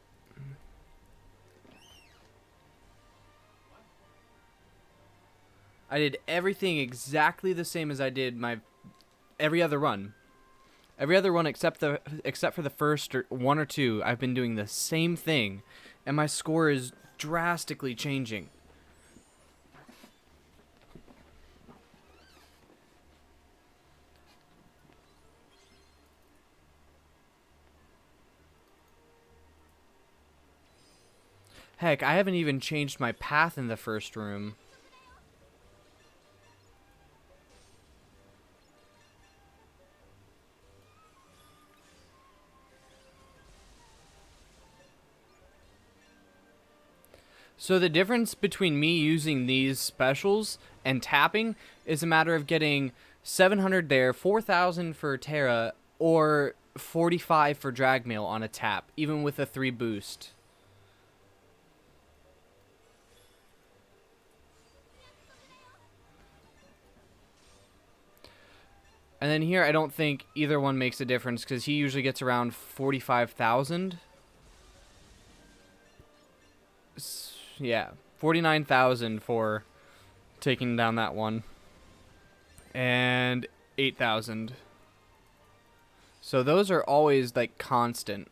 I did everything exactly the same as I did my every other run. Every other one except for the first or 1 or 2, I've been doing the same thing, and my score is drastically changing. Heck, I haven't even changed my path in the first room. So the difference between me using these specials and tapping is a matter of getting 700 there, 4,000 for Terra, or 45 for Dragmail on a tap, even with a 3 boost. And then here, I don't think either one makes a difference because he usually gets around 45,000. Yeah, 49,000 for taking down that one. And 8,000. So those are always like constant.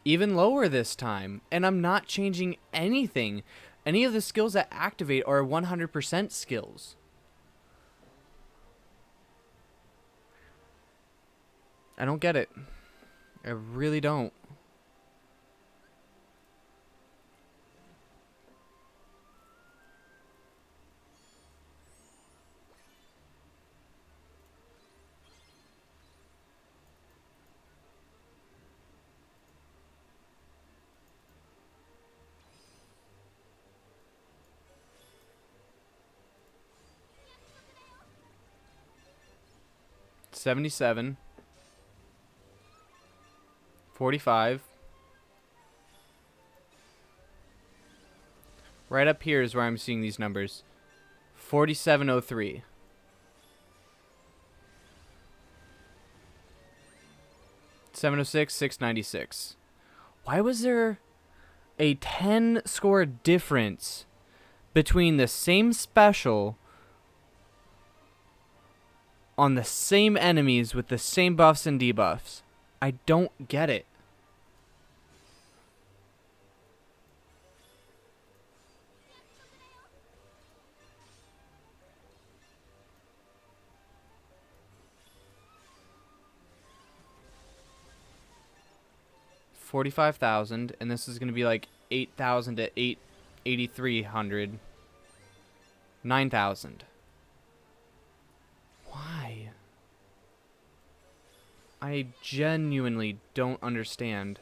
Even lower this time, and I'm not changing anything. Any of the skills that activate are 100% skills. I don't get it. I really don't. $77. 45. Right up here is where I'm seeing these numbers. 4703. $706, $696. Why was there a 10 score difference between the same special on the same enemies with the same buffs and debuffs? I don't get it. $45,000, and this is gonna be like 8,000 to 8,300. 9,000. Why? I genuinely don't understand.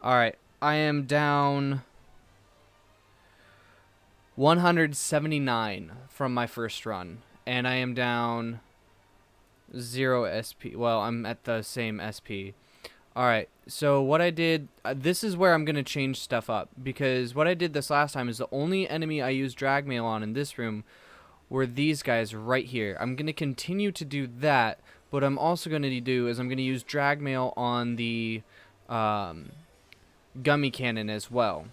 Alright, I am down 179 from my first run, and I am down 0 SP. Well, I'm at the same SP. Alright, so what I did, this is where I'm going to change stuff up, because what I did this last time is the only enemy I used drag mail on in this room were these guys right here. I'm going to continue to do that, but what I'm also going to do is I'm going to use drag mail on the gummy cannon as well.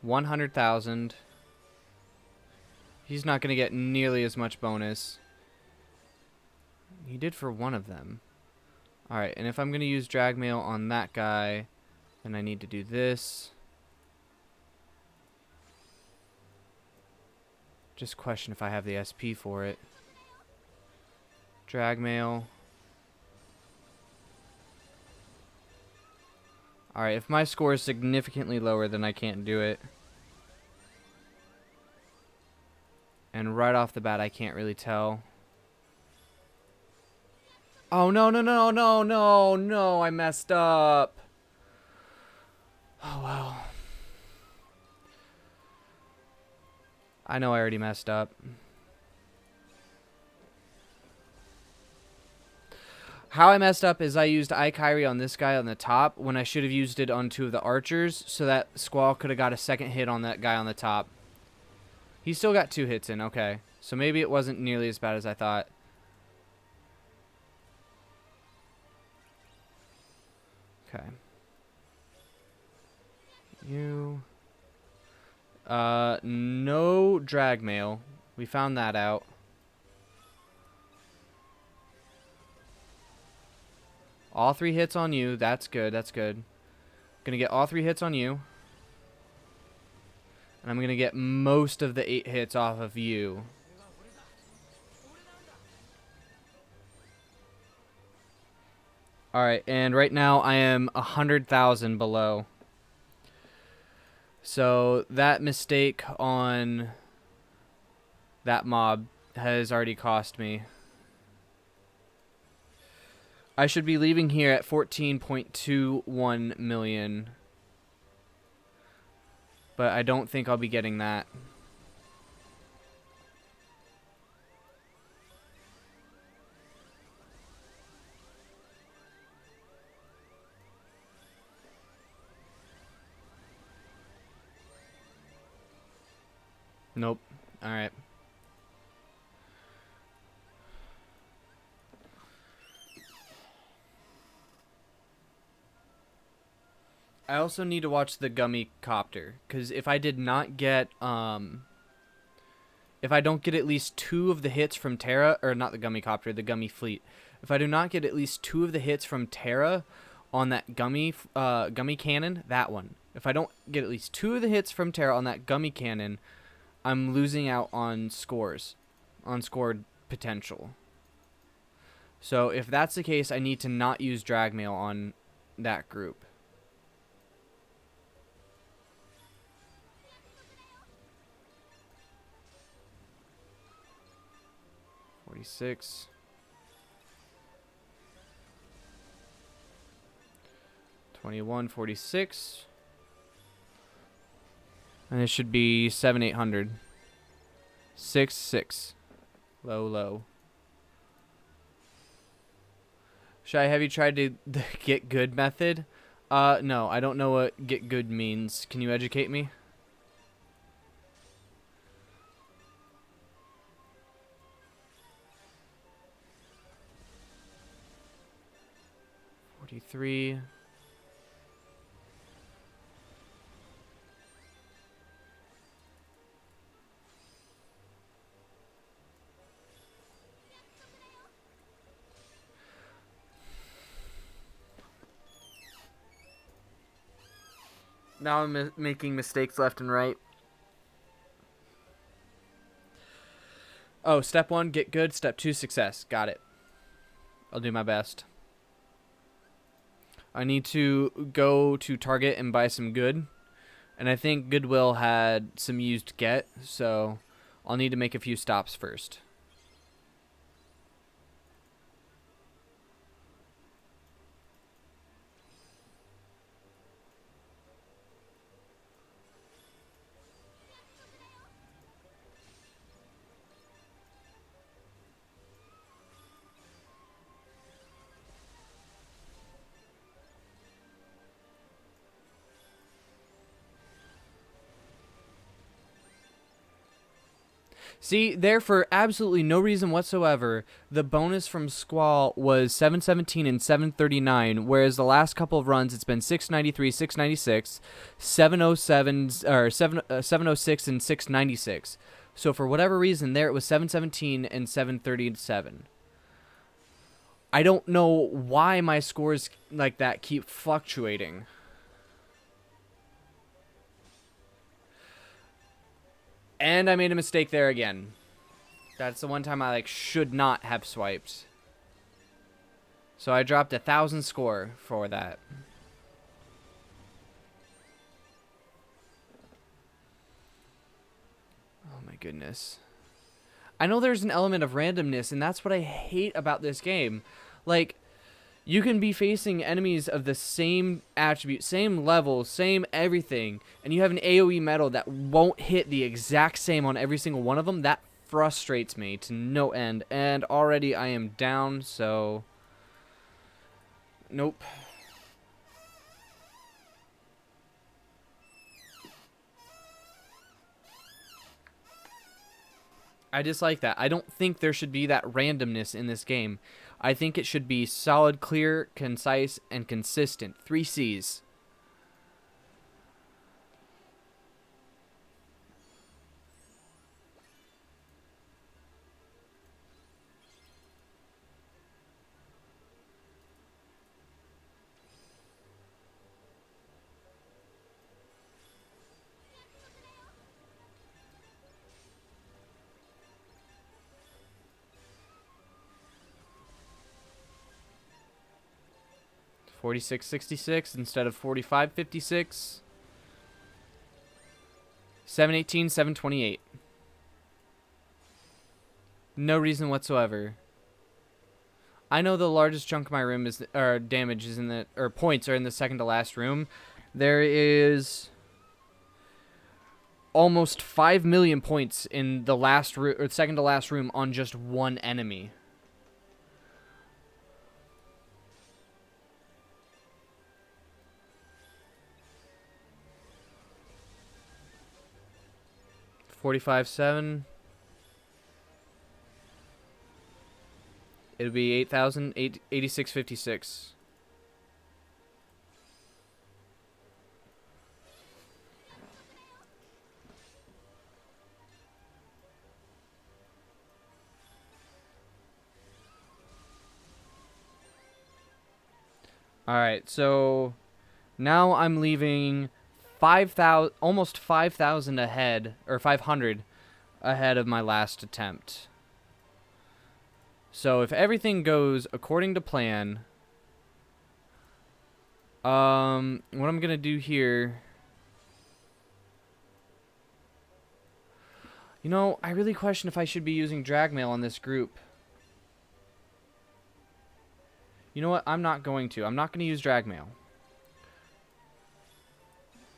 $100,000. He's not going to get nearly as much bonus. He did for one of them. Alright, and if I'm going to use drag mail on that guy, then I need to do this. Just question if I have the SP for it. Drag mail. Alright, if my score is significantly lower, then I can't do it. And right off the bat, I can't really tell. Oh, no, no, no, no, no, no, I messed up. Oh, well. I know I already messed up. How I messed up is I used Aikari on this guy on the top when I should have used it on two of the archers, so that Squall could have got a second hit on that guy on the top. He still got 2 hits in, okay. So maybe it wasn't nearly as bad as I thought. Okay. You... no drag mail. We found that out. All 3 hits on you. That's good, that's good. Gonna get all 3 hits on you. And I'm going to get most of the 8 hits off of you. Alright, and right now I am 100,000 below. So that mistake on that mob has already cost me. I should be leaving here at 14.21 million. but I don't think I'll be getting that. Nope. Alright. I also need to watch the gummy copter, because if I did not get, if I don't get at least 2 of the hits from Terra, or not the gummy copter, the gummy fleet, if I do not get at least 2 of the hits from Terra on that gummy cannon, that one, if I don't get at least 2 of the hits from Terra on that gummy cannon, I'm losing out on scores, on scored potential. So if that's the case, I need to not use Dragmail on that group. $46. $21.46. And it should be 7,800. 6. Low. Should I have you tried the get good method? No, I don't know what get good means. Can you educate me? $43. Now I'm making mistakes left and right. Oh, step 1, get good. Step 2, success. Got it. I'll do my best. I need to go to Target and buy some good. And I think Goodwill had some used get, so I'll need to make a few stops first. See, there for absolutely no reason whatsoever, the bonus from Squall was 717 and 739, whereas the last couple of runs it's been 693, 696, 707 or 706 and 696. So for whatever reason there it was 717 and 737. I don't know why my scores like that keep fluctuating. And I made a mistake there again. That's the one time I should not have swiped. So I dropped 1,000 score for that. Oh my goodness. I know there's an element of randomness, and that's what I hate about this game. Like, you can be facing enemies of the same attribute, same level, same everything, and you have an AoE medal that won't hit the exact same on every single one of them. That frustrates me to no end, and already I am down, so nope. I dislike that. I don't think there should be that randomness in this game. I think it should be solid, clear, concise, and consistent. 3 C's. $46.66 instead of $45.56. 718, 728. No reason whatsoever. I know the largest chunk of my room is, or damage is in the, or points are in the second to last room. There is almost 5 million points in the last or second to last room on just one enemy. $45,700. It'll be 8656. Alright, so now I'm leaving 5,000, almost 5,000 ahead, or 500 ahead of my last attempt. So if everything goes according to plan, what I'm gonna do here, you know, I really question if I should be using dragmail on this group. You know what? I'm not going to. I'm not going to use dragmail.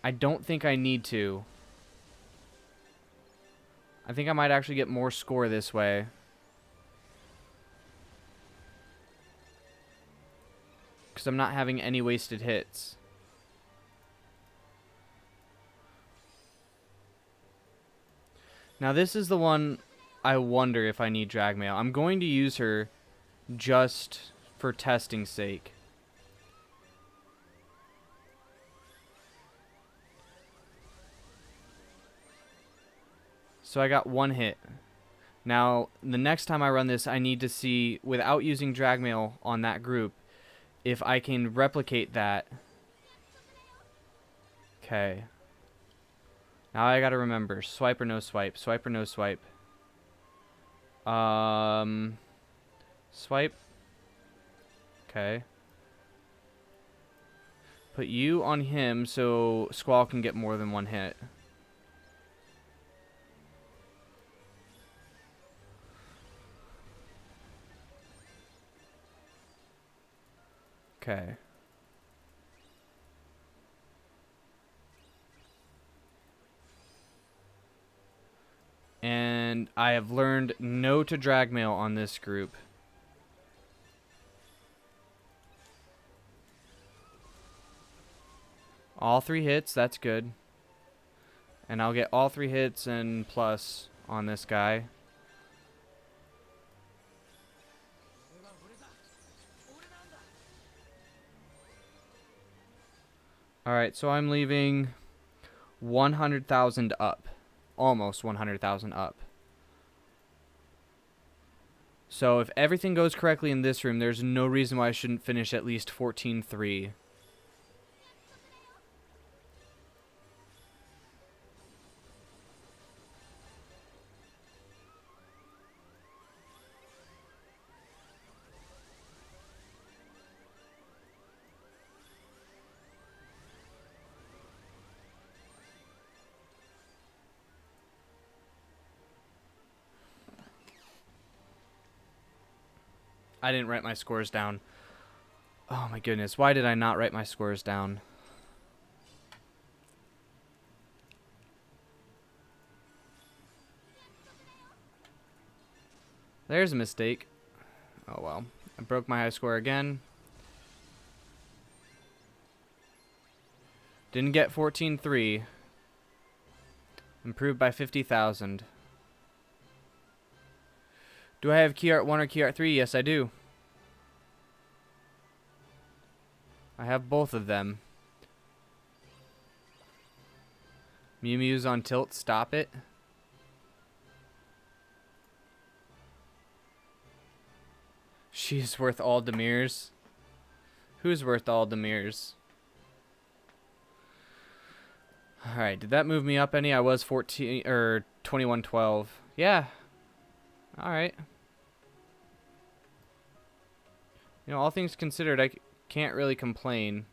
I don't think I need to. I think I might actually get more score this way. Because I'm not having any wasted hits. Now this is the one I wonder if I need dragmail. I'm going to use her just for testing's sake. So I got one hit. Now, the next time I run this, I need to see, without using dragmail on that group, if I can replicate that. Okay. Now I gotta remember, swipe or no swipe, swipe or no swipe. Swipe. Okay. Put you on him so Squall can get more than one hit. Okay. And I have learned no to dragmail on this group. All 3 hits, that's good. And I'll get all 3 hits and plus on this guy. Alright, so I'm leaving 100,000 up. Almost 100,000 up. So if everything goes correctly in this room, there's no reason why I shouldn't finish at least 14-3. I didn't write my scores down. Oh my goodness, why did I not write my scores down? There's a mistake. Oh well. I broke my high score again. Didn't get 14-3. Improved by 50,000. Do I have key art 1 or key art 3? Yes, I do. I have both of them. Mew Mew's on tilt. Stop it. She's worth all Demirs. Who's worth all Demirs? Alright, did that move me up any? I was 14 or 21-12. Yeah. Alright. You know, all things considered, I can't really complain.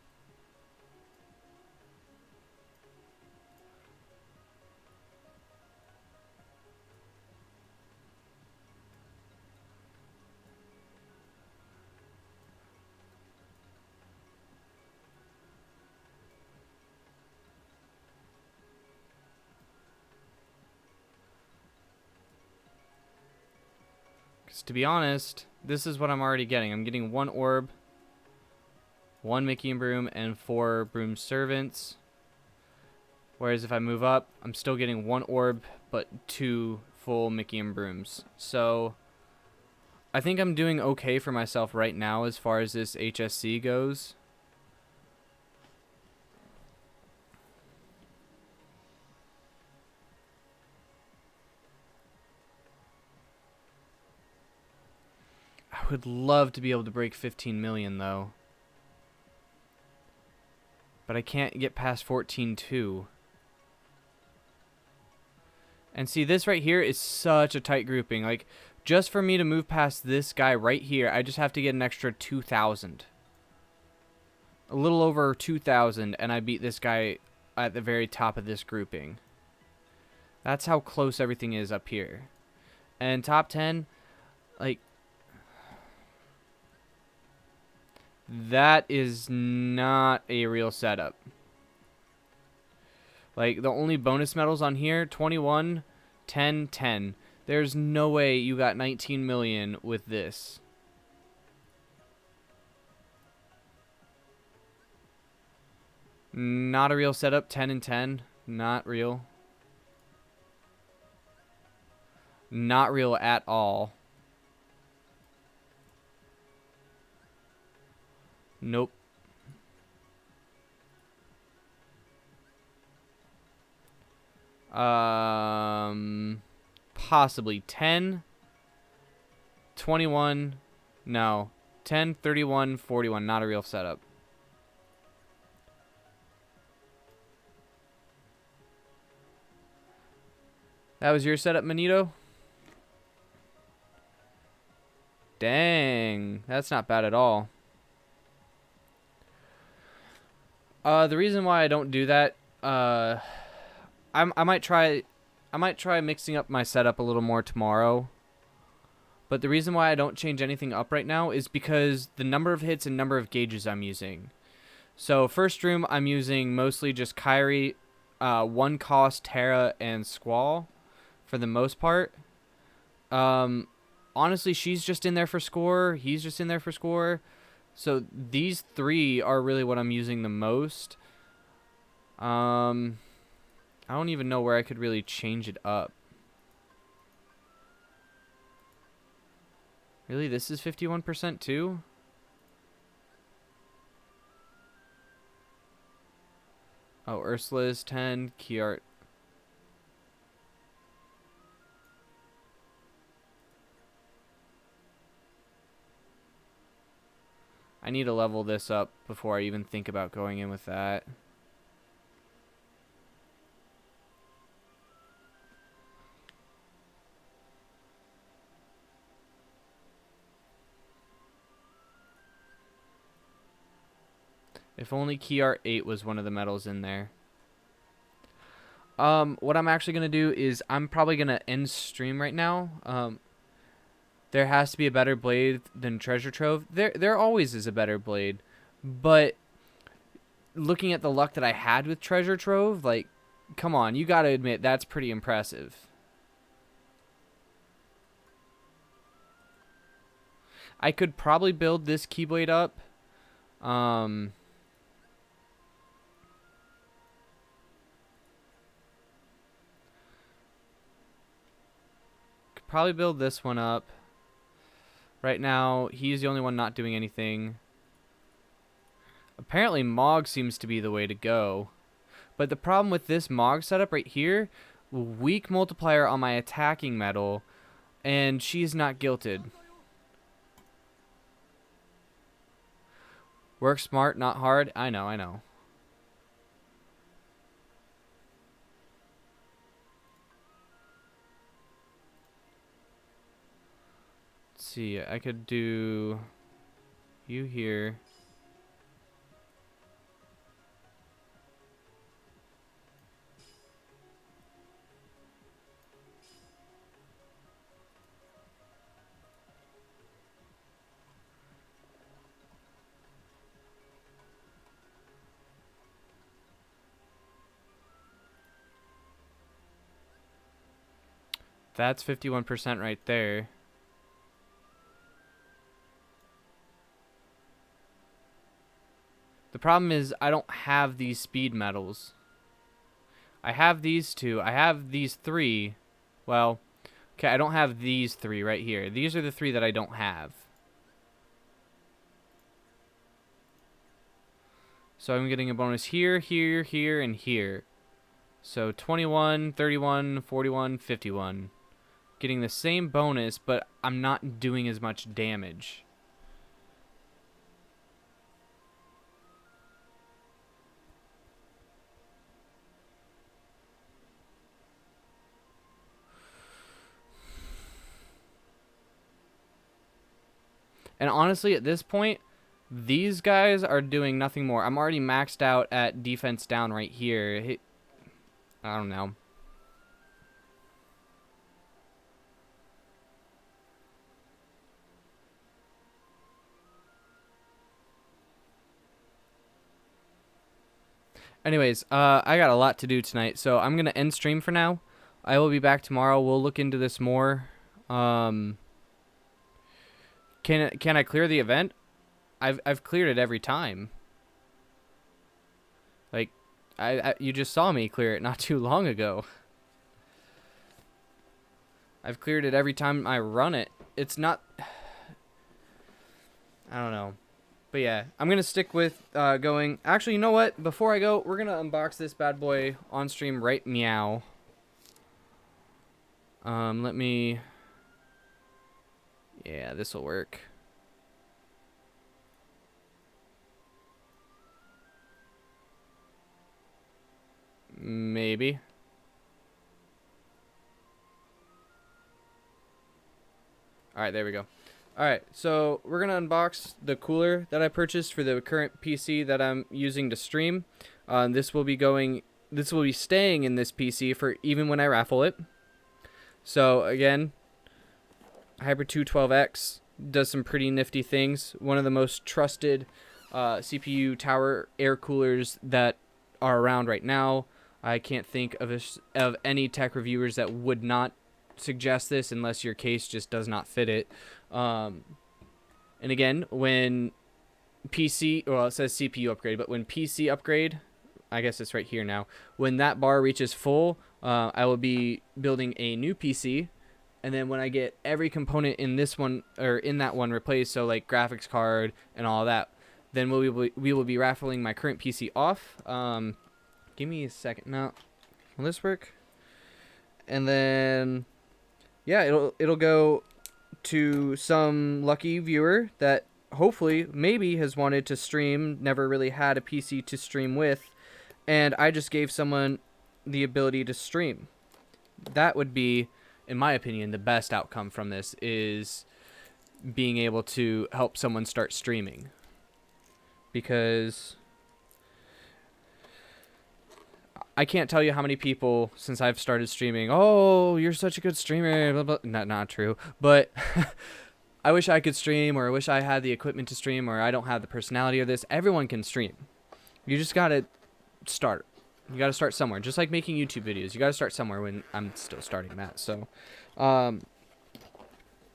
'Cause to be honest, this is what I'm already getting. I'm getting 1 orb, 1 Mickey and Broom, and 4 Broom Servants. Whereas if I move up, I'm still getting 1 orb, but 2 full Mickey and Brooms. So I think I'm doing okay for myself right now as far as this HSC goes. I would love to be able to break 15 million though. But I can't get past 14.2. And see, this right here is such a tight grouping. Like, just for me to move past this guy right here, I just have to get an extra 2,000. A little over 2,000, and I beat this guy at the very top of this grouping. That's how close everything is up here. And top 10, like, that is not a real setup. Like, the only bonus medals on here, 21, 10, 10. There's no way you got 19 million with this. Not a real setup, 10 and 10. Not real. Not real at all. Nope. Possibly 10, 21, no, 10, 31, 41, not a real setup. That was your setup, Manito? Dang, that's not bad at all. The reason why I don't do that, I might try mixing up my setup a little more tomorrow. But the reason why I don't change anything up right now is because the number of hits and number of gauges I'm using. So first room I'm using mostly just Kyrie, 1 cost, Terra, and Squall for the most part. Honestly, she's just in there for score. He's just in there for score. So these 3 are really what I'm using the most. I don't even know where I could really change it up. Really, this is 51% too? Oh, Ursula is 10, Kiart. I need to level this up before I even think about going in with that. If only Kiart 8 was one of the medals in there. What I'm actually going to do is I'm probably going to end stream right now. There has to be a better blade than Treasure Trove. There always is a better blade. But looking at the luck that I had with Treasure Trove, like, come on, you got to admit that's pretty impressive. I could probably build this Keyblade up. Could probably build this one up. Right now, he's the only one not doing anything. Apparently, Mog seems to be the way to go. But the problem with this Mog setup right here, weak multiplier on my attacking medal, and she's not guilted. Work smart, not hard. I know, I know. Let's see, I could do you here. That's 51% right there. The problem is I don't have these speed medals. I have these two. I have these three. Well, okay, I don't have these three right here. These are the three that I don't have. So I'm getting a bonus here, here, here, and here. So 21, 31, 41, 51. Getting the same bonus, but I'm not doing as much damage. And honestly, at this point, these guys are doing nothing more. I'm already maxed out at defense down right here. I don't know. Anyways, I got a lot to do tonight, so I'm going to end stream for now. I will be back tomorrow. We'll look into this more. Can I clear the event? I've cleared it every time. Like, you just saw me clear it not too long ago. I've cleared it every time I run it. It's not... I don't know. But yeah, I'm going to stick with going... Actually, you know what? Before I go, we're going to unbox this bad boy on stream right meow. Let me... Yeah, this will work. Maybe. Alright, there we go. Alright, so we're going to unbox the cooler that I purchased for the current PC that I'm using to stream. This will be staying in this PC for even when I raffle it. So again, Hyper 212X does some pretty nifty things. One of the most trusted CPU tower air coolers that are around right now. I can't think of any tech reviewers that would not suggest this unless your case just does not fit it. And again, when PC, well, it says CPU upgrade, but when PC upgrade, I guess it's right here now, when that bar reaches full, I will be building a new PC. And then when I get every component in this one, or in that one replaced, so like graphics card and all that, then we will be raffling my current PC off. Give me a second. Now, will this work? And then, yeah, it'll go to some lucky viewer that hopefully maybe has wanted to stream, never really had a PC to stream with, and I just gave someone the ability to stream. That would be, in my opinion, the best outcome from this, is being able to help someone start streaming. Because I can't tell you how many people since I've started streaming, oh, you're such a good streamer, blah, blah. Not true, but I wish I could stream, or I wish I had the equipment to stream, or I don't have the personality of this. Everyone can stream. You just gotta start. You gotta start somewhere. Just like making YouTube videos, you gotta start somewhere. When I'm still starting that, so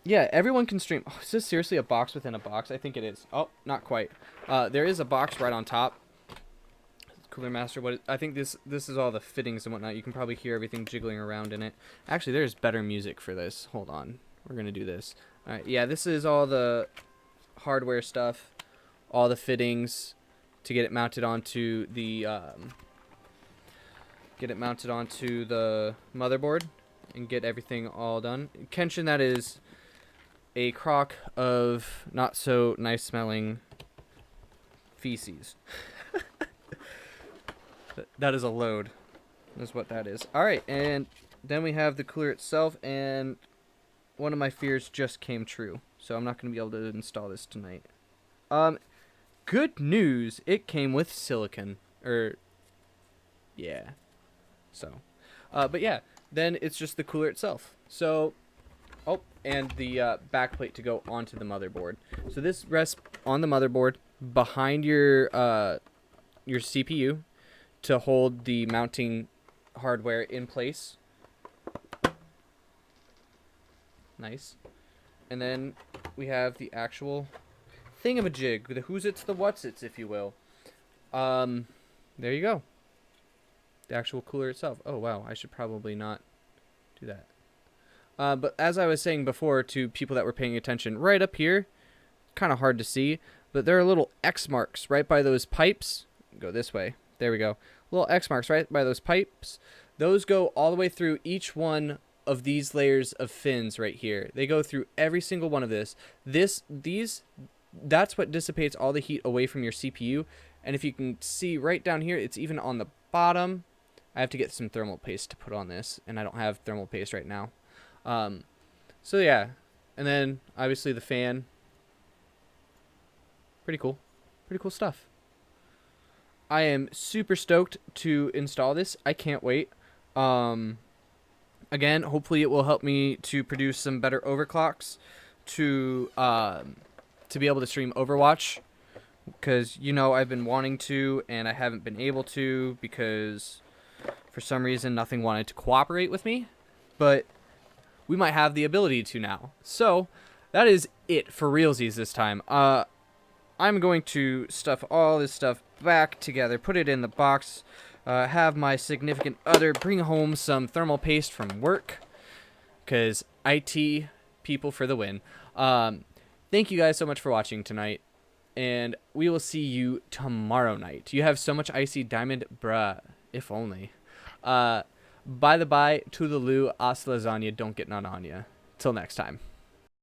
yeah, everyone can stream. Oh, is this seriously a box within a box? I think it is. Oh, not quite. There is a box right on top. Cooler Master. I think this is all the fittings and whatnot. You can probably hear everything jiggling around in it. Actually, there's better music for this. Hold on. We're gonna do this. All right. Yeah, this is all the hardware stuff, all the fittings to get it mounted onto the motherboard and get everything all done. Kenshin, that is a crock of not so nice smelling feces. That is a load. That's what that is. Alright, and then we have the cooler itself, and one of my fears just came true. So I'm not going to be able to install this tonight. Good news, it came with silicon. Yeah. So. But yeah, then it's just the cooler itself. So, oh, and the backplate to go onto the motherboard. So this rests on the motherboard behind your CPU, to hold the mounting hardware in place. Nice. And then we have the actual thingamajig, the who's-its, the what's-its, if you will. There you go. The actual cooler itself. Oh, wow. I should probably not do that. But as I was saying before to people that were paying attention, right up here, kind of hard to see, but there are little X marks right by those pipes. Go this way. There we go. Little X marks right by those pipes. Those go all the way through each one of these layers of fins right here. They go through every single one of that's what dissipates all the heat away from your CPU. And if you can see right down here, it's even on the bottom. I have to get some thermal paste to put on this, and I don't have thermal paste right now. So yeah, and then obviously the fan. Pretty cool stuff. I am super stoked to install this. I can't wait. Again, hopefully it will help me to produce some better overclocks to be able to stream Overwatch, because I've been wanting to and I haven't been able to because for some reason nothing wanted to cooperate with me, but we might have the ability to now. So that is it for realsies this time. I'm going to stuff all this stuff back together, put it in the box, have my significant other bring home some thermal paste from work, because IT people for the win. Thank you guys so much for watching tonight, and we will see you tomorrow night. You have so much icy diamond, bruh, if only. By the by, toodaloo, hasta lasagna, don't get none on ya. Till next time.